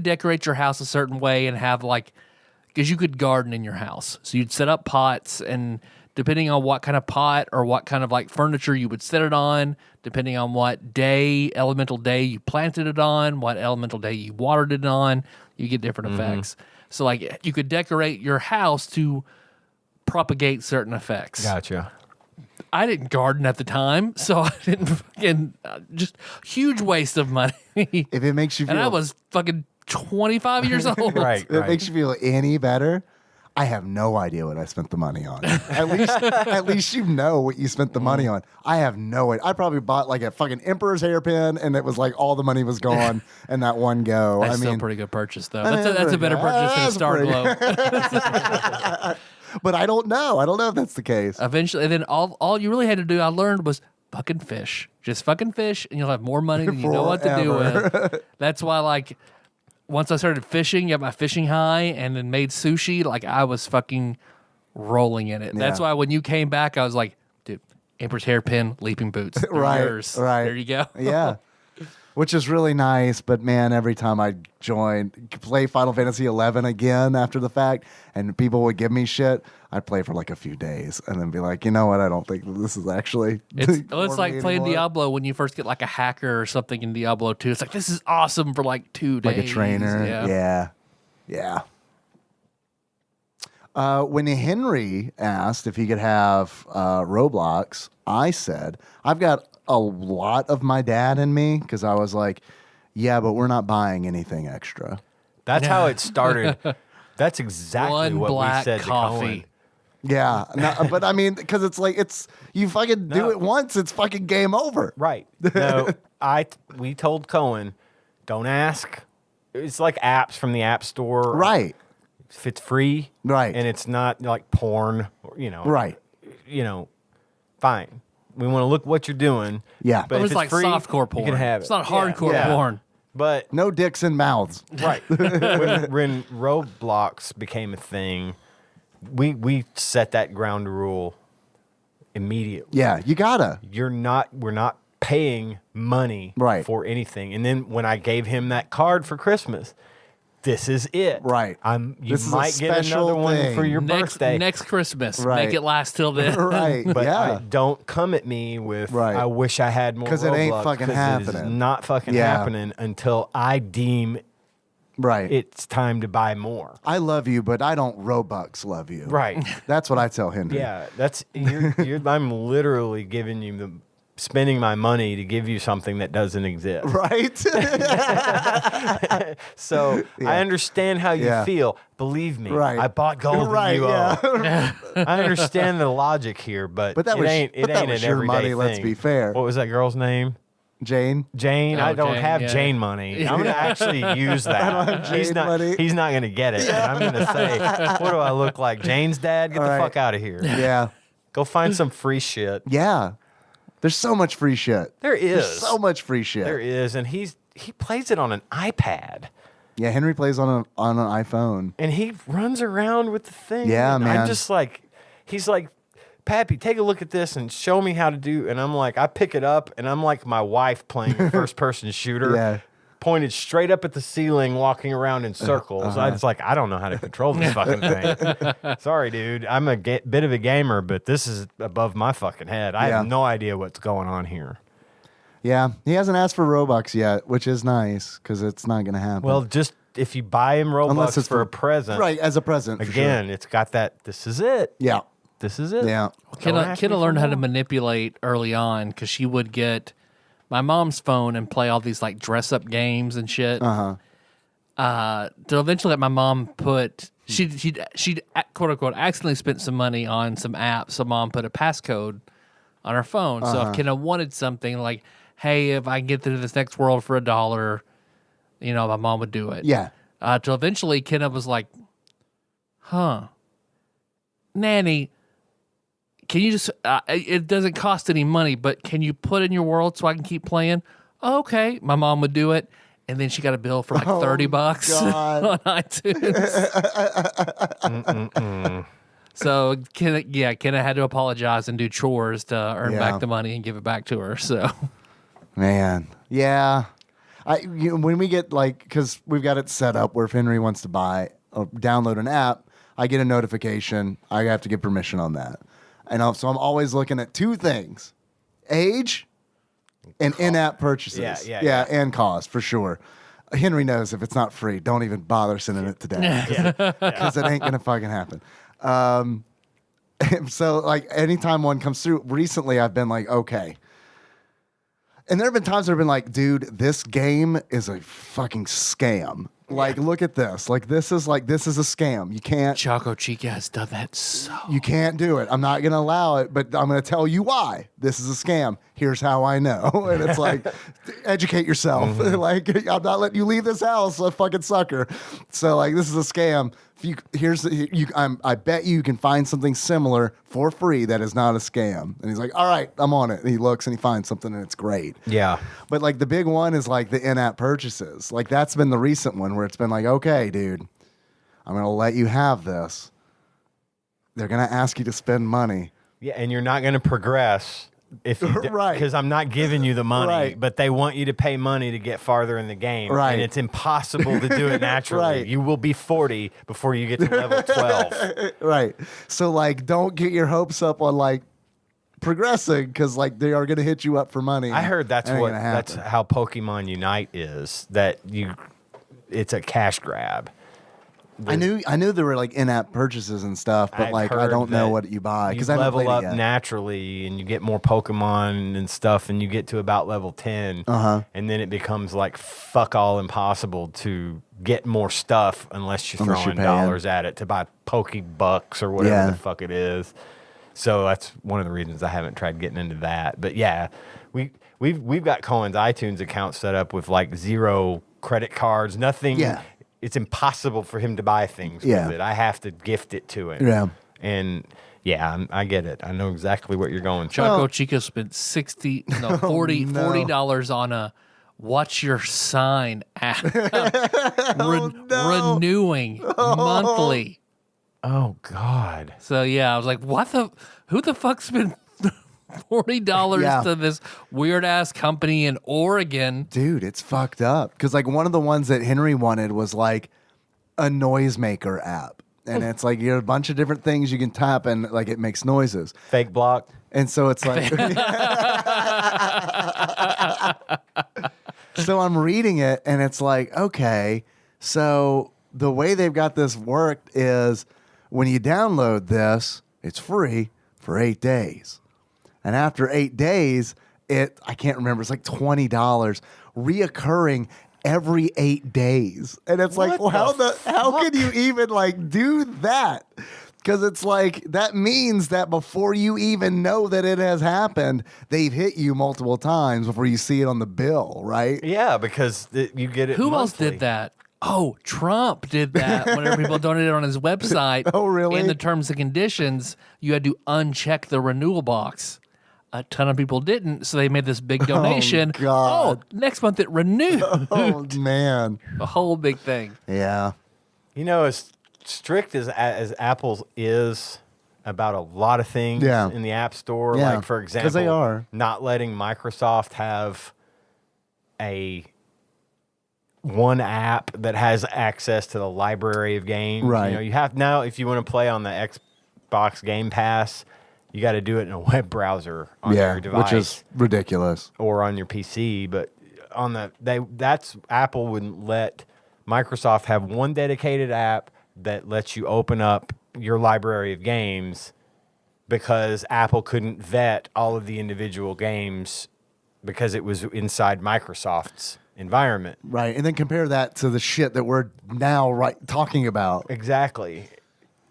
decorate your house a certain way and have because you could garden in your house. So you'd set up pots, and depending on what kind of pot or what kind of furniture you would set it on, depending on what elemental day you planted it on, what elemental day you watered it on, you get different effects. So you could decorate your house to propagate certain effects. Gotcha. I didn't garden at the time, so I didn't fucking just huge waste of money. If it makes you feel, and I was fucking 25 years old. Right. if it makes you feel any better, I have no idea what I spent the money on. At least you know what you spent the money on. I have no idea. I probably bought a fucking Emperor's hairpin, and it was all the money was gone in that one go. That's still a pretty good purchase, though. That's a better purchase than a Star Globe. But I don't know. I don't know if that's the case. Eventually, and then all you really had to do, I learned, was fucking fish. Just fucking fish, and you'll have more money than you know what to do with. That's why, once I started fishing, got my fishing high, and then made sushi, I was fucking rolling in it. That's why when you came back, I was like, dude, Emperor's hairpin, leaping boots. Right. Yours. Right. There you go. Yeah. Which is really nice, but man, every time I play Final Fantasy 11 again after the fact, and people would give me shit, I'd play for a few days and then be like, you know what? I don't think this is actually. It's like playing Diablo when you first get a hacker or something in Diablo 2. It's this is awesome for 2 days. Like a trainer. Yeah. When Henry asked if he could have Roblox, I said, I've got a lot of my dad in me, because I was like, yeah, but we're not buying anything extra. That's how it started. That's exactly One what black we said coffee. to Cohen. Yeah, no, but I mean, because it's you fucking do it once, it's fucking game over. Right. No, we told Cohen, don't ask. It's like apps from the App Store. Right. If it's free. Right. And it's not like porn, Right. Fine. We want to look what you're doing. Yeah. But it's if like free, softcore porn. you can have it. It's not hardcore porn. But No dicks in mouths. right. when Roblox became a thing, we set that ground rule immediately. Yeah, you gotta. We're not paying money for anything. And then when I gave him that card for Christmas, this is it. Right. You might get another one for your birthday. Next Christmas. Right. Make it last till then. Right. But don't come at me with, I wish I had more Roblox. Because it ain't fucking It is happening. not fucking happening until I deem it's time to buy more. I love you, but I don't Robux love you. Right. That's what I tell Henry. Yeah. I'm literally giving you spending my money to give you something that doesn't exist. Right? So I understand how you feel. Believe me. Right. I bought gold and you owe. I understand the logic here, but that was, ain't but that an was your everyday money, thing. let's be fair. What was that girl's name? Jane? Jane. Oh, I don't Jane, have yeah. Jane money. I'm going to actually use that. I don't have Jane money. He's not going to get it. And I'm going to say, what do I look like? Jane's dad? Get the fuck out of here. Yeah. Go find some free shit. Yeah. There's so much free shit. There is. There's so much free shit. There is. And he plays it on an iPad. Yeah, Henry plays on an iPhone. And he runs around with the thing. Yeah, and man. I'm just like, he's like, Pappy, take a look at this and show me how to do. And I'm like, I pick it up and I'm like my wife playing a first person shooter. Yeah. Pointed straight up at the ceiling, walking around in circles. I was like, I don't know how to control this fucking thing. Sorry, dude. I'm a bit of a gamer, but this is above my fucking head. I have no idea what's going on here. Yeah, he hasn't asked for Robux yet, which is nice because it's not going to happen. Well, just if you buy him Robux Unless it's for a present. Right, as a present. for Again, sure. it's got that, this is it. Yeah. This is it. Yeah. Kenna learned how to manipulate early on because she would get my mom's phone and play all these like dress up games and shit. To eventually let my mom put she'd quote unquote accidentally spent some money on some apps. So mom put a passcode on her phone. So if Kenna wanted something like, hey, if I can get to this next world for $1, my mom would do it. Yeah. Till eventually Kenna was like, Nanny, can you just, it doesn't cost any money, but can you put in your world so I can keep playing? Okay. My mom would do it. And then she got a bill for like $30 on iTunes. So Kenna had to apologize and do chores to earn back the money and give it back to her. So, man, yeah. When we get because we've got it set up where if Henry wants to buy or download an app, I get a notification. I have to get permission on that, and so I'm always looking at two things: age and in-app purchases. Yeah, and cost for sure. Henry knows if it's not free, don't even bother sending it today because it ain't gonna fucking happen. So anytime one comes through, recently I've been like, okay. And there have been times where I've been like, dude, this game is a fucking scam. Like, look at this. This is a scam. You can't. Choco Chica has done that You can't do it. I'm not going to allow it, but I'm going to tell you why. This is a scam. Here's how I know. And it's like, educate yourself. Mm-hmm. I'm not letting you leave this house, a fucking sucker. So this is a scam. I bet you can find something similar for free that is not a scam. And he's like, all right, I'm on it. And he looks and he finds something and it's great. Yeah. But the big one is the in-app purchases. That's been the recent one where it's been okay, dude, I'm going to let you have this. They're going to ask you to spend money. Yeah, and you're not going to progress if you right, because I'm not giving you the money, right, but they want you to pay money to get farther in the game, right, and it's impossible to do it naturally. Right. You will be 40 before you get to level 12. Right. So don't get your hopes up on progressing because they are going to hit you up for money. I heard that's how Pokemon Unite is, that it's a cash grab. I knew there were in-app purchases and stuff, but I don't know what you buy because I level up naturally and you get more Pokemon and stuff, and you get to about level 10, and then it becomes fuck all impossible to get more stuff unless you're throwing dollars at it to buy Pokebucks or whatever the fuck it is. So that's one of the reasons I haven't tried getting into that. But yeah, we've got Cohen's iTunes account set up with 0 credit cards, nothing. Yeah. It's impossible for him to buy things with it. I have to gift it to him. Yeah. And I get it. I know exactly what you're going. Choco Chica spent $40 on a Watch Your Sign app. Renewing monthly. Oh God. So I was like, who the fuck spent $40 to this weird ass company in Oregon? Dude, it's fucked up. Because one of the ones that Henry wanted was a noisemaker app. And it's you have a bunch of different things you can tap and it makes noises. Fake block. And so it's so I'm reading it and it's okay, so the way they've got this worked is when you download this, it's free for 8 days. And after 8 days, I can't remember, it's $20 reoccurring every 8 days. And it's how can you even do that? Because it's that means that before you even know that it has happened, they've hit you multiple times before you see it on the bill, right? Yeah, because you get it. Who else monthly. did that? Oh, Trump did that whenever people donated on his website. Oh, really? In the terms and conditions, you had to uncheck the renewal box. A ton of people didn't, so they made this big donation. Oh, God. Oh, next month it renewed. Oh, man. A whole big thing. Yeah. As strict as Apple is about a lot of things in the App Store, for example, 'cause they are not letting Microsoft have one app that has access to the library of games. Right. You have now, if you want to play on the Xbox Game Pass, you got to do it in a web browser on your device, which is ridiculous, or on your PC. But on Apple wouldn't let Microsoft have one dedicated app that lets you open up your library of games, because Apple couldn't vet all of the individual games because it was inside Microsoft's environment. Right. And then compare that to the shit that we're now talking about. Exactly.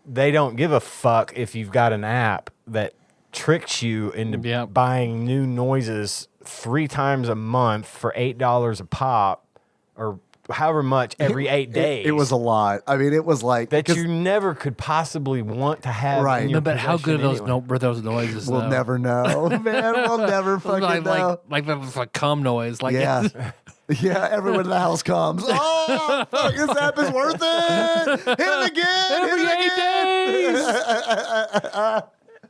They don't give a fuck if you've got an app that tricks you into buying new noises 3 times a month for $8 a pop, or however much every 8 days. It was a lot. I mean, it was like that you never could possibly want to have. Right. In your But how good possession were those noises? we'll though? never know, man. We'll never fucking know. Like that was like cum noise. Like Yeah. Yeah, everyone in the house comes. Oh, fuck, this app is worth it. Hit it again. Every Hit it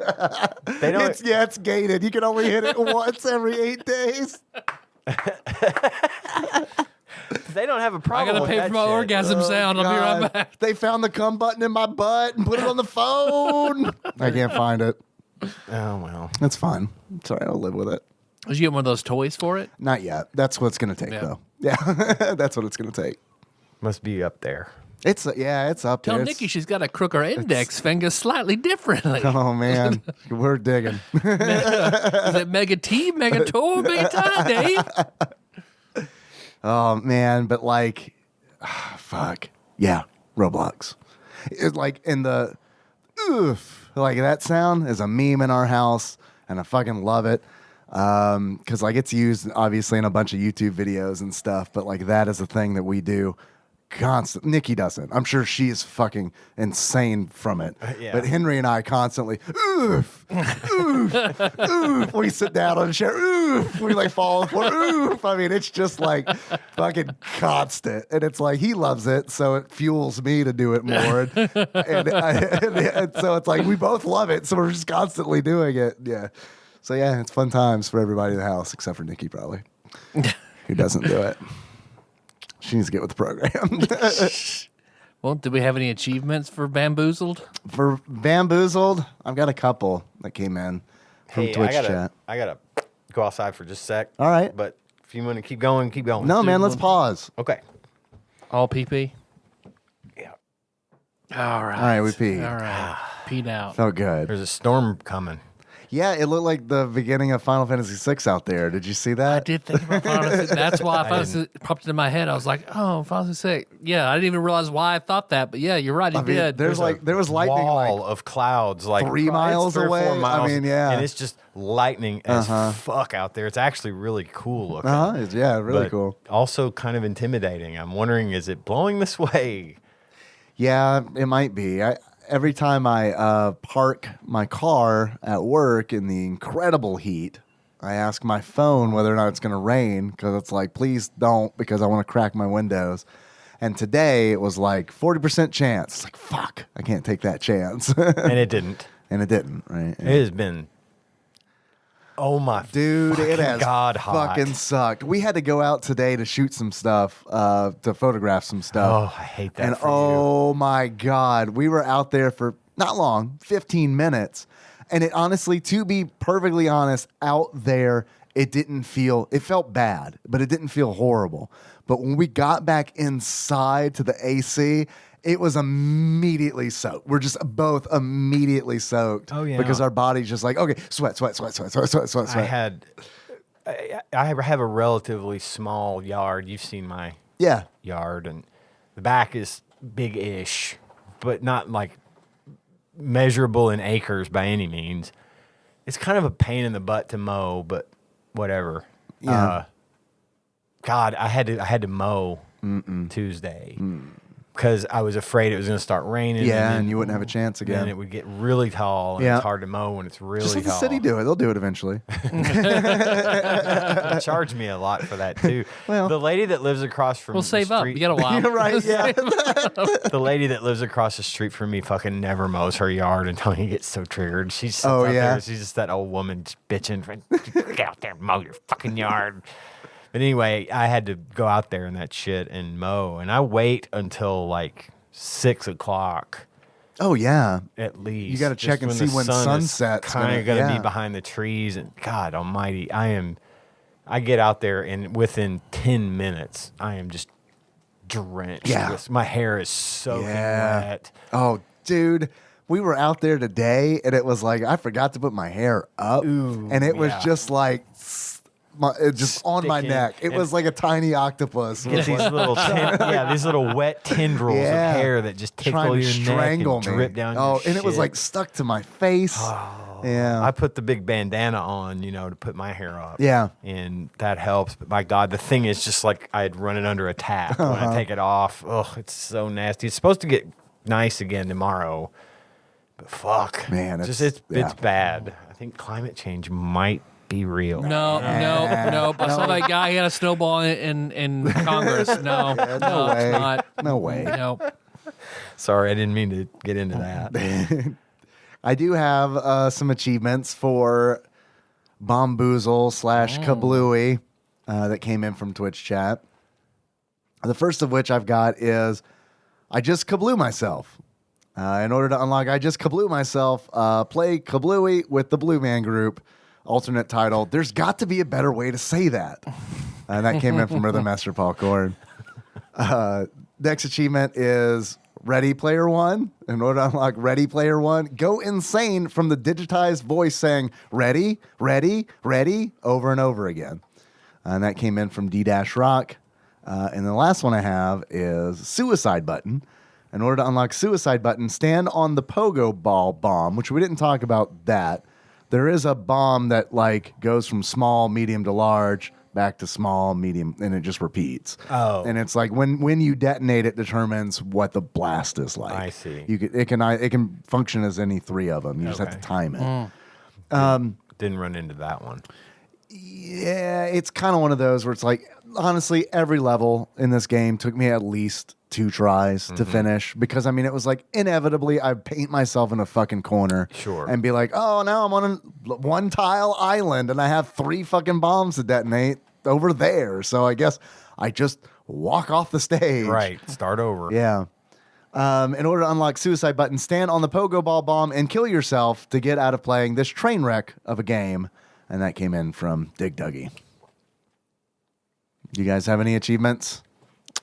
again. They don't. It's gated. You can only hit it once every 8 days. They don't have a I problem. gotta with pay that for my shit. orgasm sound. I'll be right God. back. They found the cum button in my butt and put it on the phone. I can't find it. Oh well. That's fine. Sorry, I'll live with it. Did you get one of those toys for it? Not yet. That's what it's going to take, Yeah. though. Yeah, that's what it's going to take. Must be up there. It's up Tell there. Nikki she's got to crook her index finger slightly differently. Oh man, we're digging. Is it Mega T, Mega Toe, Mega Tie, Dave? Oh man, but like, fuck yeah, Roblox. It's like in the oof, like that sound is a meme in our house, and I fucking love it. Because like it's used obviously in a bunch of YouTube videos and stuff, but like that is a thing that we do constant. Nikki doesn't. I'm sure she is fucking insane from it. Yeah. But Henry and I constantly oof, oof, oof. We sit down on a chair, oof. We like fall for oof. I mean, it's just like fucking constant, and it's like he loves it, so it fuels me to do it more. And so it's like we both love it, so we're just constantly doing it. Yeah. So yeah, it's fun times for everybody in the house, except for Nikki probably, who doesn't do it. She needs to get with the program. Well, did we have any achievements for Bamboozled? For Bamboozled, I've got a couple that came in from Hey, Twitch chat. I gotta go outside for just a sec. All right. But if you want to keep going, keep going. No, man, let's pause. Okay. All PP? Yeah. All right. All right, we peed. All right. Peed out. Felt good. There's a storm coming. Yeah, it looked like the beginning of Final Fantasy VI out there. Did you see that? I did think about Final Fantasy. That's why it popped into my head. I was like, oh, Final Fantasy VI. Yeah, I didn't even realize why I thought that. But yeah, you're right. It did. There was lightning wall like of clouds, like 3 miles 3 or 4 away. I miles, mean, yeah. and it's just lightning as fuck out there. It's actually really cool looking. Yeah, really but cool. Also kind of intimidating. I'm wondering, is it blowing this way? Yeah, it might be. Every time I park my car at work in the incredible heat, I ask my phone whether or not it's going to rain because it's like, please don't, because I want to crack my windows. And today it was like 40% chance. It's like, fuck, I can't take that chance. And it didn't. And it didn't, right? It has been. Oh my Dude, it has God hot. fucking sucked. We had to go out today to shoot some stuff, to photograph some stuff. Oh, I hate that And for you. oh my God, we were out there for not long, 15 minutes. And it honestly, to be perfectly honest, out there, it felt bad, but it didn't feel horrible. But when we got back inside to the AC, it was immediately soaked. We're just both immediately soaked. Oh, yeah. Because our body's just like, okay, sweat. I have a relatively small yard. You've seen my Yeah. yard, and the back is big-ish, but not like measurable in acres by any means. It's kind of a pain in the butt to mow, but whatever. Yeah. God, I had to mow Tuesday because I was afraid it was going to start raining. Yeah, then and you wouldn't have a chance again. Then it would get really tall, and Yeah. it's hard to mow when it's really Just let tall. the city do it. They'll do it eventually. They charge me a lot for that too. Well- the lady that lives across from We'll the save up. street, You got a while. You're right, yeah. the lady that lives across the street from me fucking never mows her yard until he gets so triggered. She sits Oh, out yeah? there. She's just that old woman just bitching. Get out there and mow your fucking yard. But anyway, I had to go out there in that shit and mow. And I wait until like 6 o'clock Oh, yeah. at least. You gotta just check and see when sunset's kind gonna- of going to yeah. be behind the trees. And God almighty, I get out there and within 10 minutes, I am just drenched. Yeah. My hair is soaking wet. Oh, dude. We were out there today, and it was like, I forgot to put my hair up. Ooh, and it was yeah. just like, just on my Sticking. neck. It And- was like a tiny octopus. Get these little, these little wet tendrils Yeah. of hair that just tickle Trying to your neck strangle and me. drip down Oh, your and it was shit. like stuck to my face. Yeah. I put the big bandana on, to put my hair up. Yeah. And that helps. But my God, the thing is just like I'd run it under a tap when I take it off. Oh, it's so nasty. It's supposed to get nice again tomorrow. But fuck. Man, it's bad. I think climate change might be real. No. I saw that guy. He had a snowball in Congress. No, no way. It's not. No way. No. Sorry, I didn't mean to get into that. I do have some achievements for Bombuzal / Kabluey that came in from Twitch chat. The first of which I've got is I just Kablu myself. In order to unlock I just Kablu myself, play Kabluey with the Blue Man Group. Alternate title, There's Got to Be a Better Way to Say That. And that came in from Rhythm Master Paul Korn. Next achievement is Ready Player One. In order to unlock Ready Player One, go insane from the digitized voice saying ready, ready, ready over and over again. And that came in from D-Rock. And the last one I have is Suicide Button. In order to unlock Suicide Button, stand on the pogo ball bomb, which we didn't talk about that. There is a bomb that goes from small, medium to large, back to small, medium, and it just repeats. Oh. And it's like when you detonate, it determines what the blast is like. I see. It can function as any three of them. You just have to time it. Didn't run into that one. Yeah, it's kind of one of those where it's like, honestly, every level in this game took me at least 2 tries to finish because, it was like inevitably I'd paint myself in a fucking corner and be like, oh, now I'm on a one tile island and I have 3 fucking bombs to detonate over there. So I guess I just walk off the stage. Right. Start over. Yeah. In order to unlock Suicide Button, stand on the pogo ball bomb and kill yourself to get out of playing this train wreck of a game. And that came in from Dig Dougie. Do you guys have any achievements?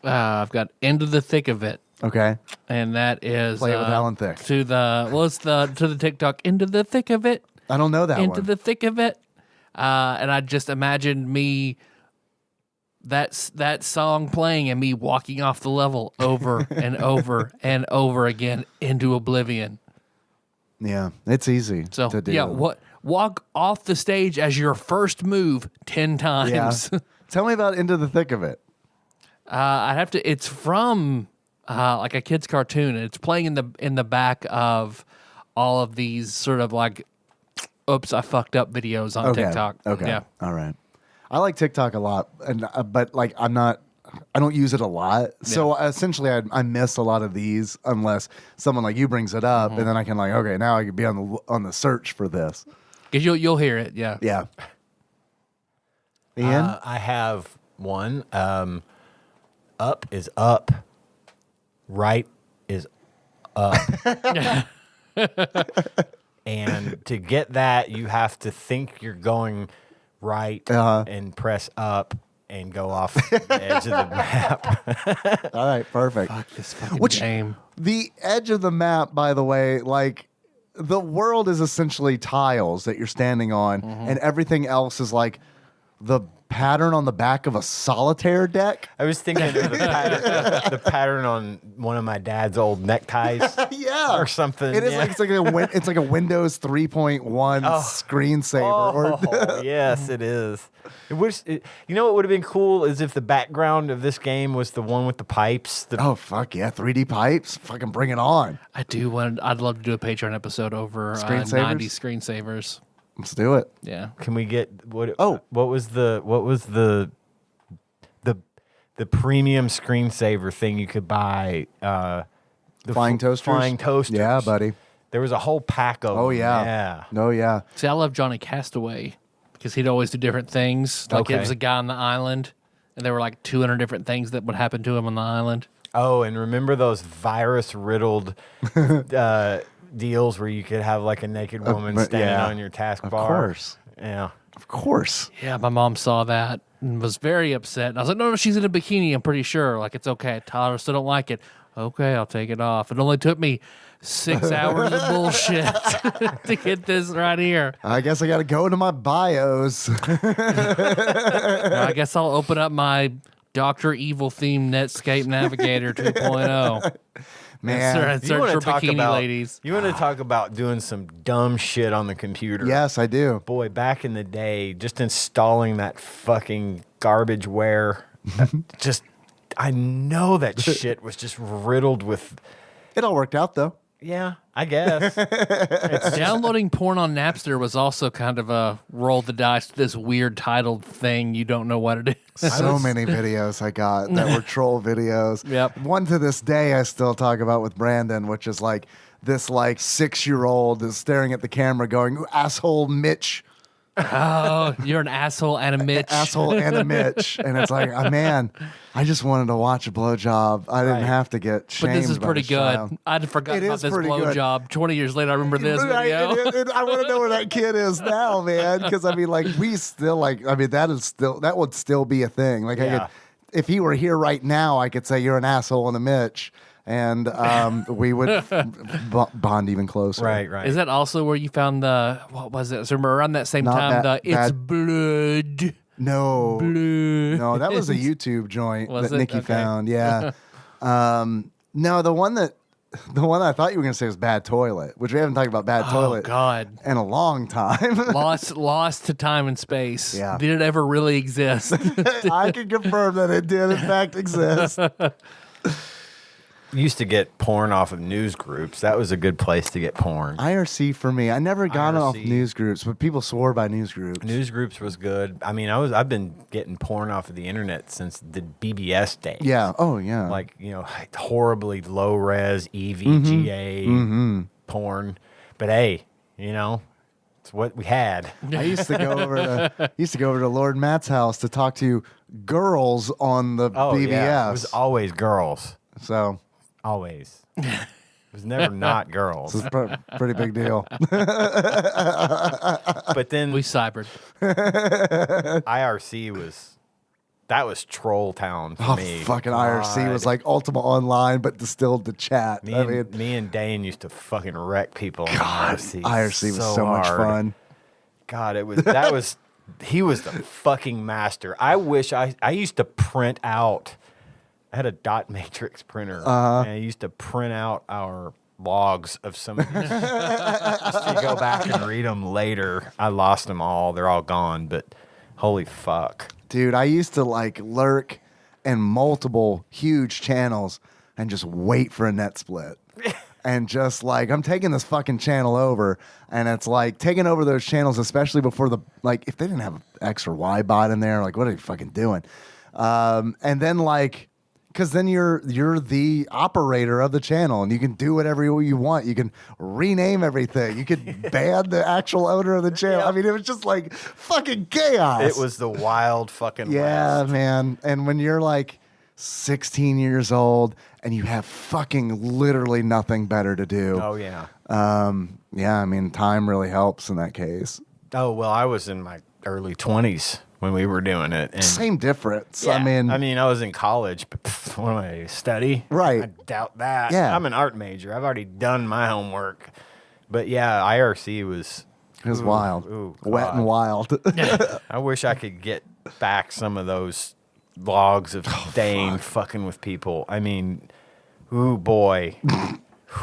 I've got Into the Thick of It. Okay. And that is Play it with Alan Thick. To the TikTok Into the Thick of It. I don't know that Into one. the Thick of It. And I just imagined me that song playing and me walking off the level over and over and over again into oblivion. Yeah, it's easy So to do. yeah, walk off the stage as your first move 10 times. Yeah. Tell me about Into the Thick of It. I'd have to. It's from like a kid's cartoon. It's playing in the back of all of these sort of like, oops, I fucked up videos on TikTok. Okay. Yeah. All right. I like TikTok a lot, and but I don't use it a lot. So essentially, I miss a lot of these unless someone like you brings it up, and then I can okay, now I can be on the search for this. Because you'll hear it. Yeah. Yeah. Ian, I have one. Up is up. Right is up. And to get that, you have to think you're going right and press up and go off the edge of the map. all right, perfect. Fuck this fucking Which- game. The edge of the map, by the way, the world is essentially tiles that you're standing on, and everything else is like the pattern on the back of a solitaire deck. I was thinking of the pattern on one of my dad's old neckties. Yeah, or something. It is yeah. it's like a Windows 3.1 screensaver. Oh, yes, it is. You know what would have been cool is if the background of this game was the one with the pipes. Oh fuck yeah, 3D pipes! Fucking bring it on. I'd love to do a Patreon episode over Screensavers? 90 screensavers. Let's do it. Yeah. Can we get what? Oh. what was the premium screensaver thing you could buy? The Flying toasters. Flying toasters. Yeah, buddy. There was a whole pack of. Oh them. yeah. Yeah. Oh yeah. See, I love Johnny Castaway because he'd always do different things. Like Okay. it was a guy on the island, and there were like 200 different things that would happen to him on the island. Oh, and remember those virus riddled deals where you could have like a naked woman standing yeah. on your taskbar? Of course. Yeah. Of course. Yeah, my mom saw that and was very upset. And I was like, no, she's in a bikini. I'm pretty sure. Like, it's okay. Tyler still don't like it. Okay, I'll take it off. It only took me 6 hours of bullshit to get this right here. I guess I got to go into my bios. I guess I'll open up my Dr. Evil themed Netscape Navigator 2.0. Man, Search for bikini ladies. You want to talk about doing some dumb shit on the computer? yes, I do. Boy, back in the day, just installing that fucking garbageware, I know that shit was just riddled with. It all worked out though. Yeah, I guess. Downloading porn on Napster was also kind of a roll the dice, this weird titled thing. You don't know what it is. So many videos I got that were troll videos. Yep. One to this day I still talk about with Brandon, which is like this like 6-year-old is staring at the camera going, asshole Mitch. Oh, you're an asshole and a Mitch. Asshole and a Mitch. And it's like, oh, man, I just wanted to watch a blowjob. I didn't have to get shamed. But this is by pretty this good. child. I'd forgotten It about is this pretty good. blowjob. 20 years later, I remember this Right, video. and I want to know where that kid is now, man. Because I mean, like, we still like. I mean, that would still be a thing. Like, I Yeah. could, if he were here right now, I could say you're an asshole and a Mitch, and we would bond even closer. Right. Is that also where you found what was it? So remember around that same Not time, that- it's that- blood. No, Blood. no, that was a YouTube joint Was that it? Nikki Okay. found. Yeah. No, the one I thought you were going to say was Bad Toilet, which we haven't talked about Bad Oh, Toilet God. in a long time. Lost to time and space. Yeah. Did it ever really exist? I can confirm that it did, in fact, exist. Used to get porn off of news groups. That was a good place to get porn. IRC for me. I never got it off IRC. news groups, but people swore by news groups. News groups was good. I mean, I've been getting porn off of the internet since the BBS days. Yeah. Oh, yeah. Like, horribly low res EVGA porn. But hey, it's what we had. I used to go over to Lord Matt's house to talk to girls on the BBS. Yeah. It was always girls. So Always. It was never not girls. it's a pretty big deal. But then We cybered. IRC was troll town for Oh, me. fucking God. IRC was like Ultima Online, but distilled to chat. Me and Dane used to fucking wreck people on IRC. IRC was so much hard. fun. God, he was the fucking master. I wish I used to print out. I had a dot matrix printer, and I used to print out our logs of some of these just to go back and read them later. I lost them all. They're all gone, but holy fuck. Dude, I used to like lurk in multiple huge channels and just wait for a net split. And just like, I'm taking this fucking channel over, and it's like taking over those channels, especially before if they didn't have X or Y bot in there, like, what are you fucking doing? And then like, because then you're the operator of the channel, and you can do whatever you want. You can rename everything. You can ban the actual owner of the channel. I mean, it was just like fucking chaos. It was the wild fucking Yeah, west. man. And when you're like 16 years old and you have fucking literally nothing better to do. Oh yeah. Yeah, I mean, time really helps in that case. Oh well, I was in my early 20s when we were doing it. And Same difference. yeah, I mean, I was in college, but what am I, study? Right. I doubt that. Yeah. I'm an art major. I've already done my homework. But yeah, IRC was it was wild. Wet God. and wild. I wish I could get back some of those logs of Dane fucking with people. I mean, ooh boy.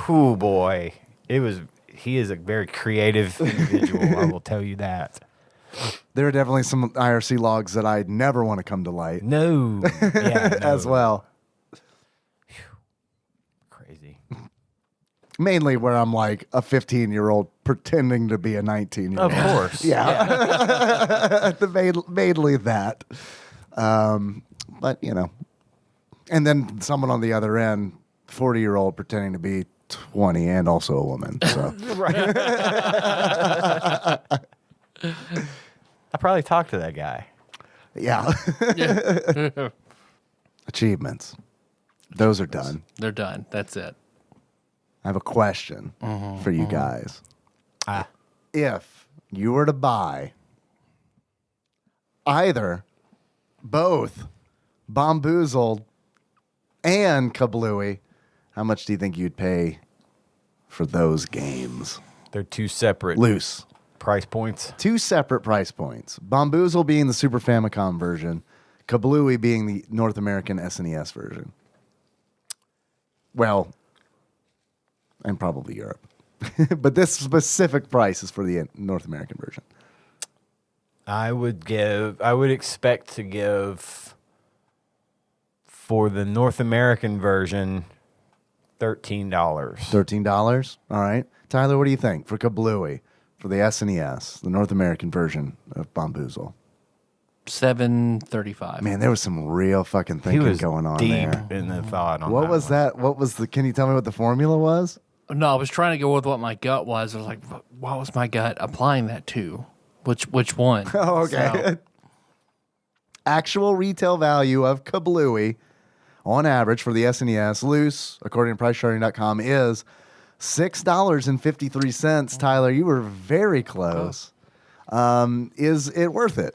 Ooh boy. He is a very creative individual, I will tell you that. There are definitely some IRC logs that I'd never want to come to light No. Yeah, no. as well. Crazy. Mainly where I'm like a 15-year-old pretending to be a 19-year-old. Of course. Yeah. Mainly that. But, and then someone on the other end, 40-year-old pretending to be 20 and also a woman. So I probably talked to that guy. yeah. Achievements. Those are done. They're done. That's it. I have a question for you guys. Ah. If you were to buy either, both Bombuzal and Kabluey, how much do you think you'd pay for those games? They're two separate Loose. price points. Two separate price points. Bombuzal being the Super Famicom version, Kabluey being the North American SNES version. Well, and probably Europe. But this specific price is for the North American version. I would expect to give for the North American version $13. $13. All right. Tyler, what do you think for Kabluey, for the SNES, the North American version of Bombuzal? $7.35. Man, there was some real fucking He thinking was going on deep there. in the thought on What was one. that? What was the? Can you tell me what the formula was? No, I was trying to go with what my gut was. I was like, what was my gut applying that to? Which one? Oh, okay. So, Actual retail value of Kabluey on average for the SNES loose, according to PriceCharting.com, is $6.53. Tyler, you were very close. Is it worth it?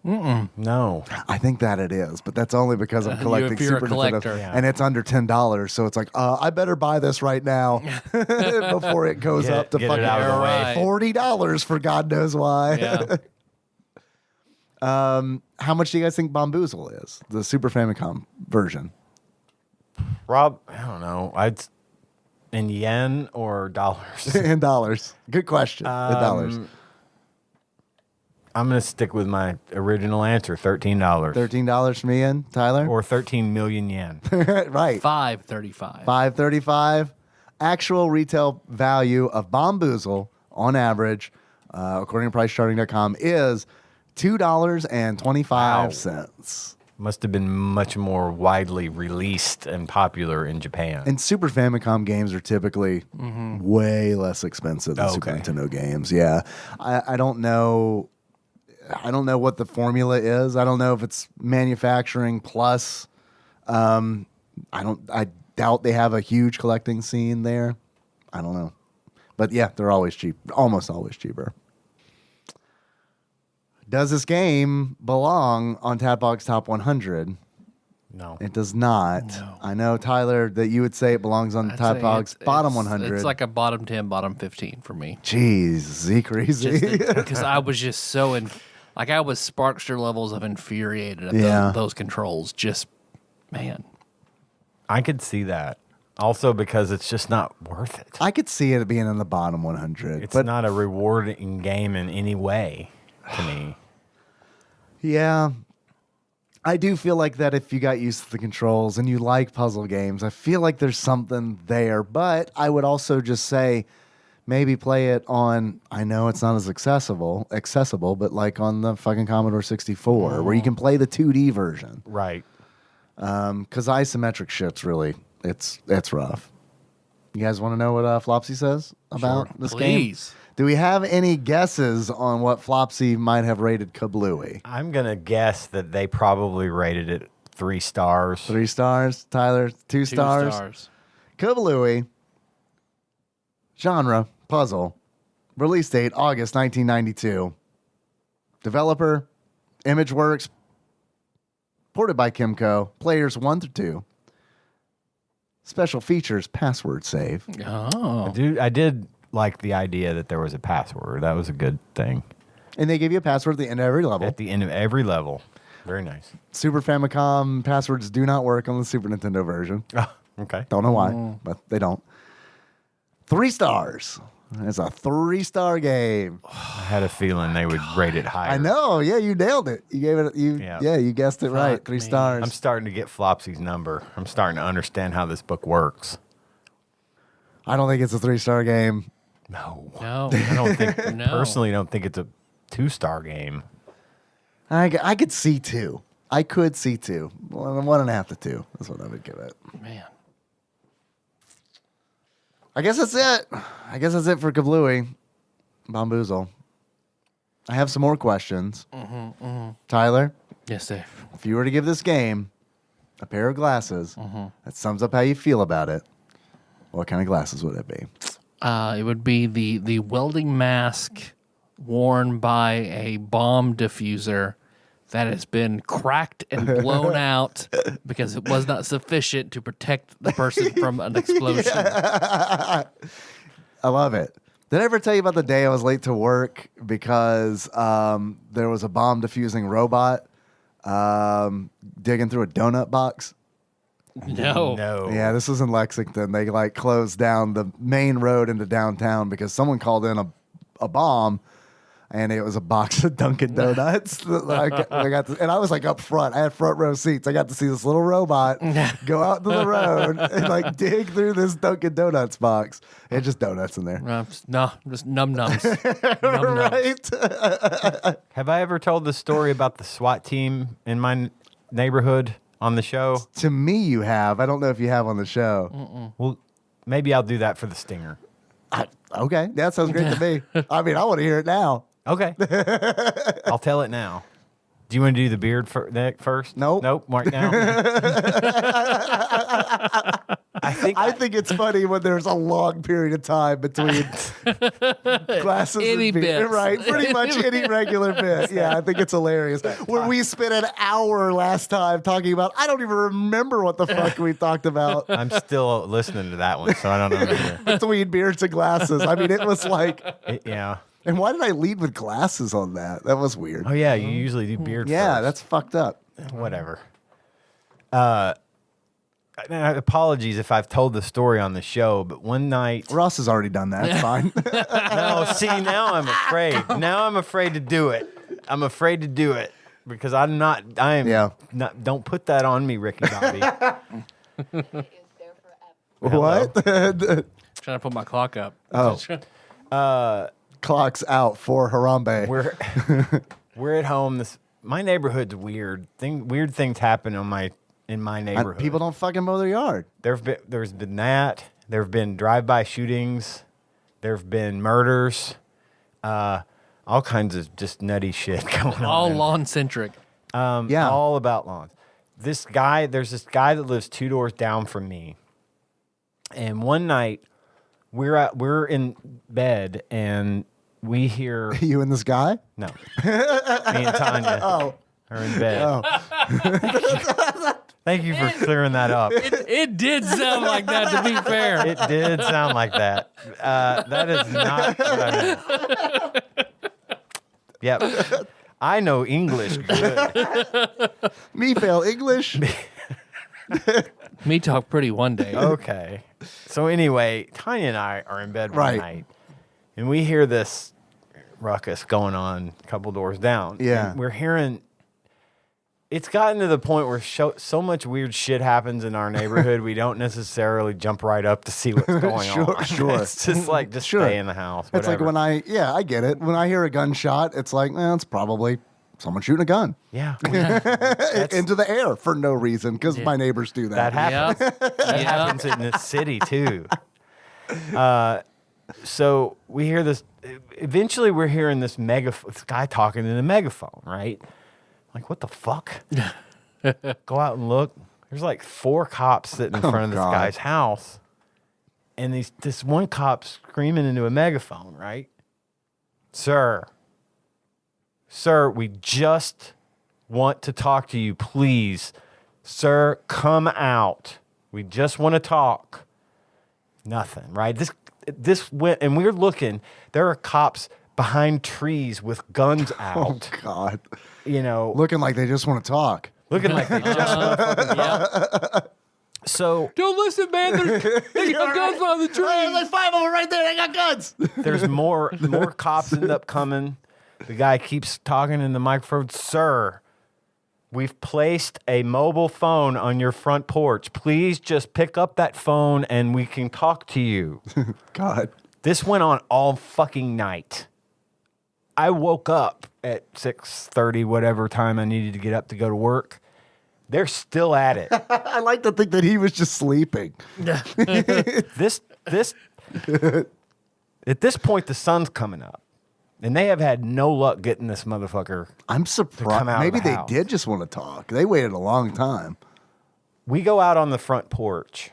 No. I think that it is, but that's only because I'm collecting if you're a Super Nintendo, collector. Yeah. and it's under $10. So it's like, I better buy this right now before it goes Get up it- to get it fucking out of the way. $40 for God knows why. Yeah. How much do you guys think Bombuzal is? The Super Famicom version. Rob, I don't know. In yen or dollars? In dollars. Good question. In dollars. I'm going to stick with my original answer, $13. $13 from Ian. Tyler? Or 13 million yen. Right. $5.35. $5.35. Actual retail value of Bombuzal on average, according to PriceCharting.com, is $2.25. Must have been much more widely released and popular in Japan. And Super Famicom games are typically way less expensive than Super Okay. Nintendo games. Yeah. I don't know. I don't know what the formula is. I don't know if it's manufacturing plus. I doubt they have a huge collecting scene there. I don't know. But yeah, they're always cheap. Almost always cheaper. Does this game belong on TADPOG's Top 100? No. It does not. No. I know, Tyler, that you would say it belongs on I'd say TADPOG's bottom 100. It's like a bottom 10, bottom 15 for me. Jeez, Z crazy. Because I was just so I was Sparkster levels of infuriated at Yeah. those controls. Just, man. I could see that. Also because it's just not worth it. I could see it being in the bottom 100. It's but not a rewarding game in any way to me. yeah, I do feel like that if you got used to the controls and you like puzzle games, I feel like there's something there. But I would also just say maybe play it on, I know it's not as accessible, but like on the fucking Commodore 64 where you can play the 2D version. Right. Because isometric shit's really, it's rough. You guys want to know what Flopsy says about this game? Please. Do we have any guesses on what Flopsy might have rated Kabluey? I'm going to guess that they probably rated it 3 stars. 3 stars. Tyler, 2 2 stars. stars. Kabluey. Genre, puzzle. Release date, August 1992. Developer, ImageWorks. Ported by Kimco. Players 1 through 2. Special features, password save. Oh. I did like the idea that there was a password. That was a good thing. And they give you a password at the end of every level. At the end of every level. Very nice. Super Famicom passwords do not work on the Super Nintendo version. Oh, okay. Don't know why, but they don't. 3 stars. It's a 3-star game. I had a feeling they would rate it higher. I know. Yeah, you nailed it. You gave it. Yeah, you guessed it right. 3 me. stars. I'm starting to get Flopsy's number. I'm starting to understand how this book works. I don't think it's a 3-star game. No. No. I don't think, No. personally, don't think it's a 2-star game. I could see 2. I could see 2. 1.5 to 2 is what I would give it. Man. I guess that's it. I guess that's it for Kabluey. Bombuzal. I have some more questions. Tyler, Yes, Dave. if you were to give this game a pair of glasses that sums up how you feel about it, what kind of glasses would it be? It would be the welding mask worn by a bomb diffuser that has been cracked and blown out because it was not sufficient to protect the person from an explosion. I love it. Did I ever tell you about the day I was late to work because there was a bomb diffusing robot digging through a donut box? No. No. Yeah, this was in Lexington. They like closed down the main road into downtown because someone called in a bomb, and it was a box of Dunkin' Donuts. And I was like up front. I had front row seats. I got to see this little robot go out to the road and like dig through this Dunkin' Donuts box. And just donuts in there. No, just num-nums. Num-nums. Right? Have I ever told the story about the SWAT team in my neighborhood on the show? To me, you have. I don't know if you have on the show. Well, maybe I'll do that for the stinger. Okay, that sounds great to me. I mean, I want to hear it now. Okay. I'll tell it now. Do you want to do the beard first? Nope. Nope. Right now. I think it's funny when there's a long period of time between glasses Any and beer. bits. Right, pretty much any regular bit. Yeah, I think it's hilarious. Where we spent an hour last time talking about, I don't even remember what the fuck we talked about I'm still listening to that one, so I don't know. Either. between beards and glasses. I mean, it was like, Yeah. and why did I lead with glasses on that? That was weird. Oh yeah, you usually do beard. Yeah, first. that's fucked up. Whatever. Apologies if I've told the story on the show, but one night. Ross has already done that. It's fine. No, see, now I'm afraid. Now I'm afraid to do it. I'm afraid to do it because I'm not. I am. Yeah. Not, don't put that on me, Ricky Bobby. What? Trying to put my clock up. Oh. Clock's out for Harambe. We're at home. My neighborhood's weird. Weird things happen in my neighborhood. People don't fucking mow their yard. There's been that. There have been drive-by shootings. There have been murders. All kinds of just nutty shit going on. All lawn-centric. Yeah. All about lawns. There's this guy that lives 2 doors down from me. And one night we're in bed and we hear You and this guy? no. Me and Tanya are in bed. Oh. Thank you for clearing that up. It did sound like that, to be fair. It did sound like that. That is not what I meant. Yep. I know English good. Me fail English? Me talk pretty one day. Okay. So anyway, Tanya and I are in bed one Right. night, and we hear this ruckus going on a couple doors down. Yeah. And we're hearing. It's gotten to the point where so much weird shit happens in our neighborhood, we don't necessarily jump right up to see what's going on. Sure. It's just like, just Sure. stay in the house. It's like whatever. I get it. When I hear a gunshot, it's like, it's probably someone shooting a gun Yeah. into the air for no reason because my neighbors do That that. happens. That happens in this city too. So we hear this. Eventually, we're hearing this guy talking in a megaphone, right? Like, what the fuck? Go out and look. There's like 4 cops sitting in front of this God. guy's house, and this one cop screaming into a megaphone, right? Sir, we just want to talk to you, please. Sir, come out. We just want to talk. Nothing, right? This went, and we're looking. There are cops behind trees with guns out. Oh, God. You know, Looking like they just want to talk. looking like they just want to fucking talk. So Don't listen, man. They got guns on the tree. There's 5 of them right there. They got guns. there's more cops end up coming. The guy keeps talking in the microphone. Sir, we've placed a mobile phone on your front porch. Please just pick up that phone and we can talk to you. God. This went on all fucking night. I woke up at 6:30, whatever time I needed to get up to go to work. They're still at it. I like to think that he was just sleeping. This at this point, the sun's coming up, and they have had no luck getting this motherfucker. I'm come surprised. out of Maybe the they house. did just want to talk. They waited a long time. We go out on the front porch,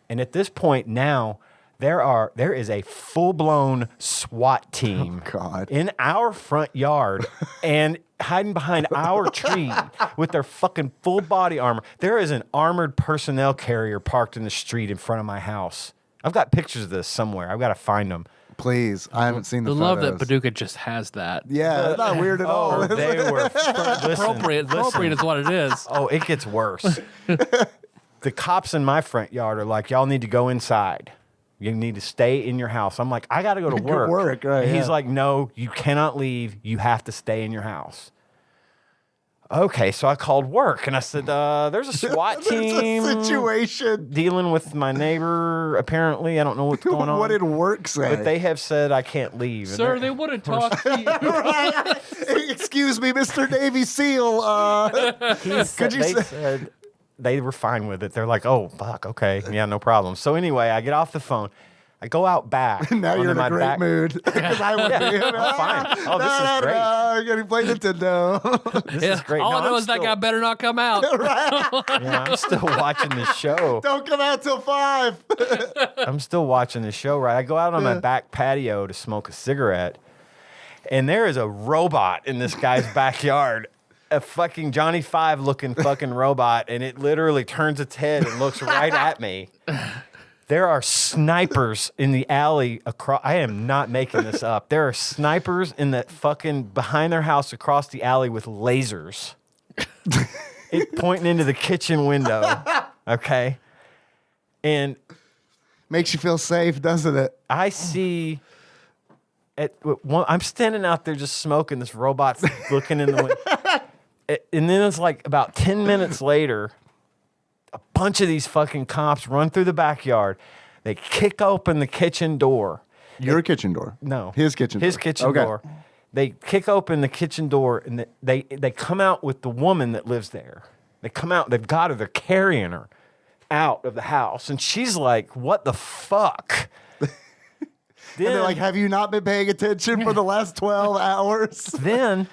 and at this point now, there is a full-blown SWAT team God. in our front yard and hiding behind our tree with their fucking full body armor. There is an armored personnel carrier parked in the street in front of my house. I've got pictures of this somewhere. I've got to find them. Please. I haven't seen the The love that photos. Paducah just has that. Yeah, it's not weird at all. Oh, they were listen, Appropriate is what it is. Oh, it gets worse. the cops in my front yard are like, y'all need to go inside. You need to stay in your house. I'm like, I got to go to work. Right, and he's yeah. like, no, you cannot leave. You have to stay in your house. Okay, so I called work and I said, there's a SWAT team There's a situation. dealing with my neighbor, apparently. I don't know what's going on. What did work say? But they have said I can't leave. And Sir, they want to talk to you. Right. Excuse me, Mr. Navy SEAL. They said they were fine with it. They're like, oh, fuck, okay. Yeah, no problem. So anyway, I get off the phone. I go out back. Now you're in my a great back. mood. Because I would be. I'm fine. Oh, this is great. You're going to play Nintendo. This is great. All No, I know I'm is that still- guy better not come out. Yeah, I'm still watching the show. Don't come out till 5. I'm still watching the show, right? I go out on my back patio to smoke a cigarette, and there is a robot in this guy's backyard. A fucking Johnny Five looking fucking robot, and it literally turns its head and looks right at me. There are snipers in the alley across. I am not making this up. There are snipers in the fucking behind their house across the alley with lasers. It pointing into the kitchen window. Okay. And Makes you feel safe, doesn't it? I see I'm standing out there just smoking. This robot's looking in the window. And then it's like about 10 minutes later, a bunch of these fucking cops run through the backyard. They kick open the kitchen door. Your kitchen door? No. His kitchen door. His kitchen Okay. door. They kick open the kitchen door and they come out with the woman that lives there. They come out, they've got her, they're carrying her out of the house. And she's like, what the fuck? And they're like, have you not been paying attention for the last 12 hours? Then,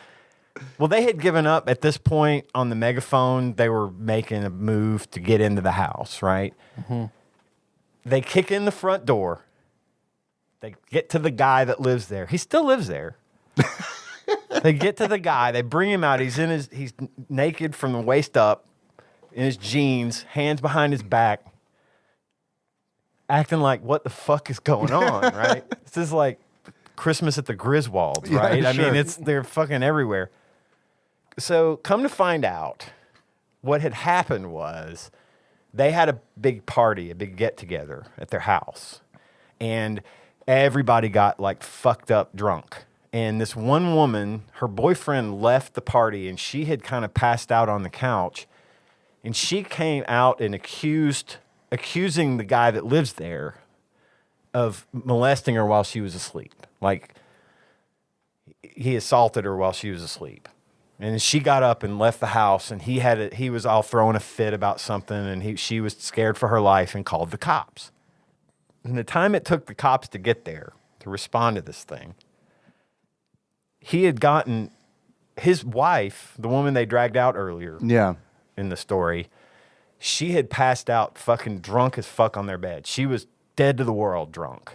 well, they had given up at this point on the megaphone. They were making a move to get into the house, right? Mm-hmm. They kick in the front door. They get to the guy that lives there. He still lives there. They get to the guy. They bring him out. He's naked from the waist up in his jeans, hands behind his back, acting like, what the fuck is going on, right? This is like Christmas at the Griswolds, right? Yeah, sure. I mean, they're fucking everywhere. So come to find out, what had happened was they had a big party, a big get-together at their house. And everybody got like fucked up drunk. And this one woman, her boyfriend left the party and she had kind of passed out on the couch. And she came out and accusing the guy that lives there of molesting her while she was asleep. Like, he assaulted her while she was asleep. And she got up and left the house, and he was all throwing a fit about something, and she was scared for her life and called the cops. And the time it took the cops to get there to respond to this thing, he had gotten his wife, the woman they dragged out earlier, Yeah. in the story, she had passed out fucking drunk as fuck on their bed. She was dead to the world drunk.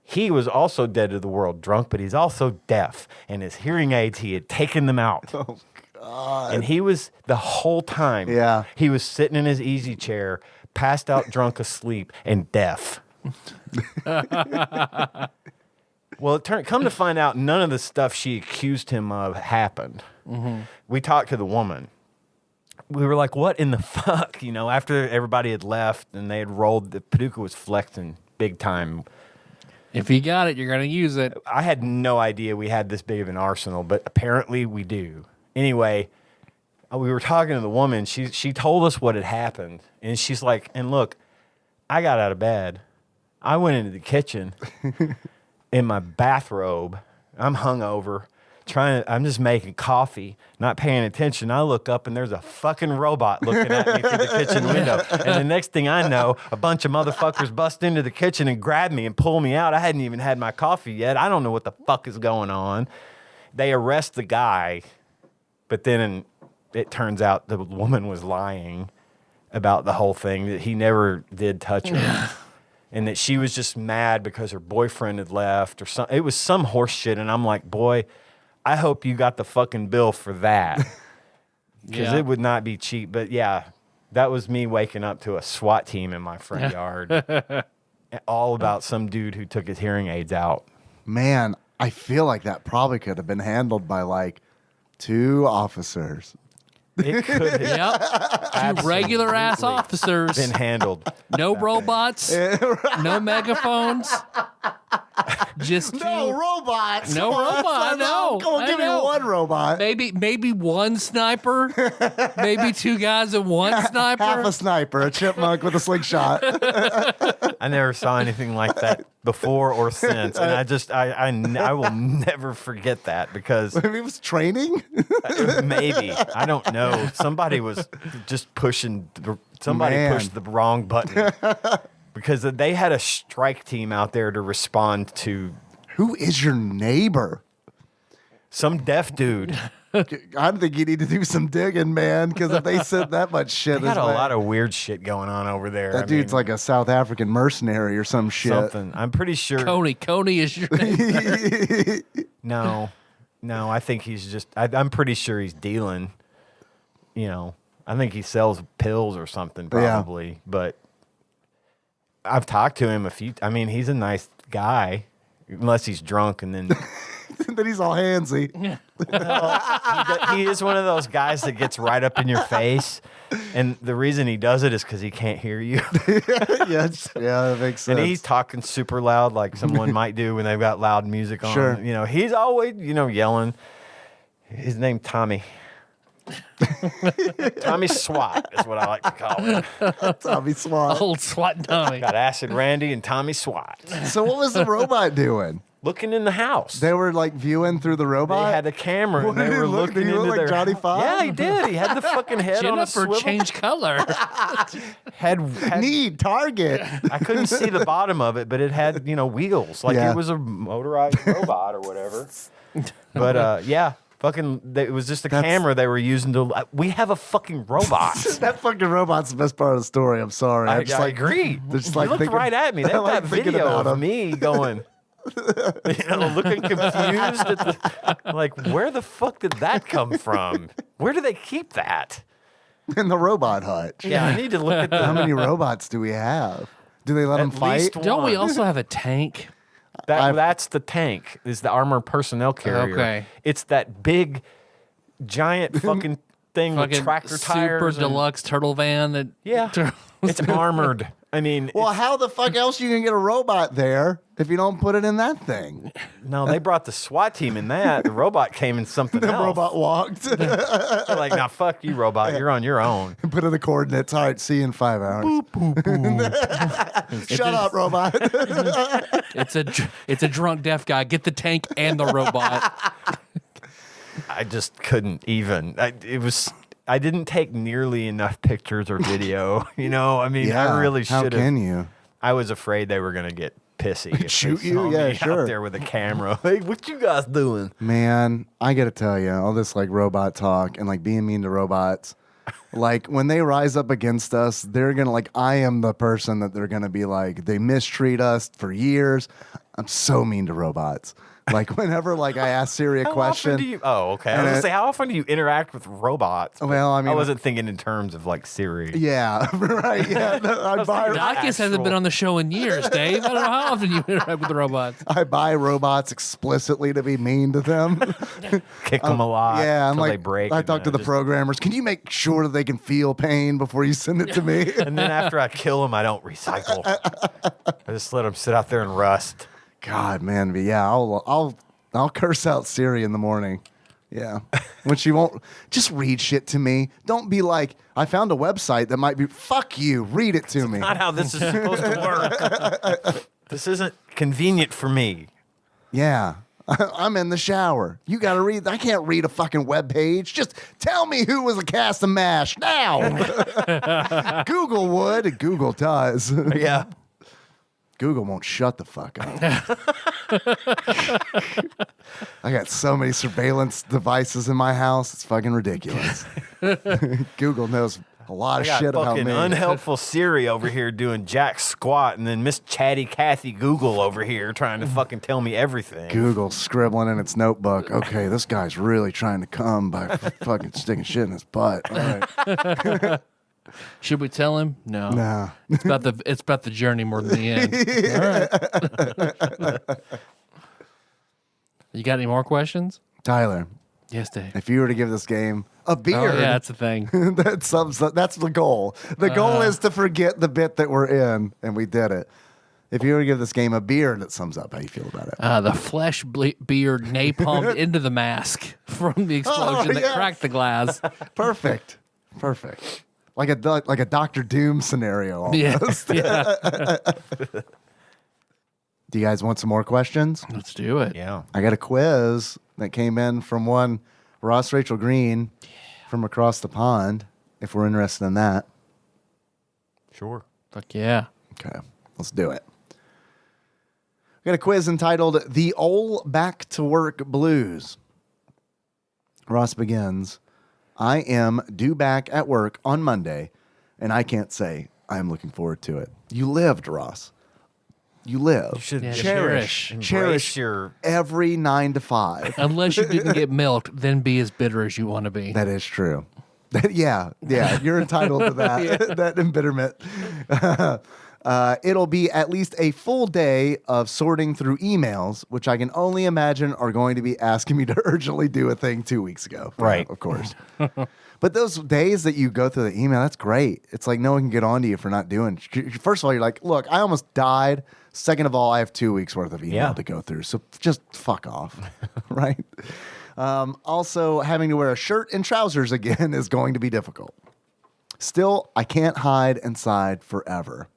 He was also dead to the world drunk, but he's also deaf. And his hearing aids, he had taken them out. Oh, God. And he was, the whole time, Yeah. he was sitting in his easy chair, passed out drunk asleep, and deaf. Well, come to find out, none of the stuff she accused him of happened. Mm-hmm. We talked to the woman. We were like, what in the fuck? You know, after everybody had left and they had rolled, the Paducah was flexing big time. If you got it, you're going to use it. I had no idea we had this big of an arsenal, but apparently we do. Anyway, we were talking to the woman. She told us what had happened. And she's like, and look, I got out of bed. I went into the kitchen in my bathrobe. I'm hungover. I'm just making coffee, not paying attention. I look up and there's a fucking robot looking at me through the kitchen window. And the next thing I know, a bunch of motherfuckers bust into the kitchen and grab me and pull me out. I hadn't even had my coffee yet. I don't know what the fuck is going on. They arrest the guy, but then it turns out the woman was lying about the whole thing, that he never did touch her. And that she was just mad because her boyfriend had left or something. It was some horse shit. And I'm like, boy, I hope you got the fucking bill for that, because it would not be cheap. But yeah, that was me waking up to a SWAT team in my front yard, all about some dude who took his hearing aids out. Man, I feel like that probably could have been handled by like 2 officers. It could have Yep. Two regular ass officers. been handled. No robots. No megaphones. Just two. No robots. No robot, no. Come on, I give me know. one robot. Maybe one sniper. Maybe two guys and one sniper. Half a sniper, a chipmunk with a slingshot. I never saw anything like that before or since, and I will never forget that because Maybe it was training. maybe I don't know. Somebody was just pushing. Somebody Man. pushed the wrong button because they had a strike team out there to respond to Who is your neighbor? some deaf dude. I think you need to do some digging, man, because if they said that much shit, They got a lot of weird shit going on over there. that dude's like a South African mercenary or some shit. something. I'm pretty sure. Coney is your name. No, I think he's just. I'm pretty sure he's dealing. You know, I think he sells pills or something, Yeah. probably. But I've talked to him a few. I mean, he's a nice guy, unless he's drunk, and then Then he's all handsy. he is one of those guys that gets right up in your face. And the reason he does it is because he can't hear you. Yes. Yeah, that makes sense. And he's talking super loud, like someone might do when they've got loud music on. Sure. You know, he's always, yelling. His name Tommy. Tommy SWAT is what I like to call him. Tommy SWAT. Old SWAT Tommy. Got Acid Randy and Tommy SWAT So what was the robot doing? looking in the house. They were like viewing through the robot. They had a camera What and they did he were look- looking did he into look like their Johnny Five? Yeah, he did. He had the fucking head on a Jennifer swivel. changed color. Had Need target. I couldn't see the bottom of it, but it had wheels, like Yeah. it was a motorized robot or whatever. But yeah, it was just a camera they were using to. We have a fucking robot. That fucking robot's the best part of the story. I'm sorry. I'm just I like, agree. they're just You like looked thinking- right at me. They I have like that thinking video about of him. me going, looking confused at like, where the fuck did that come from? Where do they keep that? in the robot hut. Yeah, I need to look at How the. many robots do we have? Do they let them At fight? least Don't we one. also have a tank? That's the tank. Is the armored personnel carrier? Okay. It's that big, giant fucking thing with Fucking tractor tires. super and- deluxe turtle van that Yeah, it's armored. I mean, Well, how the fuck else you gonna get a robot there if you don't put it in that thing? no, they brought the SWAT team in that. The robot came in something The else. robot walked. They're like, nah, fuck you, robot. You're on your own. Put in the coordinates. All right, see you in 5 hours. Shut up, robot. it's a drunk deaf guy. Get the tank and the robot. I just couldn't even. I didn't take nearly enough pictures or video. I mean, I really should How have. can you? I was afraid they were gonna get pissy. If Shoot they you? saw Yeah, me sure. Out there with a camera. Hey, what you guys doing? Man, I gotta tell you, all this like robot talk and like being mean to robots. Like when they rise up against us, they're gonna I am the person that they're gonna be like, they mistreat us for years. I'm so mean to robots. Like whenever I ask Siri a How question. often do you? Oh, okay. I was And gonna say, how often do you interact with robots? Well, I mean, I wasn't thinking in terms of like Siri. Yeah, right. Yeah, no, I buy Dacus hasn't been on the show in years, Dave. I don't know how often you interact with the robots. I buy robots explicitly to be mean to them. Kick them a lot. Yeah, I'm till like, they break. I and talk to then the just- programmers. Can you make sure that they can feel pain before you send it to me? And then after I kill them, I don't recycle. I just let them sit out there and rust. God, man, but yeah, I'll curse out Siri in the morning. Yeah, when she won't just read shit to me. Don't be like, I found a website that might be. Fuck you. Read it to me. Not how this is supposed to work. This isn't convenient for me. Yeah. I'm in the shower. You got to read. I can't read a fucking web page. Just tell me who was a cast of MASH now. Google would. And Google does. Yeah. Google won't shut the fuck up. I got so many surveillance devices in my house. It's fucking ridiculous. Google knows a lot I of got shit about fucking me. unhelpful Siri over here doing jack squat, and then Miss Chatty Cathy Google over here trying to fucking tell me everything. Google scribbling in its notebook. Okay, this guy's really trying to come by fucking sticking shit in his butt. All right. Should we tell him? No. Nah. It's about the journey more than the end. All right. You got any more questions? Tyler, Yes, Dave. if you were to give this game a beard. Oh, yeah, that's the thing. That's the goal. The goal is to forget the bit that we're in, and we did it. If you were to give this game a beard, that sums up how you feel about it. The flesh beard napalmed into the mask from the explosion that cracked the glass. Perfect. Like a Dr. Doom scenario almost. Yeah. Do you guys want some more questions? Let's do it. Yeah. I got a quiz that came in from one Ross Rachel Green from across the pond, if we're interested in that. Sure. Fuck yeah. Okay, let's do it. We got a quiz entitled The Ol' Back to Work Blues. Ross begins, I am due back at work on Monday, and I can't say I am looking forward to it. You lived, Ross. You live. You should cherish your. every 9 to 5. Unless you didn't get milked, then be as bitter as you want to be. That is true. Yeah, you're entitled to that, that embitterment. It'll be at least a full day of sorting through emails, which I can only imagine are going to be asking me to urgently do a thing 2 weeks ago. Right. Of course. But those days that you go through the email, that's great. It's like no one can get on to you for not doing. First of all, you're like, look, I almost died. Second of all, I have 2 weeks worth of email to go through. So just fuck off. Right. Also, having to wear a shirt and trousers again is going to be difficult. Still, I can't hide inside forever.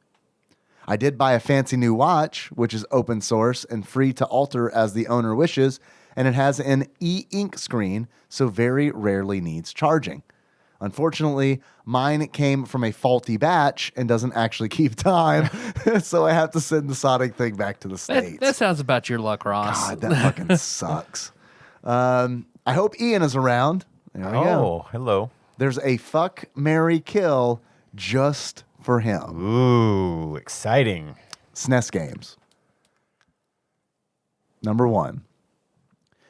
I did buy a fancy new watch, which is open source and free to alter as the owner wishes, and it has an e-ink screen, so very rarely needs charging. Unfortunately, mine came from a faulty batch and doesn't actually keep time, so I have to send the Sonic thing back to the States. That sounds about your luck, Ross. God, that fucking sucks. I hope Ian is around. There we go. Oh, hello. There's a fuck, marry, kill just for him. Ooh, exciting. SNES games. Number 1.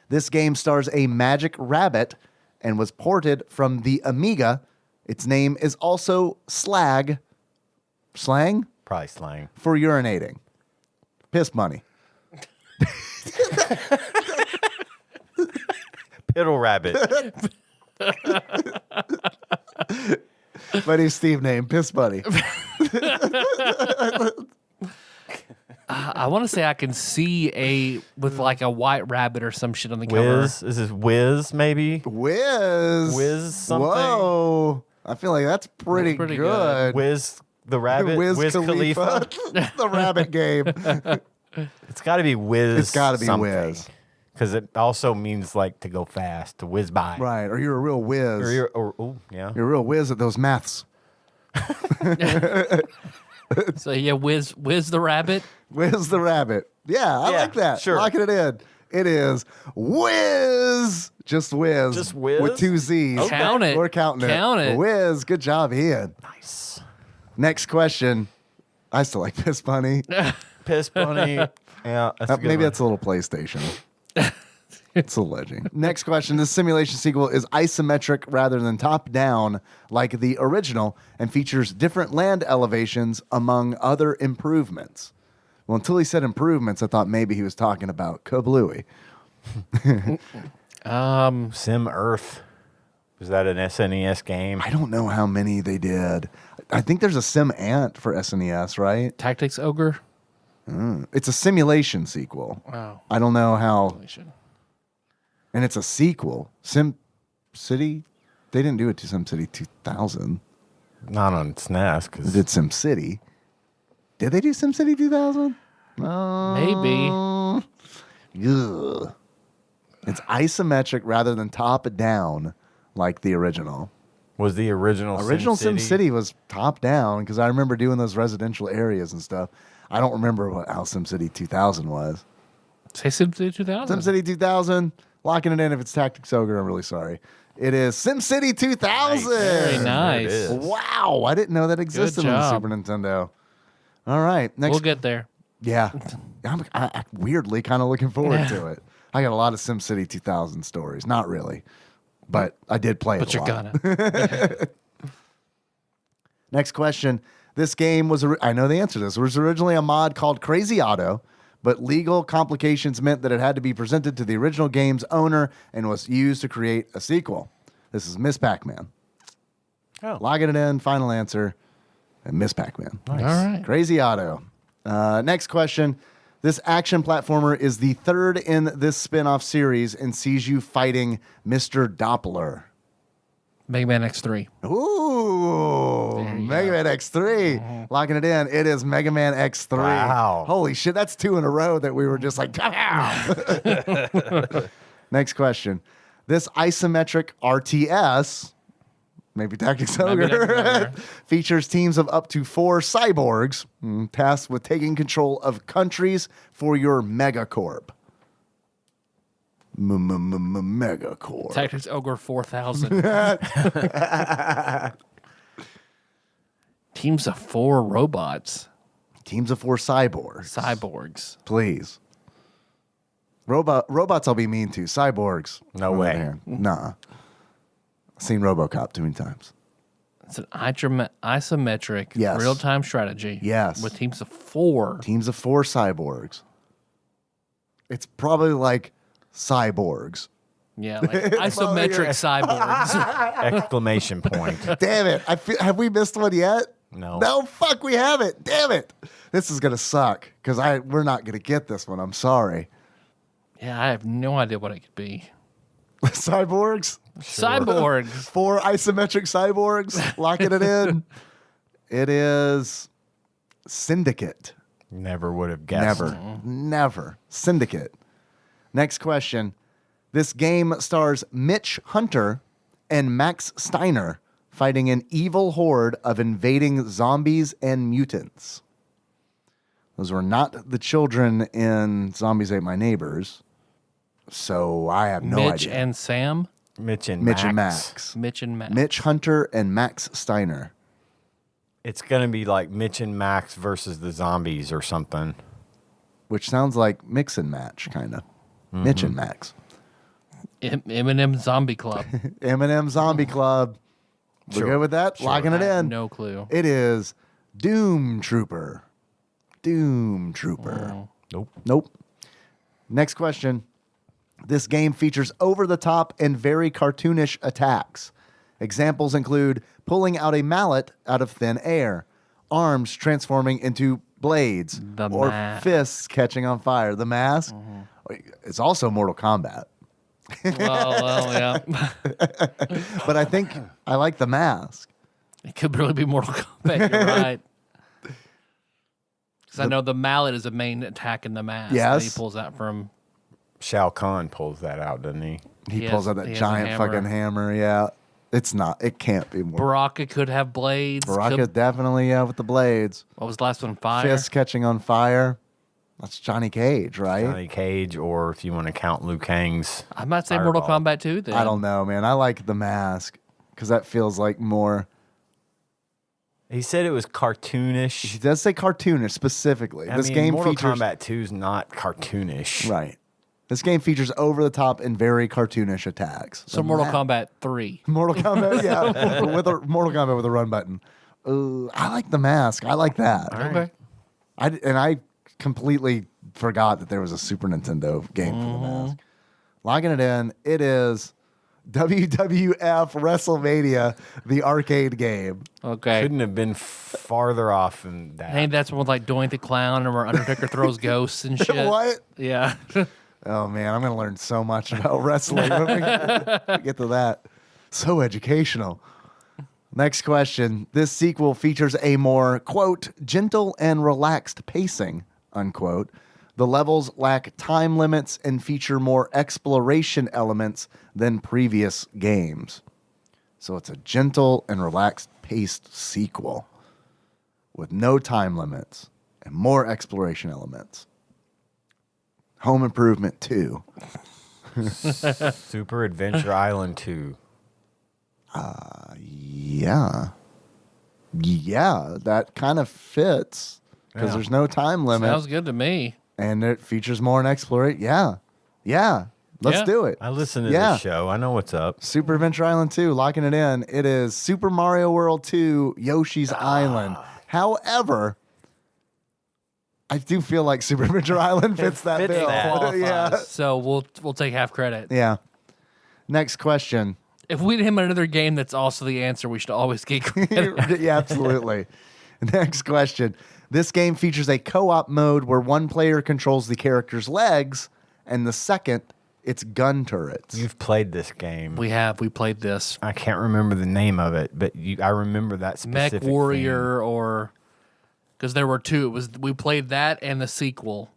This game stars a magic rabbit and was ported from the Amiga. Its name is also slang Probably slang. for urinating. Piss money. Piddle rabbit. Buddy Steve name, Piss Buddy. I want to say I can see with like a white rabbit or some shit on the cover. Wiz. Is this Wiz maybe? Wiz. Wiz something? Whoa. I feel like that's pretty pretty good. Wiz the rabbit? Wiz Khalifa. The rabbit game. It's got to be Wiz. It's got to be something. Wiz. Because it also means like to go fast, to whiz by. Right. Or you're a real whiz. You're You're a real whiz at those maths. So yeah, Wiz the rabbit. Whiz the rabbit. Yeah, I Yeah, like that. sure. Locking it in. It is Whiz. Just Whiz. Just Whiz? With 2 Z's. Okay. Count it. We're counting Count it. Whiz. Good job, Ian. Nice. Next question. I still like Piss Bunny. Piss bunny. Yeah, that's a good Maybe one. that's a little PlayStation. It's a legend. Next question. This simulation sequel is isometric rather than top-down like the original and features different land elevations among other improvements. Well, until he said improvements, I thought maybe he was talking about Kabluey. Sim Earth. Was that an SNES game? I don't know how many they did. I think there's a Sim Ant for SNES, right? Tactics Ogre. It's a simulation sequel. Wow. I don't know how. And it's a sequel. Sim City? They didn't do it to Sim City 2000. Not on SNES. They did Sim City. Did they do Sim City 2000? Maybe. Ugh. It's isometric rather than top down like the original. Was the original Sim City was top down because I remember doing those residential areas and stuff. I don't remember how Sim City 2000 was. Say SimCity 2000. Sim City 2000, locking it in if it's Tactics Ogre, I'm really sorry. It is Sim City 2000. Very nice. There it is. Wow, I didn't know that existed on the job. Super Nintendo. All right, next. We'll get there. Yeah, I'm weirdly kind of looking forward to it. I got a lot of Sim City 2000 stories. Not really, but I did play it But a you're lot. gonna. Next question. This game was, I know the answer to this, was originally a mod called Crazy Auto, but legal complications meant that it had to be presented to the original game's owner and was used to create a sequel. This is Miss Pac-Man. Oh. Logging it in, final answer, and Miss Pac-Man. All right. Crazy Auto. Next question. This action platformer is the third in this spin-off series and sees you fighting Mr. Doppler. Mega Man X3. Ooh, Mega Man X3. Locking it in. It is Mega Man X3. Wow. Holy shit, that's 2 in a row that we were just like, Next question. This isometric RTS, maybe Tactics Ogre, features teams of up to 4 cyborgs tasked with taking control of countries for your megacorp. Megacorp. Tactics Ogre 4000. Teams of 4 robots. Teams of 4 cyborgs. Cyborgs. Please. Robots I'll be mean to. Cyborgs. No on the way. other hand, nah. Seen RoboCop too many times. It's an isometric Yes. real-time strategy. Yes. With teams of 4. Teams of 4 cyborgs. It's probably like cyborgs. Yeah, like isometric cyborgs. Exclamation point. Damn it. Have we missed one yet? No. No, fuck, we haven't. Damn it. This is going to suck because we're not going to get this one. I'm sorry. Yeah, I have no idea what it could be. Cyborgs? Cyborgs. 4 isometric cyborgs. Locking it in. It is Syndicate. Never would have guessed. Never. Syndicate. Next question. This game stars Mitch Hunter and Max Steiner fighting an evil horde of invading zombies and mutants. Those were not the children in Zombies Ate My Neighbors. So I have no Mitch idea. and Sam. Mitch and Mitch and Max. Max. Mitch and Matt. Mitch Hunter and Max Steiner. It's going to be like Mitch and Max versus the zombies or something. Which sounds like mix and match, kind of. Mitch and Max. Eminem Zombie Club. Eminem Zombie Club. We're Sure. good with that? Sure. Locking it I have in. no clue. It is Doom Trooper. Doom Trooper. Nope. Nope. Next question. This game features over-the-top and very cartoonish attacks. Examples include pulling out a mallet out of thin air, arms transforming into blades, The or Mask. fists catching on fire. The Mask. It's also Mortal Kombat. well, yeah. But I think I like The Mask. It could really be Mortal Kombat. You're right. Because I know the mallet is a main attack in the mask. Yes. That he pulls out from. Shao Kahn pulls that out, doesn't he? He He pulls has- out that he has a giant hammer. fucking hammer. Yeah. It's not. It can't be more. Baraka could have blades. Baraka Could- definitely, with the blades. what was the last one? Fire. Fist catching on fire. That's Johnny Cage, right? Johnny Cage, or if you want to count Liu Kang's. I might say Mortal Fireball. Kombat 2 then. I don't know, man. I like The Mask because that feels like more. He said it was He cartoonish. does say cartoonish specifically. I This mean, game Mortal features Kombat 2 is not cartoonish. right. This game features over the top and very cartoonish attacks. So Mortal Kombat 3. Mortal Kombat, yeah, with a Mortal Kombat with a run button. I like The Mask. I like that. Okay. I completely forgot that there was a Super Nintendo game for The Mask. Logging it in, it is WWF WrestleMania, the arcade game. Okay. Couldn't have been farther off than that. Hey, that's when like Doink the Clown and where Undertaker throws ghosts and shit. What? Yeah. Oh man, I'm gonna learn so much about wrestling when we get to that. So educational. Next question. This sequel features a more, quote, gentle and relaxed pacing, unquote. The levels lack time limits and feature more exploration elements than previous games. So it's a gentle and relaxed paced sequel with no time limits and more exploration elements. Home Improvement 2. Super Adventure Island 2. Yeah. Yeah, that kind of fits because Yeah. there's no time limit Sounds good to me. and it features more in exploration. Yeah. Yeah. Let's Yeah. do it. I listen to Yeah. this show. I know what's up. Super Adventure Island 2, locking it in. It is Super Mario World 2, Yoshi's Island. However, I do feel like Super Adventure Island fits that fits bill. that. Qualifies. Yeah. So we'll take half credit. Yeah. Next question. If we name another game that's also the answer, we should always get credit. Yeah, absolutely. Next question. This game features a co-op mode where one player controls the character's legs, and the second, it's gun turrets. You've played this game. We played this. I can't remember the name of it, but I remember that specific Mech Warrior or... Because there were two. We played that and the sequel.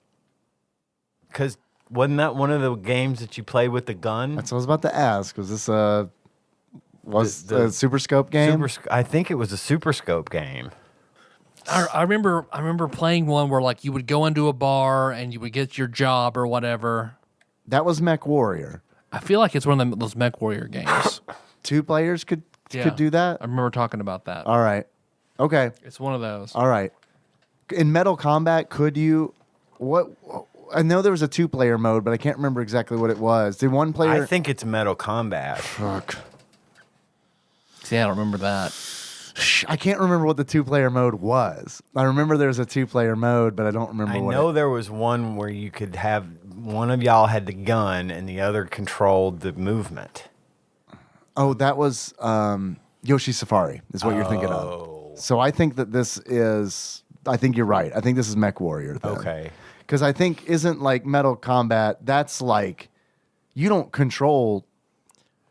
Because wasn't that one of the games that you played with the gun? That's what I was about to ask. Was this a Super Scope game? I think it was a Super Scope game. I remember playing one where like you would go into a bar and you would get your job or whatever. That was Mech Warrior. I feel like it's one of those Mech Warrior games. 2 players could do that? I remember talking about that. All right. Okay. It's one of those. All right. In Metal Combat, could you... What... I know there was a 2-player mode, but I can't remember exactly what it was. Did one player... I think it's Metal Combat. Fuck. See, I don't remember that. I can't remember what the 2-player mode was. I remember there was a 2-player mode, but I don't remember I what know there was one where you could have... One of y'all had the gun and the other controlled the movement. Oh, that was Yoshi Safari is what you're thinking of. So I think that this is... I think you're right. I think this is Mech Warrior. Then. Okay. Because I think isn't like Metal Combat, that's like... You don't control...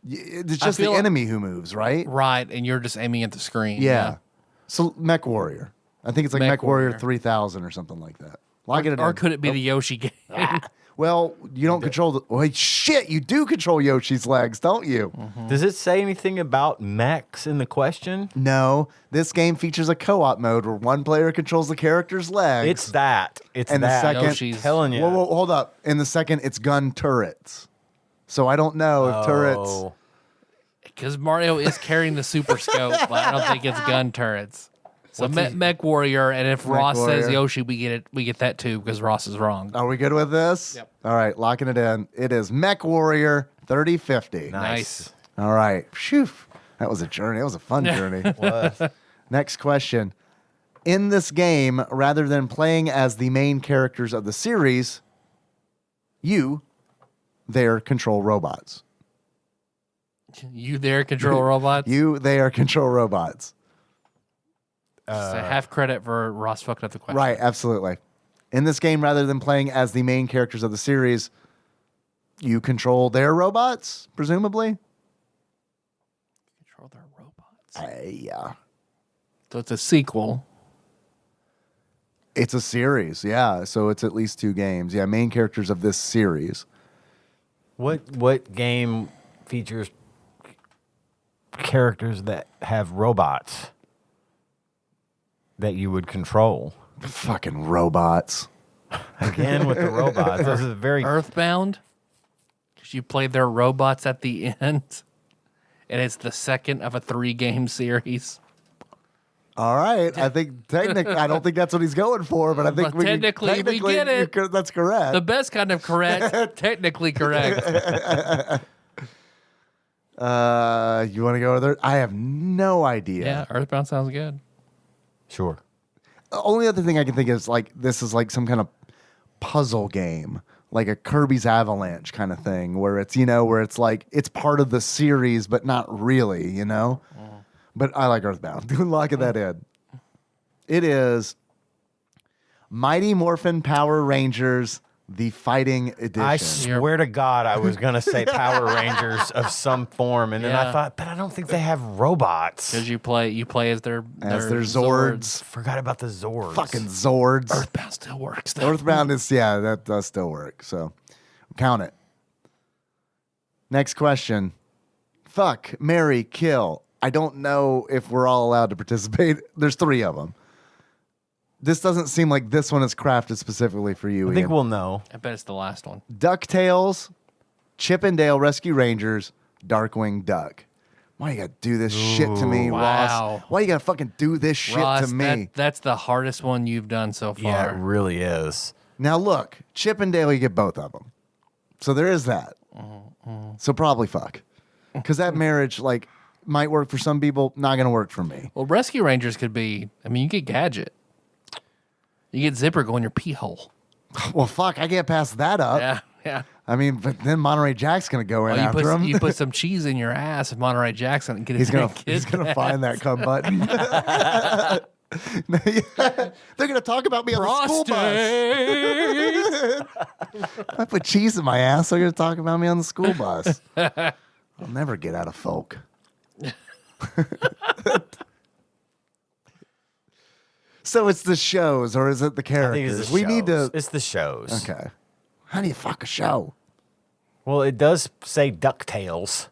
It's just the enemy who moves, right? Right, and you're just aiming at the screen. Yeah. So Mech Warrior. I think it's like Mech Warrior 3000 or something like that. Or could it be the Yoshi game? Well, you don't control the... Wait, shit, you do control Yoshi's legs, don't you? Mm-hmm. Does it say anything about mechs in the question? No. This game features a co-op mode where one player controls the character's legs. It's that. It's And the that. second- Yoshi's... Telling you. Whoa, hold up. In the second, it's gun turrets. So I don't know if turrets... Because Mario is carrying the Super Scope, but I don't think it's gun turrets. So Mech Warrior, and if Ross says Yoshi, we get that too because Ross is wrong. Are we good with this? Yep. All right, locking it in. It is Mech Warrior 3050. Nice. All right. Phew. That was a journey. It was a fun journey. It was. Next question. In this game, rather than playing as the main characters of the series, you there control robots. You there control robots? You there control robots. So half credit for Ross fucked up the question. Right, absolutely. In this game, rather than playing as the main characters of the series, you control their robots, presumably? Control their robots. Yeah. So it's a sequel. It's a series, yeah. So it's at least 2 games. Yeah, main characters of this series. What game features characters that have robots that you would control? Fucking robots. Again with the robots. This is very Earthbound? Because you played their robots at the end. And it's the second of a 3-game series. All right. I think technically, I don't think that's what he's going for, but I think But technically, we get it. That's correct. The best kind of correct, technically correct. You want to go there? I have no idea. Yeah, Earthbound sounds good. sure. The only other thing I can think is like this is like some kind of puzzle game, like a Kirby's Avalanche kind of thing, where it's where it's like it's part of the series, but not really, But I like Earthbound. Locking that in. It is Mighty Morphin Power Rangers, the Fighting Edition. I swear to God, I was going to say Power Rangers of some form, and then I thought, but I don't think they have robots. Because you play as their Zords. Forgot about the Zords. Fucking Zords. Earthbound still works. Though. Earthbound is, that does still work. So count it. Next question. Fuck, marry, kill. I don't know if we're all allowed to participate. There's 3 of them. This doesn't seem like this one is crafted specifically for you, I think Ian. we'll know. I bet it's the last one. DuckTales, Chip and Dale Rescue Rangers, Darkwing Duck. Why you gotta do this shit to me, Wow. Ross? Why you gotta fucking do this shit Ross, to me? that's the hardest one you've done so far. Yeah, it really is. Now look, Chip and Dale, you get both of them. So there is that. So probably fuck. Because that marriage, might work for some people, not gonna work for me. Well, Rescue Rangers could be, you get Gadget. You get Zipper going your pee hole. Well, fuck, I can't pass that up. Yeah. I mean, but then Monterey Jack's gonna go in you after him. You put some cheese in your ass if Monterey Jackson and get he's gonna find that cum button. They're gonna talk about me on the school bus. I put cheese in my ass. They're gonna talk about me on the school bus. I'll never get out of folk. So it's the shows, or is it the characters? We need to. It's the shows. Okay. How do you fuck a show? Well, it does say DuckTales.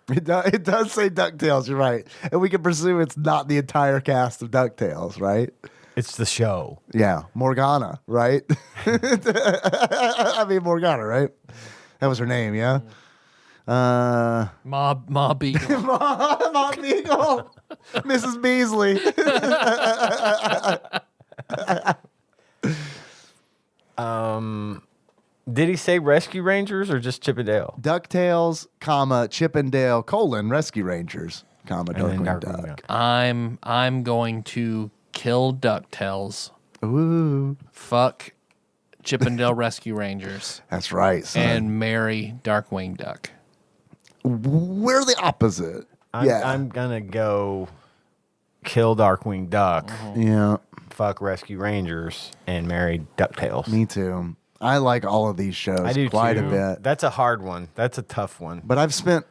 It does say DuckTales. You're right, and we can presume it's not the entire cast of DuckTales, right? It's the show. Yeah, Morgana, right? I mean Morgana, right? That was her name, yeah. Ma Beagle. Ma Beagle, Mrs. Beasley. Did he say Rescue Rangers or just Chippendale? DuckTales, Chippendale, Rescue Rangers, Darkwing Duck. I'm going to kill DuckTales. Ooh, Fuck Chippendale Rescue Rangers. that's right, son. And marry Darkwing Duck. We're the opposite. I'm gonna go kill Darkwing Duck, Yeah, fuck Rescue Rangers, and marry DuckTales. me too. I like all of these shows I do quite too. a bit. That's a hard one. That's a tough one. But I've spent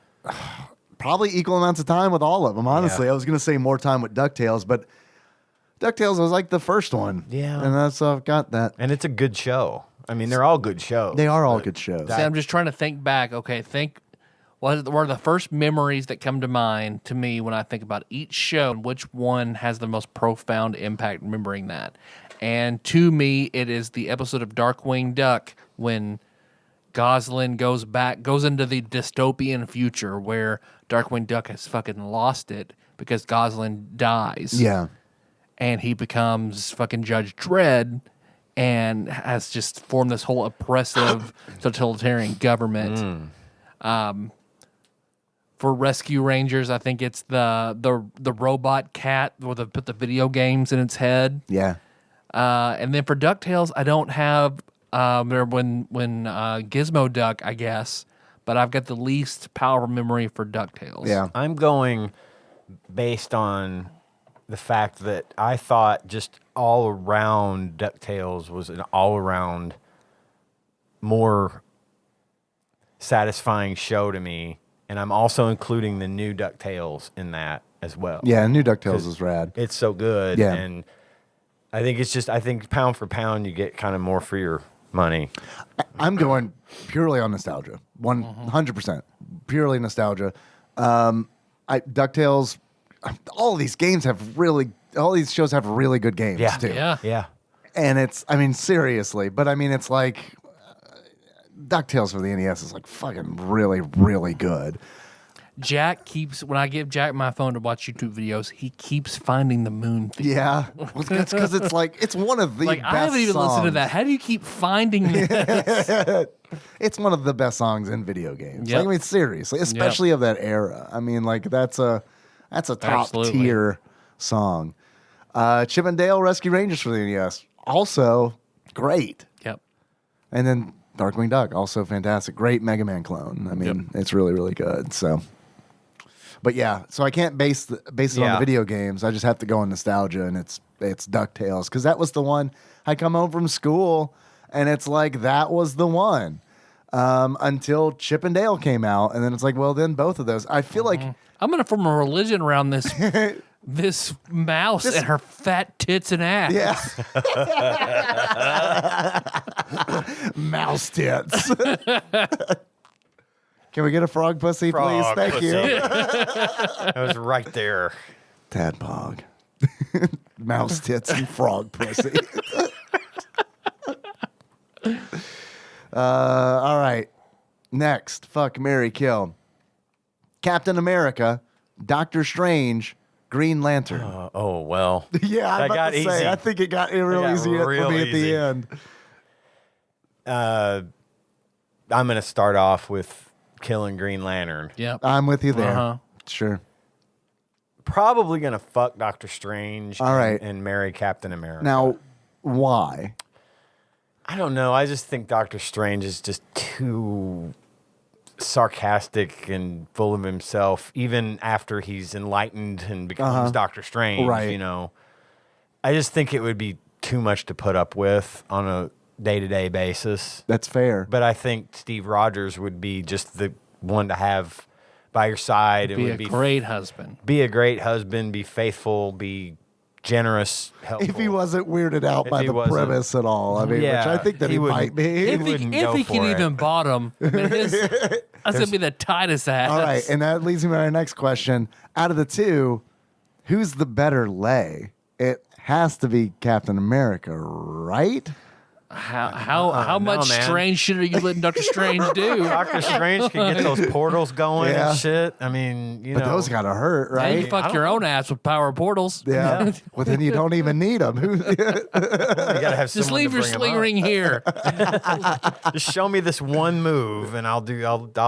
probably equal amounts of time with all of them, honestly. Yeah. I was going to say more time with DuckTales, but DuckTales was like the first one. Yeah. And that's I've got that. And it's a good show. I mean, they're all good shows. They are all good shows. See, I'm just trying to think back. Okay, what are the first memories that come to mind to me when I think about each show and which one has the most profound impact remembering that? And to me, it is the episode of Darkwing Duck when Goslin goes into the dystopian future where Darkwing Duck has fucking lost it because Goslin dies. Yeah. And he becomes fucking Judge Dredd and has just formed this whole oppressive totalitarian government. For Rescue Rangers, I think it's the robot cat where they put the video games in its head. Yeah. And then for DuckTales, I don't have when Gizmo Duck, I guess, but I've got the least powerful memory for DuckTales. Yeah. I'm going based on the fact that I thought just all around DuckTales was an all around more satisfying show to me. And I'm also including the new DuckTales in that as well. Yeah, New DuckTales is rad. It's so good. Yeah. And I think pound for pound, you get kind of more for your money. I'm going purely on nostalgia. 100%. Purely nostalgia. DuckTales, all of these games all these shows have really good games too. Yeah. And seriously, but it's like DuckTales for the NES is like fucking really, really good. Jack when I give Jack my phone to watch YouTube videos, he keeps finding the moon theme. Yeah. Well, that's because it's one of the best I haven't even listened to that. How do you keep finding this? It's one of the best songs in video games. Yep. Seriously, especially of that era. That's a top tier song. Chip and Dale Rescue Rangers for the NES, also great. Yep. And then Darkwing Duck, also fantastic. Great Mega Man clone. It's really, really good. So, but yeah, so I can't base it on the video games. I just have to go on nostalgia, and it's DuckTales because that was the one. I come home from school, and it's like that was the one until Chip and Dale came out, and then it's like, well, then both of those. I feel like I'm gonna form a religion around this. This mouse and her fat tits and ass. Yeah. Mouse tits. Can we get a frog pussy, please? Thank you. That was right there. Tadpog. Mouse tits and frog pussy. All right. Next. Fuck, marry, kill. Captain America, Doctor Strange, Green Lantern. Well. Yeah, that got easy. I think it got real easy for me at the end. I'm going to start off with killing Green Lantern. Yep. I'm with you there. Sure. Probably going to fuck Doctor Strange All right. and marry Captain America. Now, why? I don't know. I just think Doctor Strange is just too sarcastic and full of himself, even after he's enlightened and becomes Doctor Strange. Right. You know, I just think it would be too much to put up with on a day-to-day basis. That's fair. But I think Steve Rogers would be just the one to have by your side. Be a great husband. Be a great husband. Be faithful. Be generous. Helpful. If he wasn't weirded out by the premise at all, I mean, Yeah, which I think that he might be. If he can even bottom, I mean, that's gonna be the tightest ass. All right, and that leads me to my next question. Out of the two, who's the better lay? It has to be Captain America, right? How much strange shit are you letting Doctor Strange do? Doctor Strange can get those portals going Yeah. and shit. I mean, you But know, those gotta hurt, Now right? you fuck your own ass with power portals. Yeah. Well, then you don't even need them. you gotta have Just someone leave to your bring 'em sling up. ring here. Just show me this one move, and I'll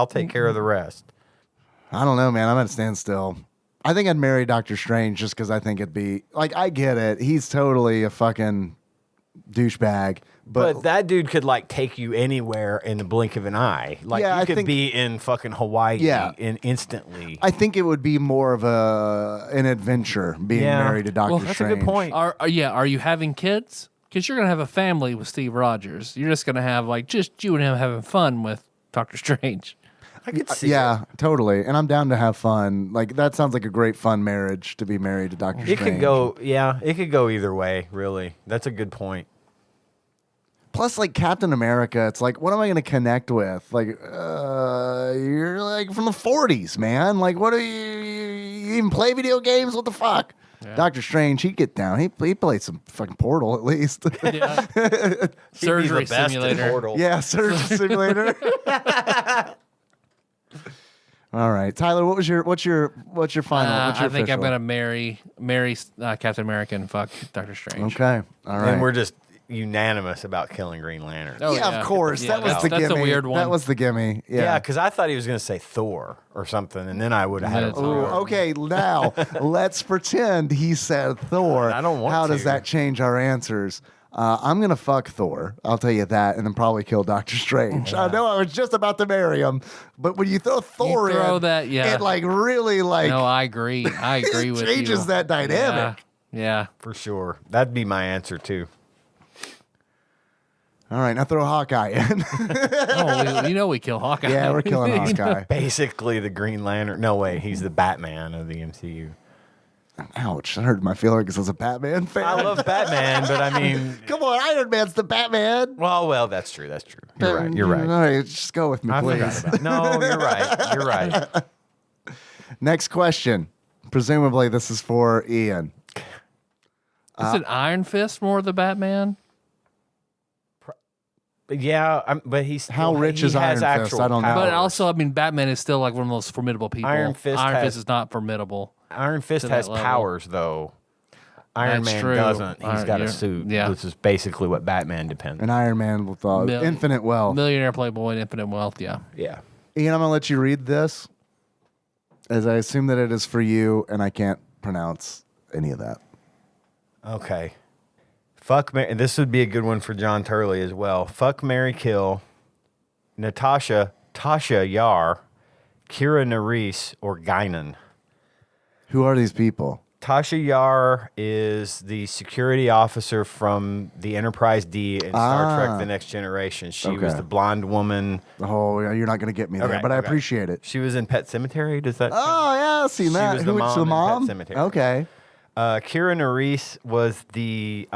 take care of the rest. I don't know, man. I'm at a standstill. I think I'd marry Doctor Strange just because I think it'd be like, I get it. He's totally a fucking douchebag. But that dude could like take you anywhere in the blink of an eye. Like Yeah, you I could think- be in fucking Hawaii Yeah. instantly. I think it would be more of an adventure being married to Doctor Well, that's Strange. a good point. Are you having kids? Because you're gonna have a family with Steve Rogers. You're just gonna have like just you and him having fun with Doctor Strange. I could see Yeah, totally. And I'm down to have fun. Like, that sounds like a great fun marriage to be married to Doctor it. Strange. It could go, yeah, it could go either way, really. That's a good point. Plus, like Captain America, it's like, what am I going to connect with? Like, you're like from the 40s, man. Like, what are you even play video games? What the fuck? Yeah. Doctor Strange, he'd get down. He played some fucking Portal at least. Yeah. He'd be Surgery the best at simulator. Portal. Yeah, Surgery Simulator. All right, Tyler, what's your final? What's your I think I'm official? gonna marry Captain America and fuck Doctor Strange. Okay, all right. And we're just unanimous about killing Green Lantern. Oh, yeah, of course. Yeah, that was the that's gimme. a weird one. That was the gimme. Yeah, because I thought he was going to say Thor or something, and then I would have had That's it. Ooh, okay, now let's pretend he said Thor. I don't want How does to. that change our answers? I'm going to fuck Thor. I'll tell you that, and then probably kill Doctor Strange. I know I was just about to marry him, but when you throw Thor throw in, that, yeah. it like really like No, I agree. I agree with you. changes that dynamic. Yeah. For sure. That'd be my answer, too. All right, now throw Hawkeye in. Oh, we kill Hawkeye. Yeah, we're killing Hawkeye. Basically, the Green Lantern. No, wait, he's the Batman of the MCU. Ouch, that hurt my feelings because I was a Batman fan. I love Batman, but I mean, Come on, Iron Man's the Batman. well, that's true. That's true. You're right. You're right. All right, just go with me, I please. forgot about it. No, you're right. You're right. Next question. Presumably, this is for Ian. Is it Iron Fist more the Batman? But yeah, but he's How still- rich he is has Iron Fist? actual I don't know. powers. But also, I mean, Batman is still like one of the most formidable people. Iron Fist has- is not formidable. Iron Fist to that has level. powers, though. Iron That's Man true. doesn't. He's got a Yeah. suit, Yeah. which is basically what Batman depends on. An Iron Man with Mil- infinite wealth. Millionaire playboy and infinite wealth. Yeah. Yeah. Ian, I'm going to let you read this, as I assume that it is for you, and I can't pronounce any of that. Okay. Fuck, and this would be a good one for John Turley as well. Fuck, marry, kill Tasha Yar, Kira Nerys, or Guinan. Who are these people? Tasha Yar is the security officer from the Enterprise D in Star Trek The Next Generation. She was Okay. the blonde woman. Oh, you're not going to get me there, Okay, but I okay. appreciate it. She was in Pet Cemetery. Does that? Oh, yeah, I've seen She that. was the Who mom the in Pet mom? Sematary. Okay. Kira Nerys was the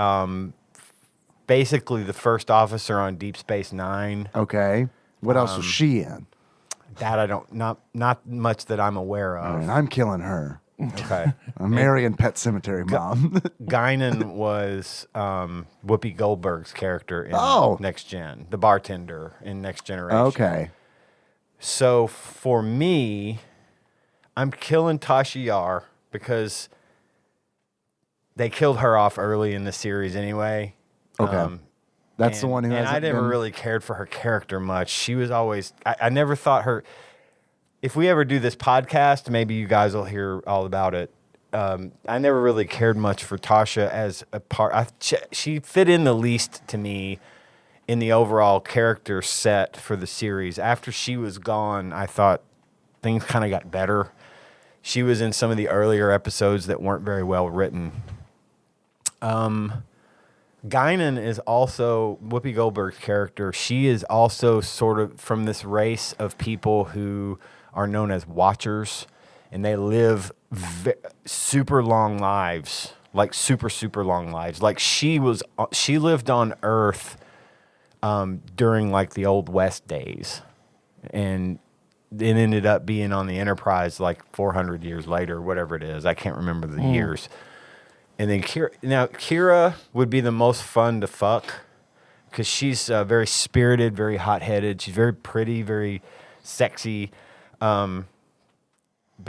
basically the first officer on Deep Space Nine. Okay. What else was she in? That I don't not much that I'm aware I of. mean, I'm killing her. Okay. I'm marrying Pet Cemetery mom. Guinan was Whoopi Goldberg's character in Next Gen, the bartender in Next Generation. Okay. So for me, I'm killing Tasha Yar because they killed her off early in the series anyway. Okay. That's the one who and hasn't I never been- really cared for her character much. She was always I never thought her. If we ever do this podcast, maybe you guys will hear all about it. I never really cared much for Tasha as a part. She fit in the least to me in the overall character set for the series. After she was gone, I thought things kind of got better. She was in some of the earlier episodes that weren't very well written. Guinan is also Whoopi Goldberg's character. She is also sort of from this race of people who are known as Watchers, and they live super long lives, like super long lives. Like she lived on Earth during like the Old West days, and it ended up being on the Enterprise like 400 years later, whatever it is. I can't remember the years. And then Kira would be the most fun to fuck because she's very spirited, very hot-headed. She's very pretty, very sexy, but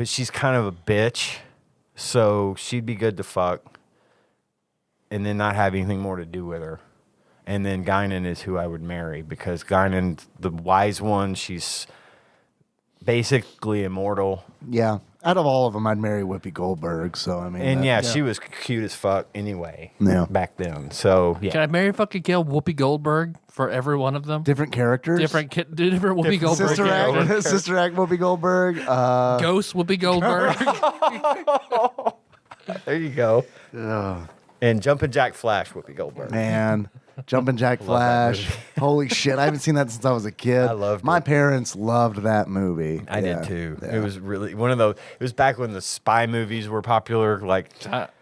she's kind of a bitch. So she'd be good to fuck and then not have anything more to do with her. And then Guinan is who I would marry because Guinan's the wise one. She's basically immortal. Yeah. Out of all of them, I'd marry Whoopi Goldberg. So, I mean. And she was cute as fuck anyway back then. So, yeah. Can I marry fucking kill Whoopi Goldberg for every one of them? Different characters? Different Whoopi Goldberg. Sister Act Whoopi Goldberg. Ghost Whoopi Goldberg. There you go. And Jumpin' Jack Flash Whoopi Goldberg. Man. Jumpin' Jack Flash. Holy shit. I haven't seen that since I was a kid. I loved My it. parents loved that movie. I did too. Yeah. It was really one of those. It was back when the spy movies were popular. Like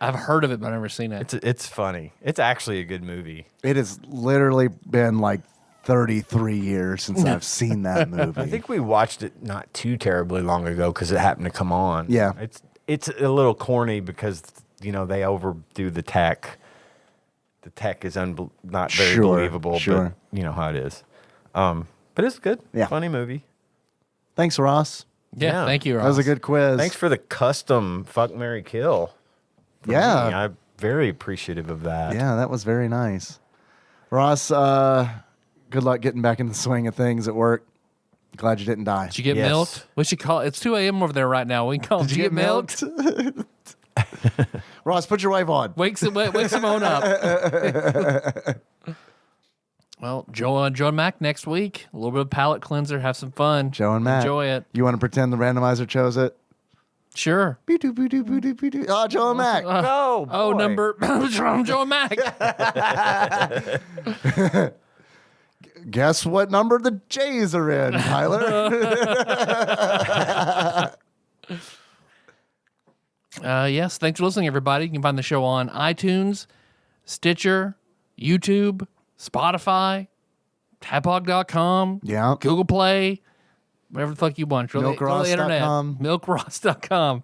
I've heard of it, but I've never seen it. It's funny. It's actually a good movie. It has literally been like 33 years since I've seen that movie. I think we watched it not too terribly long ago because it happened to come on. Yeah. It's a little corny because they overdo the tech. The tech is not very believable, but you know how it is. But it's good. Yeah. Funny movie. Thanks, Ross. Yeah, thank you, Ross. That was a good quiz. Thanks for the custom Fuck, Marry, Kill. Yeah. I'm very appreciative of that. Yeah, that was very nice. Ross, good luck getting back in the swing of things at work. Glad you didn't die. Did you get Yes. milked? We should call it's 2 a.m. over there right now. We can call. Did you get milked? Ross, put your wife on. Wake Simone up. Well, Joe and Mac next week. A little bit of palate cleanser. Have some fun. Joe and Matt. Enjoy it. You want to pretend the randomizer chose it? Sure. Oh, Joe and Mac. Oh, number Joe and Mac. Guess what number the J's are in, Tyler? Yes, thanks for listening, everybody. You can find the show on iTunes, Stitcher, YouTube, Spotify, TADPOG.com, Google Play, whatever the fuck you want. Milkross.com. Milkross.com.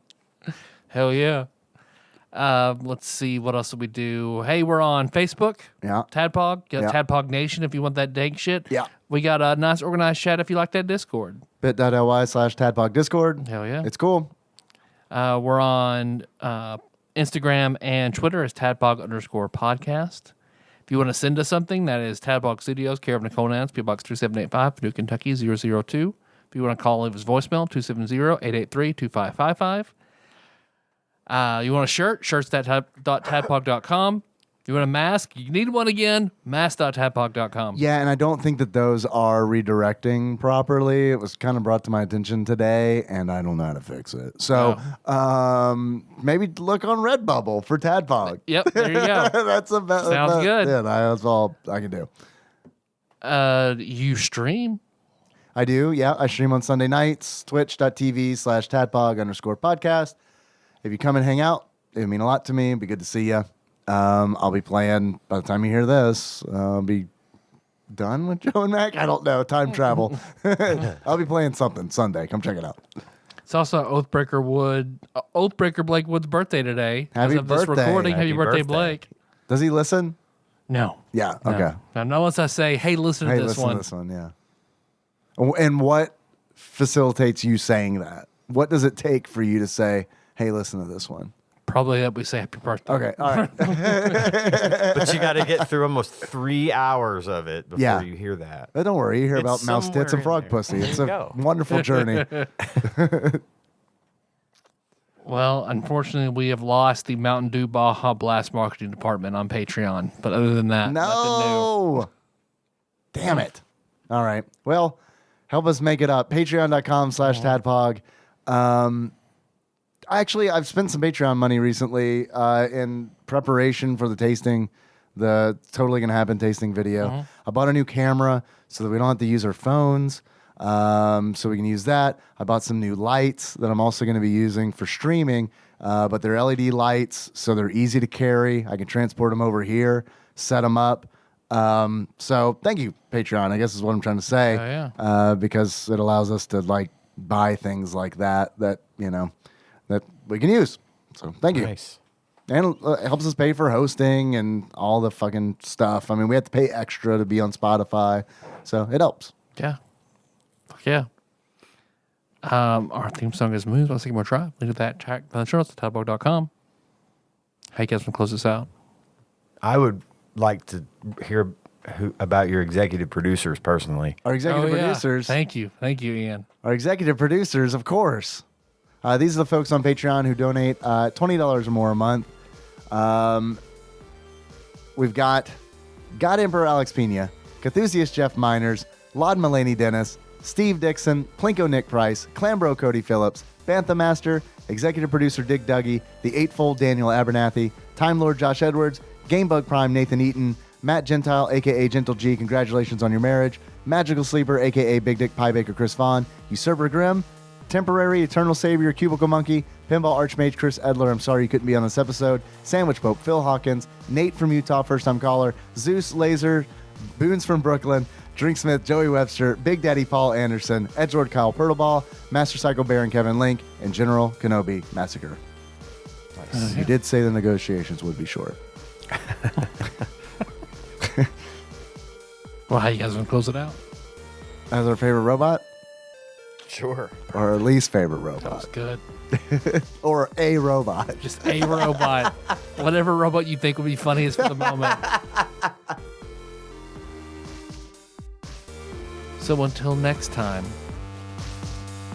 Hell yeah. Let's see, what else do we do? Hey, we're on Facebook. Yeah. TADPOG. Got Tadpog Nation if you want that dank shit. Yeah. We got a nice organized chat if you like that Discord. bit.ly/TADPOG Discord. Hell yeah. It's cool. We're on Instagram and Twitter as Tadpog_podcast. If you want to send us something, that is Tadpog Studios, care of Nicole Nance, P.O. Box 3785, Purdue, Kentucky 002. If you want to call, leave us voicemail, 270-883-2555. You want a shirt? Shirts.tadpog.com. You want a mask? You need one again? Mask.tadpog.com. Yeah, and I don't think that those are redirecting properly. It was kind of brought to my attention today, and I don't know how to fix it. So maybe look on Redbubble for Tadpog. Yep, there you go. Sounds good. Yeah, that's all I can do. You stream? I do, yeah. I stream on Sunday nights, twitch.tv/Tadpog_podcast. If you come and hang out, it would mean a lot to me. It'd be good to see you. I'll be playing, by the time you hear this, I'll be done with Joe and Mac. I don't know. Time travel. I'll be playing something Sunday. Come check it out. It's also Oathbreaker Blake Wood's birthday today. Happy As of this birthday. recording, happy Happy birthday, birthday. Blake. Does he listen? No. Yeah. No. Okay. Now, not unless I say, hey, listen to Hey, this listen one. to this one. Yeah. And what facilitates you saying that? What does it take for you to say, hey, listen to this one? Probably that we say happy birthday. Okay. All right. But you got to get through almost 3 hours of it before you hear that. But don't worry. You hear It's about mouse tits somewhere and frog in there. pussy. There It's you a go. wonderful journey. Well, unfortunately, we have lost the Mountain Dew Baja Blast marketing department on Patreon. But other than that, nothing new. No. Damn it. All right. Well, help us make it up. Patreon.com/TADPOG. Actually, I've spent some Patreon money recently in preparation for the tasting, the Totally Gonna Happen tasting video. I bought a new camera so that we don't have to use our phones, so we can use that. I bought some new lights that I'm also going to be using for streaming, but they're LED lights, so they're easy to carry. I can transport them over here, set them up. So thank you, Patreon, I guess is what I'm trying to say, because it allows us to like buy things like that, you know, that we can use. So thank you. Nice. And it helps us pay for hosting and all the fucking stuff. I mean, we have to pay extra to be on Spotify, so it helps. Yeah. Fuck yeah. Our theme song is Moons. Let's take more try. Link to that track on the show notes at tadpog.com. How you guys want to close this out? I would like to hear about your executive producers personally. Our executive producers. Thank you, Ian. Our executive producers, of course. These are the folks on Patreon who donate $20 or more a month. We've got God Emperor Alex Pena, Cthusiast Jeff Miners, Laud Mulaney Dennis, Steve Dixon, Plinko Nick Price, Clambro Cody Phillips, Bantha Master, Executive Producer Dick Dougie, The Eightfold Daniel Abernathy, Time Lord Josh Edwards, Gamebug Prime Nathan Eaton, Matt Gentile, a.k.a. Gentle G, congratulations on your marriage, Magical Sleeper, a.k.a. Big Dick Pie Baker Chris Vaughn, Usurper Grimm, Temporary Eternal Savior Cubicle Monkey, Pinball Archmage Chris Edler, I'm sorry you couldn't be on this episode, Sandwich Pope Phil Hawkins, Nate from Utah, first time caller, Zeus Laser, Boons from Brooklyn, Drinksmith Joey Webster, Big Daddy Paul Anderson, Edgelord Kyle Purtleball, Master Psycho Baron Kevin Link, and General Kenobi Massacre. Nice. You did say the negotiations would be short. Well, how you guys want to close it out? As our favorite robot? Sure. Or our least favorite That was robot? good. Or a robot? Just a robot. Whatever robot you think would be funniest for the moment. So until next time,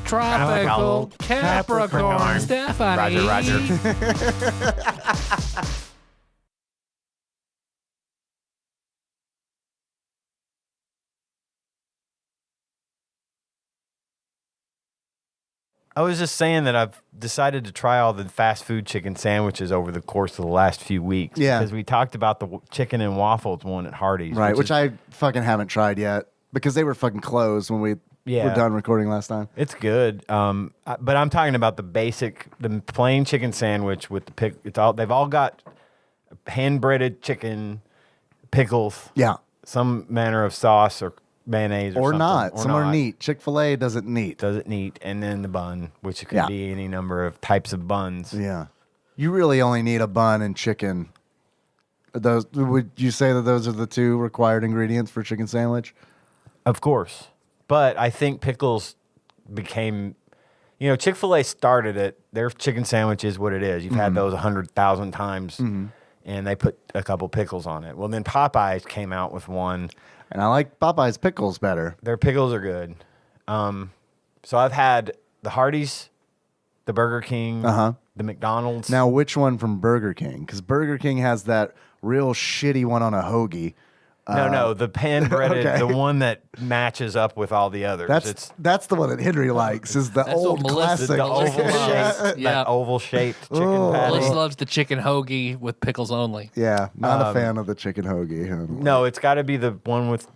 Tropical Capricorn Stephanie. Roger. I was just saying that I've decided to try all the fast food chicken sandwiches over the course of the last few weeks. Yeah. Because we talked about the chicken and waffles one at Hardee's. Right, which I fucking haven't tried yet because they were fucking closed when we were done recording last time. It's good. But I'm talking about the plain chicken sandwich with the they've all got hand-breaded chicken, pickles. Yeah. Some manner of sauce or mayonnaise or something. Not. Some are neat. Chick-fil-A doesn't neat. Doesn't neat. And then the bun, which could be any number of types of buns. Yeah. You really only need a bun and chicken. Would you say that those are the two required ingredients for chicken sandwich? Of course. But I think pickles became, Chick-fil-A started it. Their chicken sandwich is what it is. You've had those 100,000 times, and they put a couple pickles on it. Well, then Popeyes came out with one. And I like Popeye's pickles better. Their pickles are good. So I've had the Hardee's, the Burger King, the McDonald's. Now, which one from Burger King? Because Burger King has that real shitty one on a hoagie. No, the pan-breaded, the one that matches up with all the others. That's the one that Henry likes, is the old classic. The oval-shaped chicken patty. Melissa loves the chicken hoagie with pickles only. Yeah, not a fan of the chicken hoagie. No, it's got to be the one with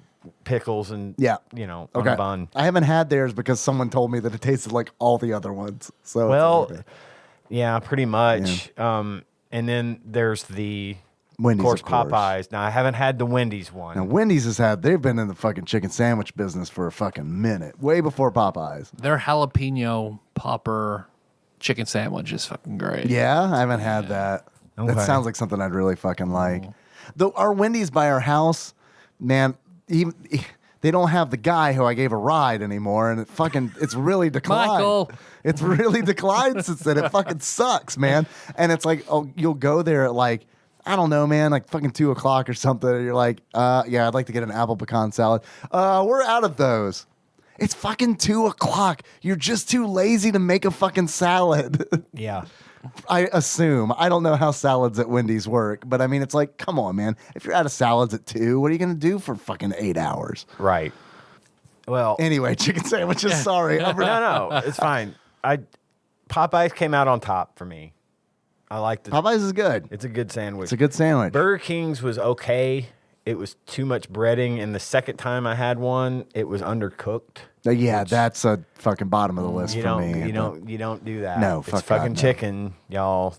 pickles and, on a bun. I haven't had theirs because someone told me that it tasted like all the other ones. So yeah, pretty much. Yeah. And then there's the... Wendy's, of course, Popeyes. Now, I haven't had the Wendy's one. Now, Wendy's they've been in the fucking chicken sandwich business for a fucking minute, way before Popeyes. Their jalapeno popper chicken sandwich is fucking great. Yeah, I haven't had that. Okay. That sounds like something I'd really fucking like. Though our Wendy's by our house, man, they don't have the guy who I gave a ride anymore, and it's really declined. Michael. It's really declined since then. It fucking sucks, man. And it's like, you'll go there at like, I don't know, man, like fucking 2 o'clock or something. And you're like, yeah, I'd like to get an apple pecan salad. We're out of those. It's fucking 2 o'clock. You're just too lazy to make a fucking salad. Yeah. I assume. I don't know how salads at Wendy's work, but I mean, it's like, come on, man. If you're out of salads at 2, what are you going to do for fucking 8 hours? Right. Well, Anyway, chicken sandwiches. Sorry. no, it's fine. Popeyes came out on top for me. I liked it. Popeyes is good. It's a good sandwich. It's a good sandwich. Burger King's was okay. It was too much breading, and the second time I had one, it was undercooked. Yeah, that's a fucking bottom of the list for me. You don't do that. No, it's fuck fucking God, no. chicken, y'all.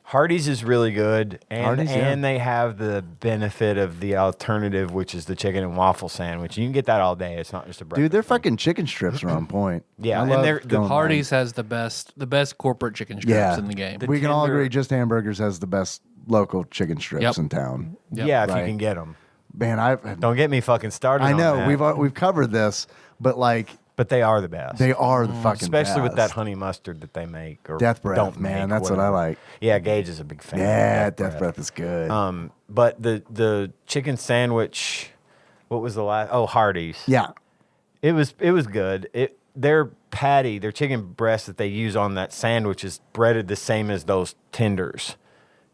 Hardee's is really good, and Hardee's, yeah. they have the benefit of the alternative, which is the chicken and waffle sandwich. You can get that all day. It's not just a breakfast. Dude, their thing. fucking chicken strips are on point. Yeah, I and love they're- the going Hardee's has the best corporate chicken strips Yeah. in the game. The we can all tender- agree Just Hamburgers has the best local chicken strips Yep. in town. Yep. Yeah, if Right. you can get them. Man, Don't get me fucking started. I on know that. we've covered this, but like but they are the best. they are the fucking especially with that best. honey mustard that they make. Or Death Breath, don't man. make, That's what I whatever. like. Yeah, Gage is a big fan. Yeah, of Death Breath is good. But the chicken sandwich, what was the last? Oh, Hardee's. yeah, It was good. Their patty, their chicken breast that they use on that sandwich is breaded the same as those tenders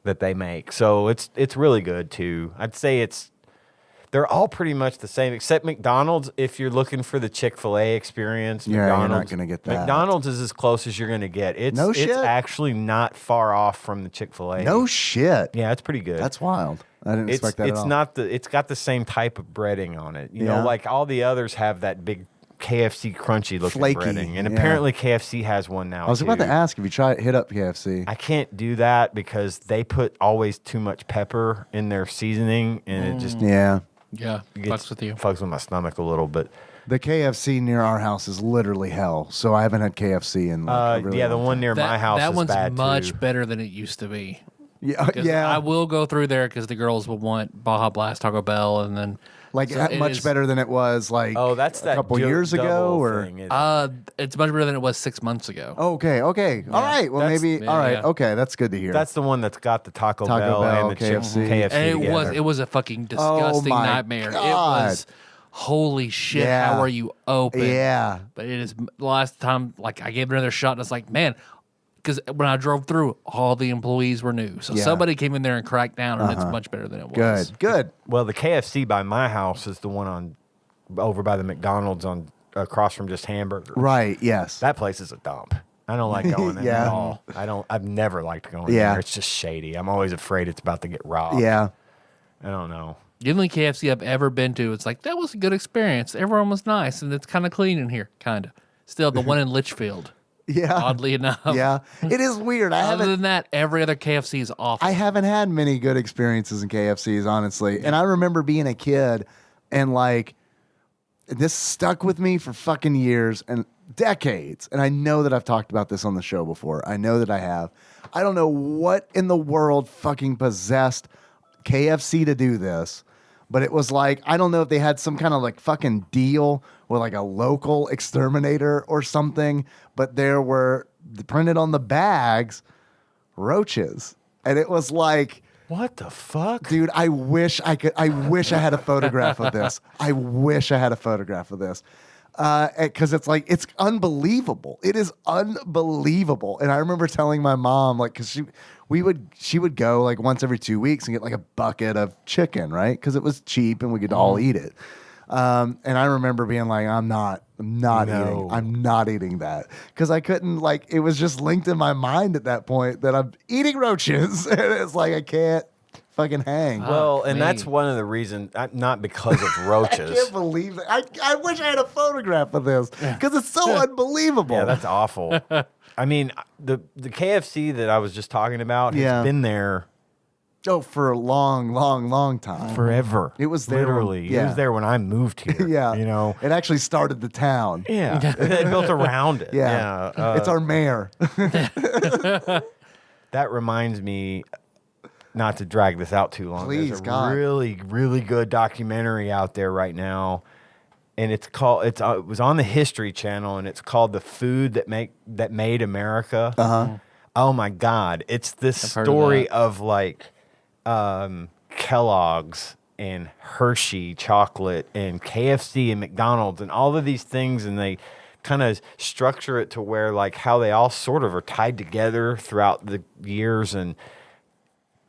that they make. So it's really good too. I'd say they're all pretty much the same, except McDonald's. If you're looking for the Chick-fil-A experience, Yeah, you're not McDonald's, gonna get that. McDonald's is as close as you're gonna get. It's No shit? actually not far off from the Chick-fil-A. no shit. Yeah, it's pretty good. That's wild. I didn't expect that. It's at all. not it's got the same type of breading on it. You Yeah. know, like all the others have that big KFC crunchy looking Flaky, breading, and yeah. apparently KFC has one now. I was about too. to ask if you try hit up KFC. I can't do that because they put always too much pepper in their seasoning, and it just Yeah, Yeah, fucks with you. fucks with my stomach a little bit. the KFC near our house is literally hell. So I haven't had KFC in like a really Yeah, the long one time. near my house that is one's bad much too. better than it used to be. Yeah, 'Cause yeah. I will go through there because the girls will want Baja Blast, Taco Bell, and then like so it much is- better than it was like Oh, that's a that couple years ago, double or thing, isn't it? It's much better than it was 6 months ago. okay. All right. Well, That's- maybe. yeah, all right. yeah. Okay, that's good to hear. That's the one that's got the Taco Taco Bell, Bell, and the KFC. KFC And together. it was a fucking disgusting my nightmare. It God. was holy shit. Yeah. How are you open? yeah. But it is the last time. Like I gave it another shot, and it's like, man, because when I drove through, all the employees were new, so Yeah. somebody came in there and cracked down, and it's much better than it was. Good. Well, the KFC by my house is the one over by the McDonald's on across from Just Hamburger. Right. Yes. That place is a dump. I don't like going there Yeah. at all. I've never liked going Yeah. there. It's just shady. I'm always afraid it's about to get robbed. yeah. I don't know. The only KFC I've ever been to, it's like that was a good experience. Everyone was nice, and it's kind of clean in here, kind of. Still, the one in Litchfield, Yeah. oddly enough. Yeah. It is weird. Other than that, every other KFC is awful. I haven't had many good experiences in KFCs, honestly. And I remember being a kid and like this stuck with me for fucking years and decades. And I know that I've talked about this on the show before. I know that I have. I don't know what in the world fucking possessed KFC to do this, but it was like, I don't know if they had some kind of like fucking deal with like a local exterminator or something, but there were printed on the bags roaches. And it was like, What the fuck? dude, I wish I had a photograph of this. I wish I had a photograph of this. Because it's like, it's unbelievable. It is unbelievable. And I remember telling my mom, like, because she would go like once every 2 weeks and get like a bucket of chicken, right? Because it was cheap and we could all eat it. And I remember being like, I'm not eating that. Because I couldn't, like, it was just linked in my mind at that point that I'm eating roaches. And it's like, I can't fucking hang. Well, and me. that's one of the reasons, not because of I roaches. can't believe it. I wish I had a photograph of this because it's so unbelievable. Yeah, that's awful. I mean, the KFC that I was just talking about has Yeah. been there for a long time. forever. It was there when- literally. It yeah. was there when I moved here. Yeah, you know. it actually started the town. Yeah, they built around it. Yeah, it's our mayor. That reminds me, not to drag this out too long. Please, there's a God. really, really good documentary out there right now, and it was on the History Channel, and it's called "The Food That Made America." Oh my God! It's this I've heard of story that. of like Kellogg's and Hershey chocolate and KFC and McDonald's and all of these things, and they kind of structure it to where like how they all sort of are tied together throughout the years, and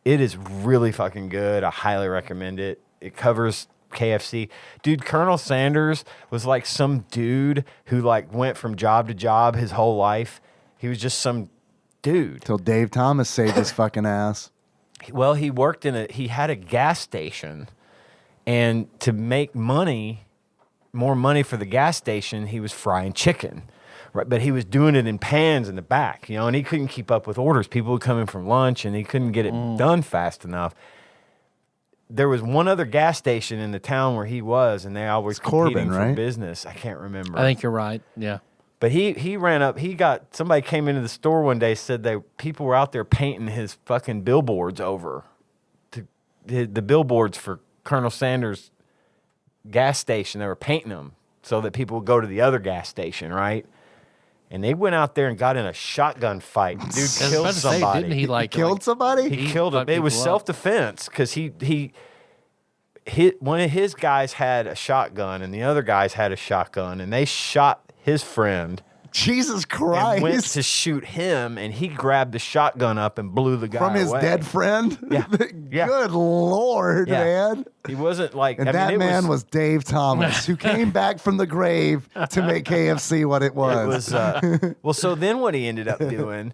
it is really fucking good. I highly recommend it. It covers KFC. Dude, Colonel Sanders was like some dude who like went from job to job his whole life. He was just some dude. Till Dave Thomas saved his fucking ass. Well, he worked he had a gas station, and to make more money for the gas station, he was frying chicken. Right, but he was doing it in pans in the back, and he couldn't keep up with orders. People would come in from lunch, and he couldn't get it done fast enough. There was one other gas station in the town where he was, and they always competing for business. I can't remember. I think you're right. Yeah. But he ran up. Somebody came into the store one day, said people were out there painting his fucking billboards over, the billboards for Colonel Sanders gas station. They were painting them so that people would go to the other gas station, right? And they went out there and got in a shotgun fight. Dude killed somebody. Didn't he Killed somebody? He killed him. It was self-defense because he one of his guys had a shotgun and the other guys had a shotgun, and they shot his friend. Jesus Christ. And went to shoot him, and he grabbed the shotgun up and blew the guy from his away. Dead friend? Yeah. Yeah. Good Lord, man. He wasn't like... And that man was Dave Thomas, who came back from the grave to make KFC what it was. Well, so then what he ended up doing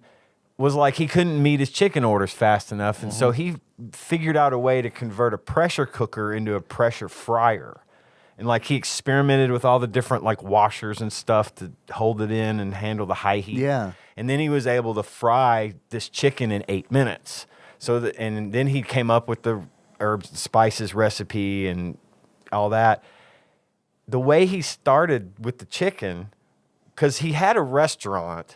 was like he couldn't meet his chicken orders fast enough, and so he figured out a way to convert a pressure cooker into a pressure fryer. And like he experimented with all the different like washers and stuff to hold it in and handle the high heat. Yeah. And then he was able to fry this chicken in 8 minutes. And then he came up with the herbs and spices recipe and all that. The way he started with the chicken, because he had a restaurant,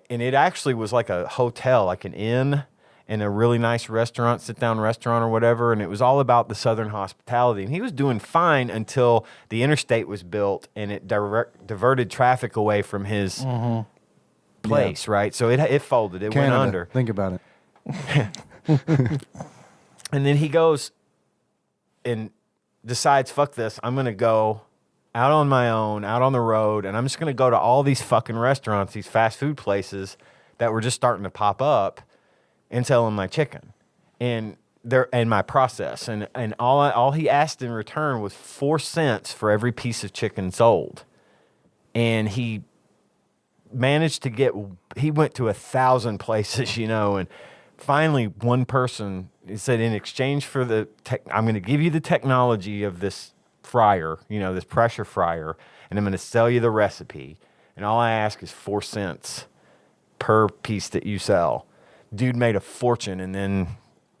and it actually was like a hotel, like an inn, and a really nice restaurant, sit-down restaurant or whatever, and it was all about the Southern hospitality. And he was doing fine until the interstate was built, and it diverted traffic away from his place, right? So it folded. It went under. Think about it. And then he goes and decides, fuck this, I'm going to go out on my own, out on the road, and I'm just going to go to all these fucking restaurants, these fast food places that were just starting to pop up, and sell him my chicken and my process. And all he asked in return was 4 cents for every piece of chicken sold. And he managed to he went to 1,000 places, and finally one person, he said, in exchange for I'm going to give you the technology of this fryer, this pressure fryer, and I'm going to sell you the recipe. And all I ask is 4 cents per piece that you sell. Dude made a fortune and then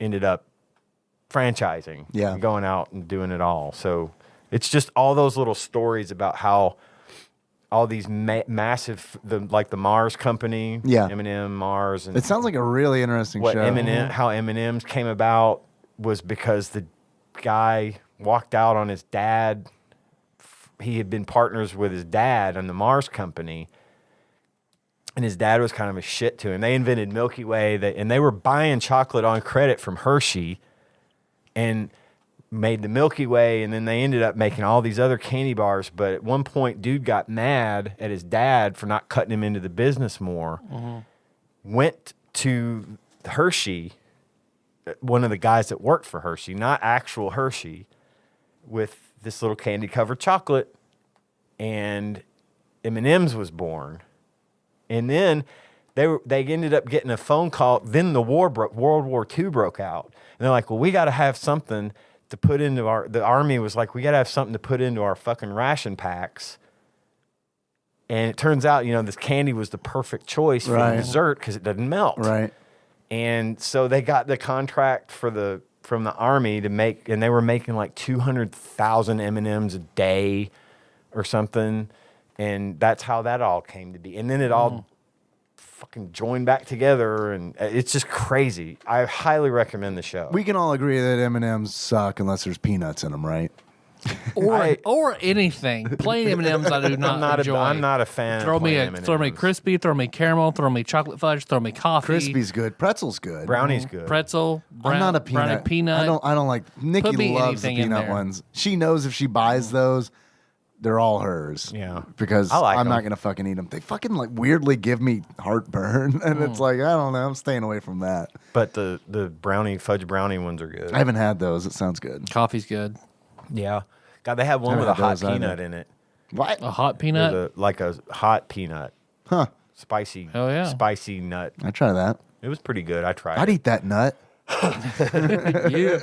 ended up franchising, and going out and doing it all. So it's just all those little stories about how all these massive, like the Mars company, M&M, Mars. And it sounds like a really interesting show. How M&M's came about was because the guy walked out on his dad. He had been partners with his dad on the Mars company. And his dad was kind of a shit to him. They invented Milky Way, and they were buying chocolate on credit from Hershey and made the Milky Way, and then they ended up making all these other candy bars. But at one point, dude got mad at his dad for not cutting him into the business more, went to Hershey, one of the guys that worked for Hershey, not actual Hershey, with this little candy-covered chocolate, and M&M's was born. And then they ended up getting a phone call. Then the World War II broke out. And they're like, well, we got to have something to put into the Army was like, we got to have something to put into our fucking ration packs. And it turns out, this candy was the perfect choice for dessert because it doesn't melt. Right. And so they got the contract from the Army to make, and they were making like 200,000 M&Ms a day or something. And that's how that all came to be. And then it all fucking joined back together, and it's just crazy. I highly recommend the show. We can all agree that M&Ms suck unless there's peanuts in them, right? Or anything. Plain M&Ms I do not enjoy. I'm not a fan throw of me plain M&Ms. Throw me crispy, throw me caramel, throw me chocolate fudge, throw me coffee. Crispy's good. Pretzel's good. Brownie's good. Pretzel. I'm not a peanut. I don't like. Nikki Put me loves the anything in peanut there. ones. She knows if she buys those, they're all hers. Yeah. Because I like I'm not 'em. gonna fucking eat them. They fucking like weirdly give me heartburn, and it's like I don't know. I'm staying away from that. But the fudge brownie ones are good. I haven't had those. It sounds good. Coffee's good. Yeah. God, they have one Haven't with a had hot those either. peanut in it. What? A hot There's peanut. like a hot peanut. Huh? Spicy. Oh, yeah. Spicy nut. I try that. It was pretty good. I tried I'd it. eat that nut. You.